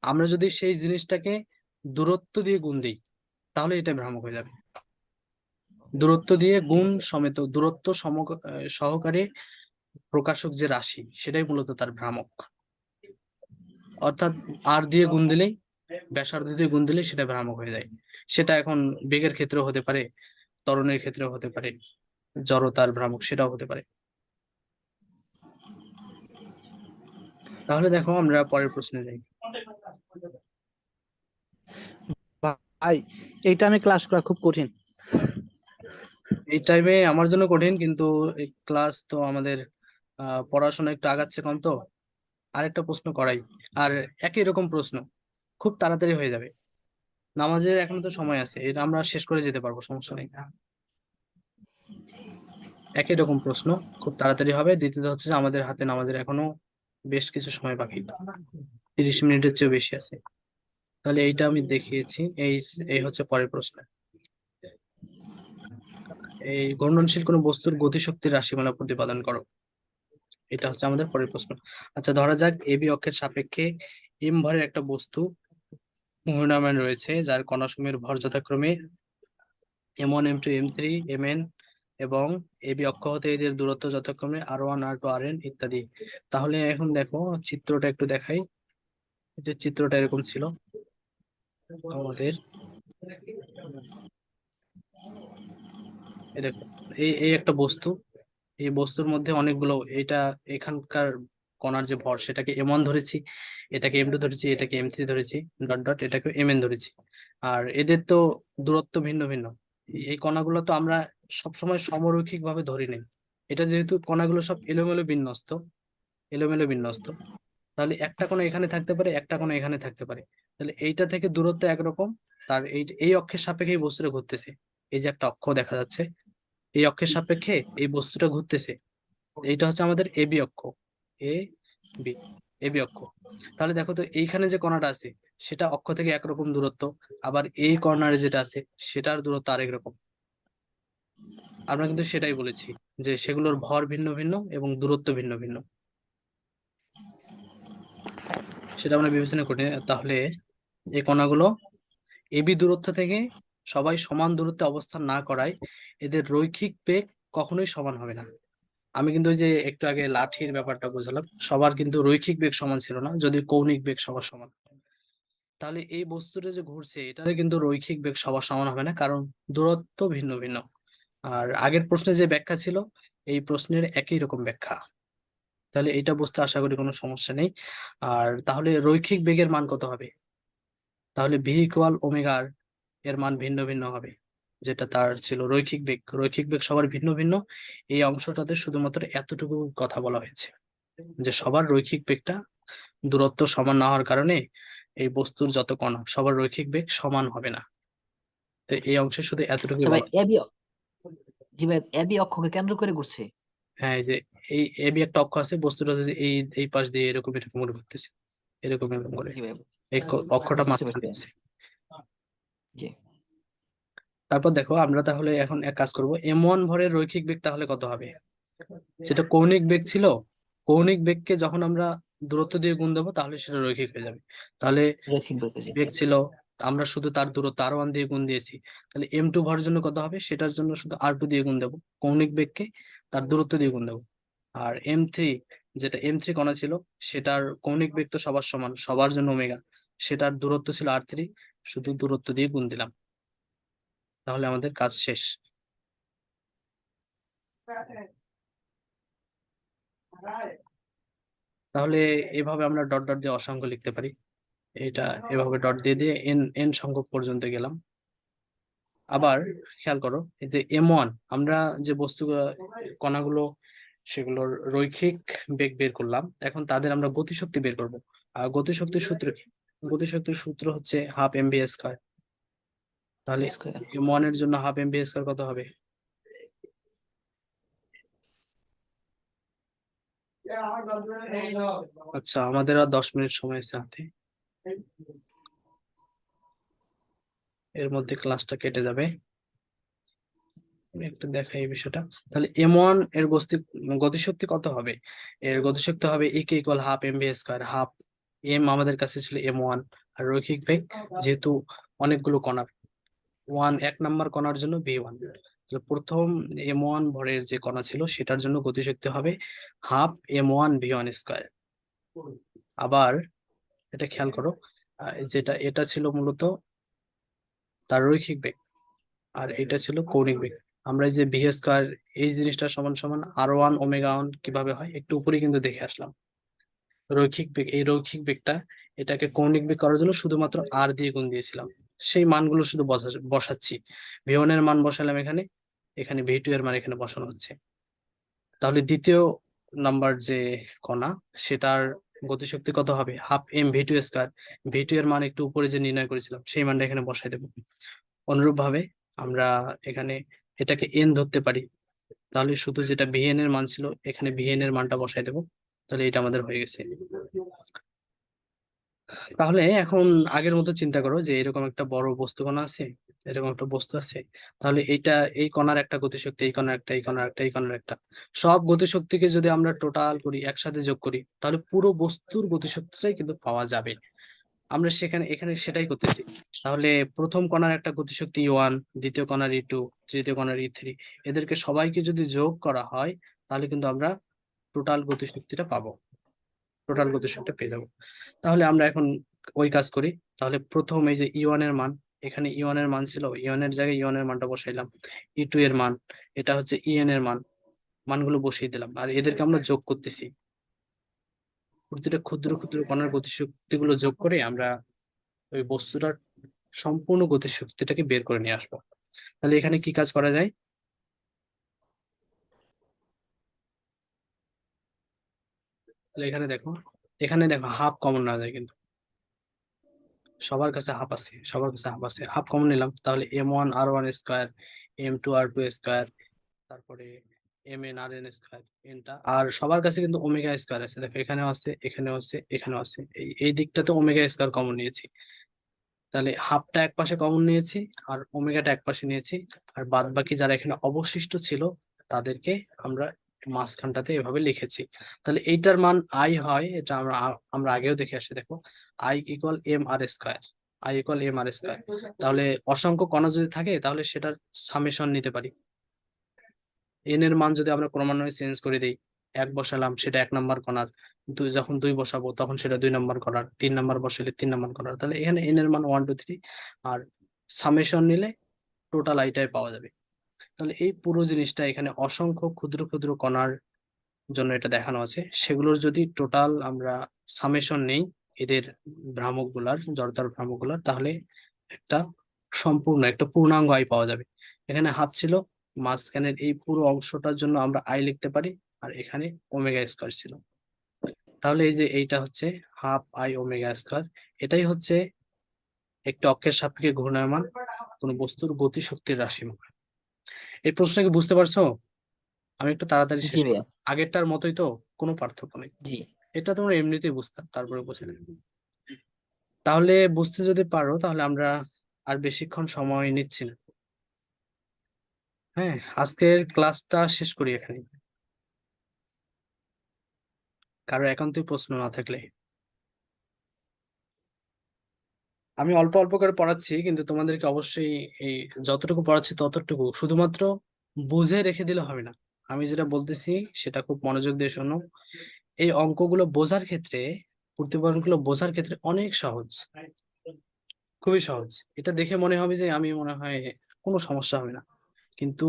আমরা যদি সেই জিনিসটাকে দূরত্ব দিয়ে গুণ দিই তাহলে এটা ভ্রামক হয়ে যাবে। দূরত্ব দিয়ে গুণ সমেত দূরত্ব সহকারে প্রকাশক যে রাশি সেটাই মূলত তার ভ্রামক। অর্থাৎ আর দিয়ে গুণ দিলেই, ব্যাসার্ধ দিয়ে গুণ দিলেই সেটা ভ্রামক হয়ে যায়। সেটা এখন বেগের ক্ষেত্রেও হতে পারে, ত্বরণের ক্ষেত্রেও হতে পারে, জড়তার ভ্রামক সেটাও হতে পারে। তাহলে দেখো আমরা পরের প্রশ্নে যাই। ভাই এইটা আমি ক্লাস করা খুব কঠিন। এই টাইমে আমার জন্য কঠিন, কিন্তু এই ক্লাস তো আমাদের পড়াশোনা একটু আগাচ্ছে কম, তো আরেকটা প্রশ্ন করাই। আর একই রকম প্রশ্ন খুব তাড়াতাড়ি হয়ে যাবে, নামাজের এখনো তো সময় আছে, এটা আমরা শেষ করে যেতে পারবো, সমস্যা নেই। একই রকম প্রশ্ন খুব তাড়াতাড়ি হবে। দ্বিতীয়ত হচ্ছে যে আমাদের হাতে নামাজের এখনো বেশ কিছু সময় বাকি, 30 মিনিটের চেয়েও বেশি আছে। তাহলে এইটা আমি দেখিয়েছি। এই হচ্ছে পরের প্রশ্ন। এই ঘূর্ণনশীল কোনো বস্তুর গতিশক্তির রাশিমালা প্রতিপাদন করো, এটা হচ্ছে আমাদের পরের প্রশ্ন। আচ্ছা, ধরা যাক এবি অক্ষের সাপেক্ষে এম ভরের একটা বস্তু ঘূর্ণায়মান রয়েছে, যার কণাসমূহের ভর যথাক্রমে m1 m2 m3 mn এবং এবি অক্ষ হতে এদের দূরত্ব যথাক্রমে r1 r2 rn ইত্যাদি। তাহলে এখন দেখো চিত্রটা একটু দেখাই। এই যে চিত্রটা এরকম ছিল আমাদের, এই দেখো এই একটা বস্তু, এই বস্তুর মধ্যে অনেকগুলো, এটা এখানকার কণার যে ভর সেটাকে m1 ধরেছি, এটাকে m2 ধরেছি, এটাকে m3 ধরেছি, ডট ডট এটাকে mn ধরেছি। আর এদের তো দূরত্ব ভিন্ন ভিন্ন। এই কণাগুলো তো আমরা সবসময় সমরৈখিক ভাবে ধরি নাই, এটা যেহেতু কণাগুলো সব এলোমেলো বিন্যস্ত, তাহলে একটা কণা এখানে থাকতে পারে, একটা কণা এখানে থাকতে পারে। তাহলে এইটা থেকে দূরত্ব একরকম, তার এই অক্ষের সাপেক্ষে এই বস্তুটা ঘুরতেছে। এই যে একটা অক্ষ দেখা যাচ্ছে, এই অক্ষের সাপেক্ষে এই বস্তুটা ঘুরতেছে। এইটা হচ্ছে আমাদের এবি অক্ষ, এ বি, এবি অক্ষ। তাহলে দেখো তো এইখানে যে কণাটা আছে সেটা অক্ষ থেকে একরকম দূরত্ব, আবার এই কর্নারে যেটা আছে সেটার দূরত্ব আরেক রকম। আমরা কিন্তু সেটাই বলেছি যে সেগুলোর ভর ভিন্ন ভিন্ন এবং দূরত্ব ভিন্ন ভিন্ন, সেটা আমরা বিবেচনা করি। তাহলে এই কণাগুলো এবি দূরত্ব থেকে সবাই সমান দূরত্বে অবস্থান না করায় এদের রৈখিক বেগ কখনোই সমান হবে না। আমি কিন্তু ওই যে একটু আগে লাঠির ব্যাপারটা বুঝলাম, সবার কিন্তু রৈখিক বেগ সমান ছিল না, যদি কৌণিক বেগ সবার সমান। তাহলে এই বস্তুটা যে ঘুরছে এটারে কিন্তু রৈখিক বেগ সবার সমান হবে না, কারণ দূরত্ব ভিন্ন ভিন্ন। আর আগের প্রশ্নে যে ব্যাখ্যা ছিল এই প্রশ্নের একই রকম ব্যাখ্যা। তাহলে এটা বুঝতে আশা করি কোনো সমস্যা নেই। আর তাহলে রৈখিক বেগের মান কত হবে? তাহলে ভি ইকুয়াল ওমেগা আর এর মান ভিন্ন ভিন্ন হবে, যেটা তার ছিল রৈখিক বেগ। রৈখিক বেগ সবার ভিন্ন ভিন্ন, এই অংশটাতে শুধুমাত্র এতটুকু কথা বলা হয়েছে যে সবার রৈখিক বেগটা দূরত্ব সমান না হওয়ার কারণে এই বস্তুর যত কণা সবার রৈখিক বেগ সমান হবে না। তো এই অংশে শুধু এতটুকুই আচ্ছা ভাই, বলা। জি ভাই, এবি অক্ষকে কেন্দ্র করে ঘুরছে। হ্যাঁ, এই যে এই এবি একটা অক্ষ আছে, বস্তুটা যদি এই পাশ দিয়ে এরকম এরকম করে ঘুরতেছে, এরকম এরকম করে, জি ভাই, এই অক্ষটা বুঝতে মাঝখানে পারছি। আছে। জি, তারপর দেখো আমরা তাহলে এখন এক কাজ করব, m1 ভরের রৈখিক বেগ তাহলে কত হবে? যেটা কৌণিক বেগ ছিল, কৌণিক বেগকে যখন আমরা দূরত্ব দিয়ে গুণ দেবো তাহলে সেটা রৈখিক হয়ে যাবে। তাহলে রৈখিক বেগ, জি। বেগ ছিল, আমরা শুধু তার দূরত্ব r1 দিয়ে গুণ দিয়েছি, তাহলে m2 ভরের জন্য কত হবে? সেটার জন্য শুধু r2 দিয়ে গুণ দেবো, কৌণিক বেগকে তার দূরত্ব দিয়ে গুণ দেবো। আর m3, যেটা m3 কণা ছিল, সেটার কৌণিক বেগ তো সবার সমান, সবার জন্য ওমেগা, সেটার দূরত্ব ছিল r3, শুধু দূরত্ব দিয়ে গুণ দিলাম, তাহলে আমাদের কাজ শেষ। তাহলে এভাবে আমরা ডট ডট দিয়ে অসংখ্য লিখতে পারি। এটা এভাবে ডট দিয়ে দিয়ে এন এন সংখ্যক পর্যন্ত গেলাম। আবার খেয়াল করো, এই যে m1 আমরা যে বস্তু কণাগুলো সেগুলোর রৈখিক বেগ বের করলাম, এখন তাদের আমরা গতিশক্তি বের করব। আর গতিশক্তির সূত্র কি? গতিশক্তির সূত্র হচ্ছে হাফ mv স্কয়ার। তাহলে স্কয়ার। m1 এর জন্য হাফ mv স্কয়ার কত হবে? আচ্ছা, আমাদের আর 10 মিনিট সময় আছে হাতে, এর মধ্যে ক্লাসটা কেটে যাবে। আমি একটু দেখাই এই বিষয়টা। তাহলে m1 এর গতিশক্তি কত হবে? এর গতিশক্তি হবে e কে equal half mv squared. Half m আমাদের কাছে ছিল m1, আর রৈখিক বেগ যেহেতু অনেকগুলো কণার, এক নাম্বার কণার জন্য v1, তাহলে প্রথম m1 ভরের যে কণা ছিল সেটার জন্য গতিশক্তি হবে হাফ m1 v1 স্কয়ার। আবার এটা খেয়াল করো, যেটা এটা ছিল মূলত তার রৈখিক বেগ, আর এটা ছিল কৌণিক বেগ। আমরা এই যে ভি স্কয়ার এই জিনিসটা সমান সমান r1 ওমেগা 1 কিভাবে হয় একটু উপরে কিন্তু দেখে আসলাম। রৈখিক বেগ, এই রৈখিক বেগটা এটাকে কৌণিক বেগ করার জন্য শুধুমাত্র r দিয়ে গুণ দিয়েছিলাম, সেই মানগুলো শুধু বসাচ্ছি। v1 এর মান বসালাম এখানে, এখানে v2 এর মান এখানে বসানো হচ্ছে। তাহলে দ্বিতীয় নাম্বার যে কণা সেটার গতিশক্তি কত হবে? Half m v2 square. v2 এর মান একটু উপরে যে নির্ণয় করেছিলাম সেই মানটা এখানে বসাই দেবো। অনুরূপ ভাবে আমরা এখানে এটাকে n ধরতে পারি, তাহলে শুধু যেটা vn এর মান ছিল এখানে vn এর মানটা বসাই দেবো, তাহলে এটা আমাদের হয়ে গেছে। তাহলে এখন আগের মতো চিন্তা করো যে এরকম একটা বড় বস্তু কণা আছে, এরকম একটা বস্তু আছে, তাহলে এইটা এই কণার একটা গতিশক্তি, এই কণার একটা, এই কণার একটা, এই কণার একটা, সব গতিশক্তিকে যদি আমরা টোটাল করি, একসাথে যোগ করি, তাহলে পুরো বস্তুর গতিশক্তিটাই কিন্তু পাওয়া যাবে। আমরা এখানে সেটাই করতেছি। তাহলে প্রথম কণার একটা গতিশক্তি e1, দ্বিতীয় কণার e2, তৃতীয় কণার e3, এদেরকে সবাইকে যদি যোগ করা হয় তাহলে কিন্তু আমরা টোটাল গতিশক্তিটা পাবো, টোটাল গতিশক্তিটা পেয়ে যাবো। তাহলে আমরা এখন ওই কাজ করি। তাহলে প্রথম এই যে e1 এর মান, এখানে e1 এর মান ছিল, e1 এর জায়গায় e1 এর মানটা বসাইলাম, e2 এর মান, এটা হচ্ছে en এর মান, মানগুলো বসিয়ে দিলাম, আর এদেরকে আমরা যোগ করতেছি। প্রতিটা ক্ষুদ্র ক্ষুদ্র কণার গতিশক্তি গুলো যোগ করে আমরা ওই বস্তুটার সম্পূর্ণ গতিশক্তিটাকে বের করে নিয়ে আসবো। তাহলে এখানে কি কাজ করা যায়? তাহলে এখানে দেখো হাফ কমন নেওয়া যায়, কিন্তু সবার কাছে হাফ আছে, সবার কাছে হাফ আছে, হাফ কমন নিলাম, তাহলে m1 r1 square, m2 r2 square, তারপরে mn rn স্কয়ার, এনটা, আর সবার কাছে কিন্তু ওমেগা স্কয়ার আছে। দেখো এখানেও আছে, এখানেও আছে, এখানেও আছে, এই দিকটাতে ওমেগা স্কয়ার কমন নিয়েছি, তাহলে হাফটা এক পাশে কমন নিয়েছি আর ওমেগাটা এক পাশে নিয়েছি, আর বাদ বাকি যারা এখানে অবশিষ্ট ছিল তাদেরকে আমরা মাঝখানটাতে এভাবে লিখেছি। তাহলে এইটার মান আই হয়, এটা আমরা আগেও দেখে আসছি। দেখো I equal M R square, I equal M R square. তাহলে অসংখ্য কণা যদি থাকে তাহলে সেটার সামেশন নিতে পারি। এন এর মান যদি আমরা ক্রমান্বয়ে চেঞ্জ করে দিই, 1 বসালাম সেটা 1 নাম্বার কণার, যখন 2 বসাবো তখন সেটা 2 নাম্বার কণার, 3 নাম্বার বসালে 3 নাম্বার কণার, তাহলে এখানে এন এর মান 1 2 3 আর সামেশন নিলে টোটাল এইটাই পাওয়া যাবে। তাহলে এই পুরো জিনিসটা এখানে অসংখ্য ক্ষুদ্র ক্ষুদ্র কণার জন্য এটা দেখানো আছে, সেগুলোর যদি টোটাল আমরা সামেশন নেই এদের ভ্রামকগুলার, জড়তার ভ্রামকগুলার, তাহলে একটা সম্পূর্ণ একটা পূর্ণাঙ্গ আই পাওয়া যাবে। এখানে হাফ ছিল, মাঝখানের এই পুরো অংশটার জন্য আমরা আই লিখতে পারি, আর এখানে ওমেগা স্কয়ার ছিল। তাহলে এই যে এইটা হচ্ছে হাফ আই ওমেগা স্কয়ার, এটাই হচ্ছে একটি অক্ষের সাপেক্ষে ঘূর্ণায়মান কোন বস্তুর গতি শক্তির রাশিমালা। এই প্রশ্নটা কি বুঝতে পারছো? আমি একটু তাড়াতাড়ি জি শেষ ভাইয়া, করব, আগেরটার মতোই তো, কোনো পার্থক্য নেই। জি। এটা তোমরা এমনিতেই বুঝতাম, তারপরে বুঝে নেবে। তাহলে বুঝতে যদি পারো তাহলে আমরা আর বেশিক্ষণ সময় নিচ্ছি না। হ্যাঁ, আজকের ক্লাসটা শেষ করি এখানে, কারো একান্তই প্রশ্ন না থাকলে। আমি অল্প অল্প করে পড়াচ্ছি, কিন্তু তোমাদেরকে অবশ্যই এই যতটুকু পড়াচ্ছি ততটুকু শুধুমাত্র বুঝে রেখে দিলে হবে না। আমি যেটা বলতেছি সেটা খুব মনোযোগ দিয়ে শোনো। এই অঙ্কগুলো বোঝার ক্ষেত্রে, প্রতিপাদনগুলো বোঝার ক্ষেত্রে অনেক সহজ, খুবই সহজ। এটা দেখে মনে হবে যে আমি মনে হয় কোনো সমস্যা হবে না, কিন্তু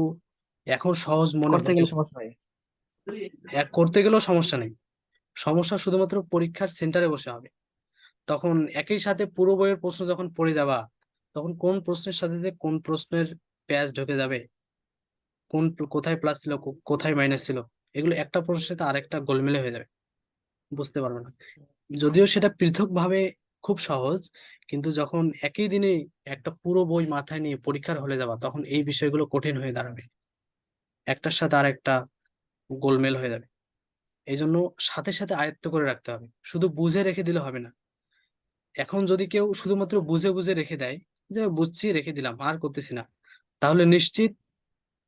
এখন সহজ মনে করতে হতে গেলে সমস্যা হয়। করতে গেলেও সমস্যা নেই, সমস্যা শুধুমাত্র পরীক্ষার সেন্টারে বসে হবে। তখন একই সাথে পুরো বইয়ের প্রশ্ন যখন পড়ে যাবা, তখন কোন প্রশ্নের সাথে যে কোন প্রশ্নের প্যাচ ঢুকে যাবে, কোথায় প্লাস ছিল কোথায় মাইনাস ছিল, এগুলো একটা প্রশ্নের সাথে আরেকটা গোলমেলে হয়ে যাবে, বুঝতে পারবে না। যদিও সেটা পৃথক ভাবে খুব সহজ, কিন্তু যখন একই দিনে একটা পুরো বই মাথায় নিয়ে পরীক্ষার হলে যাবা, তখন এই বিষয়গুলো কঠিন হয়ে দাঁড়াবে, একটার সাথে আরেকটা গোলমেল হয়ে যাবে। এই জন্য সাথে সাথে আয়ত্ত করে রাখতে হবে, শুধু বুঝে রেখে দিলে হবে না। এখন যদি কেউ শুধুমাত্র বুঝে বুঝে রেখে দেয়, যে বুঝছি রেখে দিলাম আর করতেছি না, তাহলে নিশ্চিত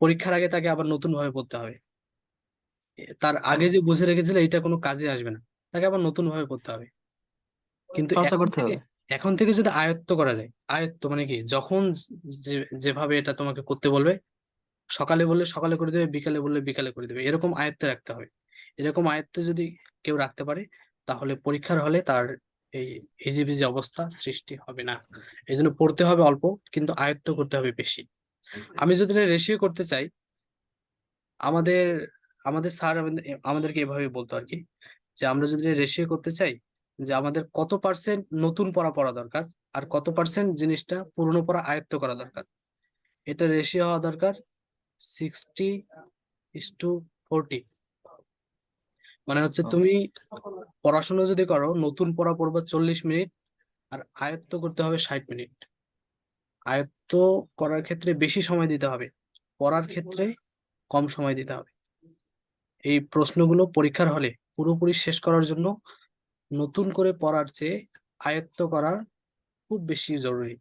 পরীক্ষার আগে তাকে আবার নতুন ভাবে পড়তে হবে। তার আগে যে বুঝে রেখেছিল এটা কোনো কাজে আসবে না, তাকে আবার নতুন ভাবে পড়তে হবে। কিন্তু চর্চা করতে হবে। এখন থেকে যদি আয়ত্ত করা যায়, আয়ত্ত মানে কি, যখন যেভাবে এটা তোমাকে করতে বলবে, সকালে বললে সকালে করে দেবে, বিকালে বললে বিকালে করে দেবে, এরকম আয়ত্তে রাখতে হবে। এরকম আয়ত্তে যদি কেউ রাখতে পারে, তাহলে পরীক্ষার হলে তার এই হিজিবিজি অবস্থা সৃষ্টি হবে না। এই জন্য পড়তে হবে অল্প, কিন্তু আয়ত্ত করতে হবে বেশি। আমি যদি রেশিও করতে চাই, আমাদের আমাদের স্যার আমাদেরকে এভাবে বলতো আর কি, যে আমরা যদি রেশিও করতে চাই, যে আমাদের কত পার্সেন্ট নতুন পড়া পড়া দরকার, আর কত পার্সেন্ট জিনিসটা পুরনো পড়া আয়ত্ত করা দরকার, এটা রেশিও হওয়া দরকার 60:40। মানে হচ্ছে ও, তুমি পড়াশোনা যদি করো, নতুন পড়া পড়বা 40 মিনিট, আর আয়ত্ত করতে হবে 60 মিনিট। আয়ত্ত করার ক্ষেত্রে বেশি সময় দিতে হবে, পড়ার ক্ষেত্রে কম সময় দিতে হবে। এই প্রশ্নগুলো পরীক্ষার হলে পুরোপুরি শেষ করার জন্য নতুন করে পড়ার চেয়ে আয়ত্ত করা খুব বেশি জরুরি।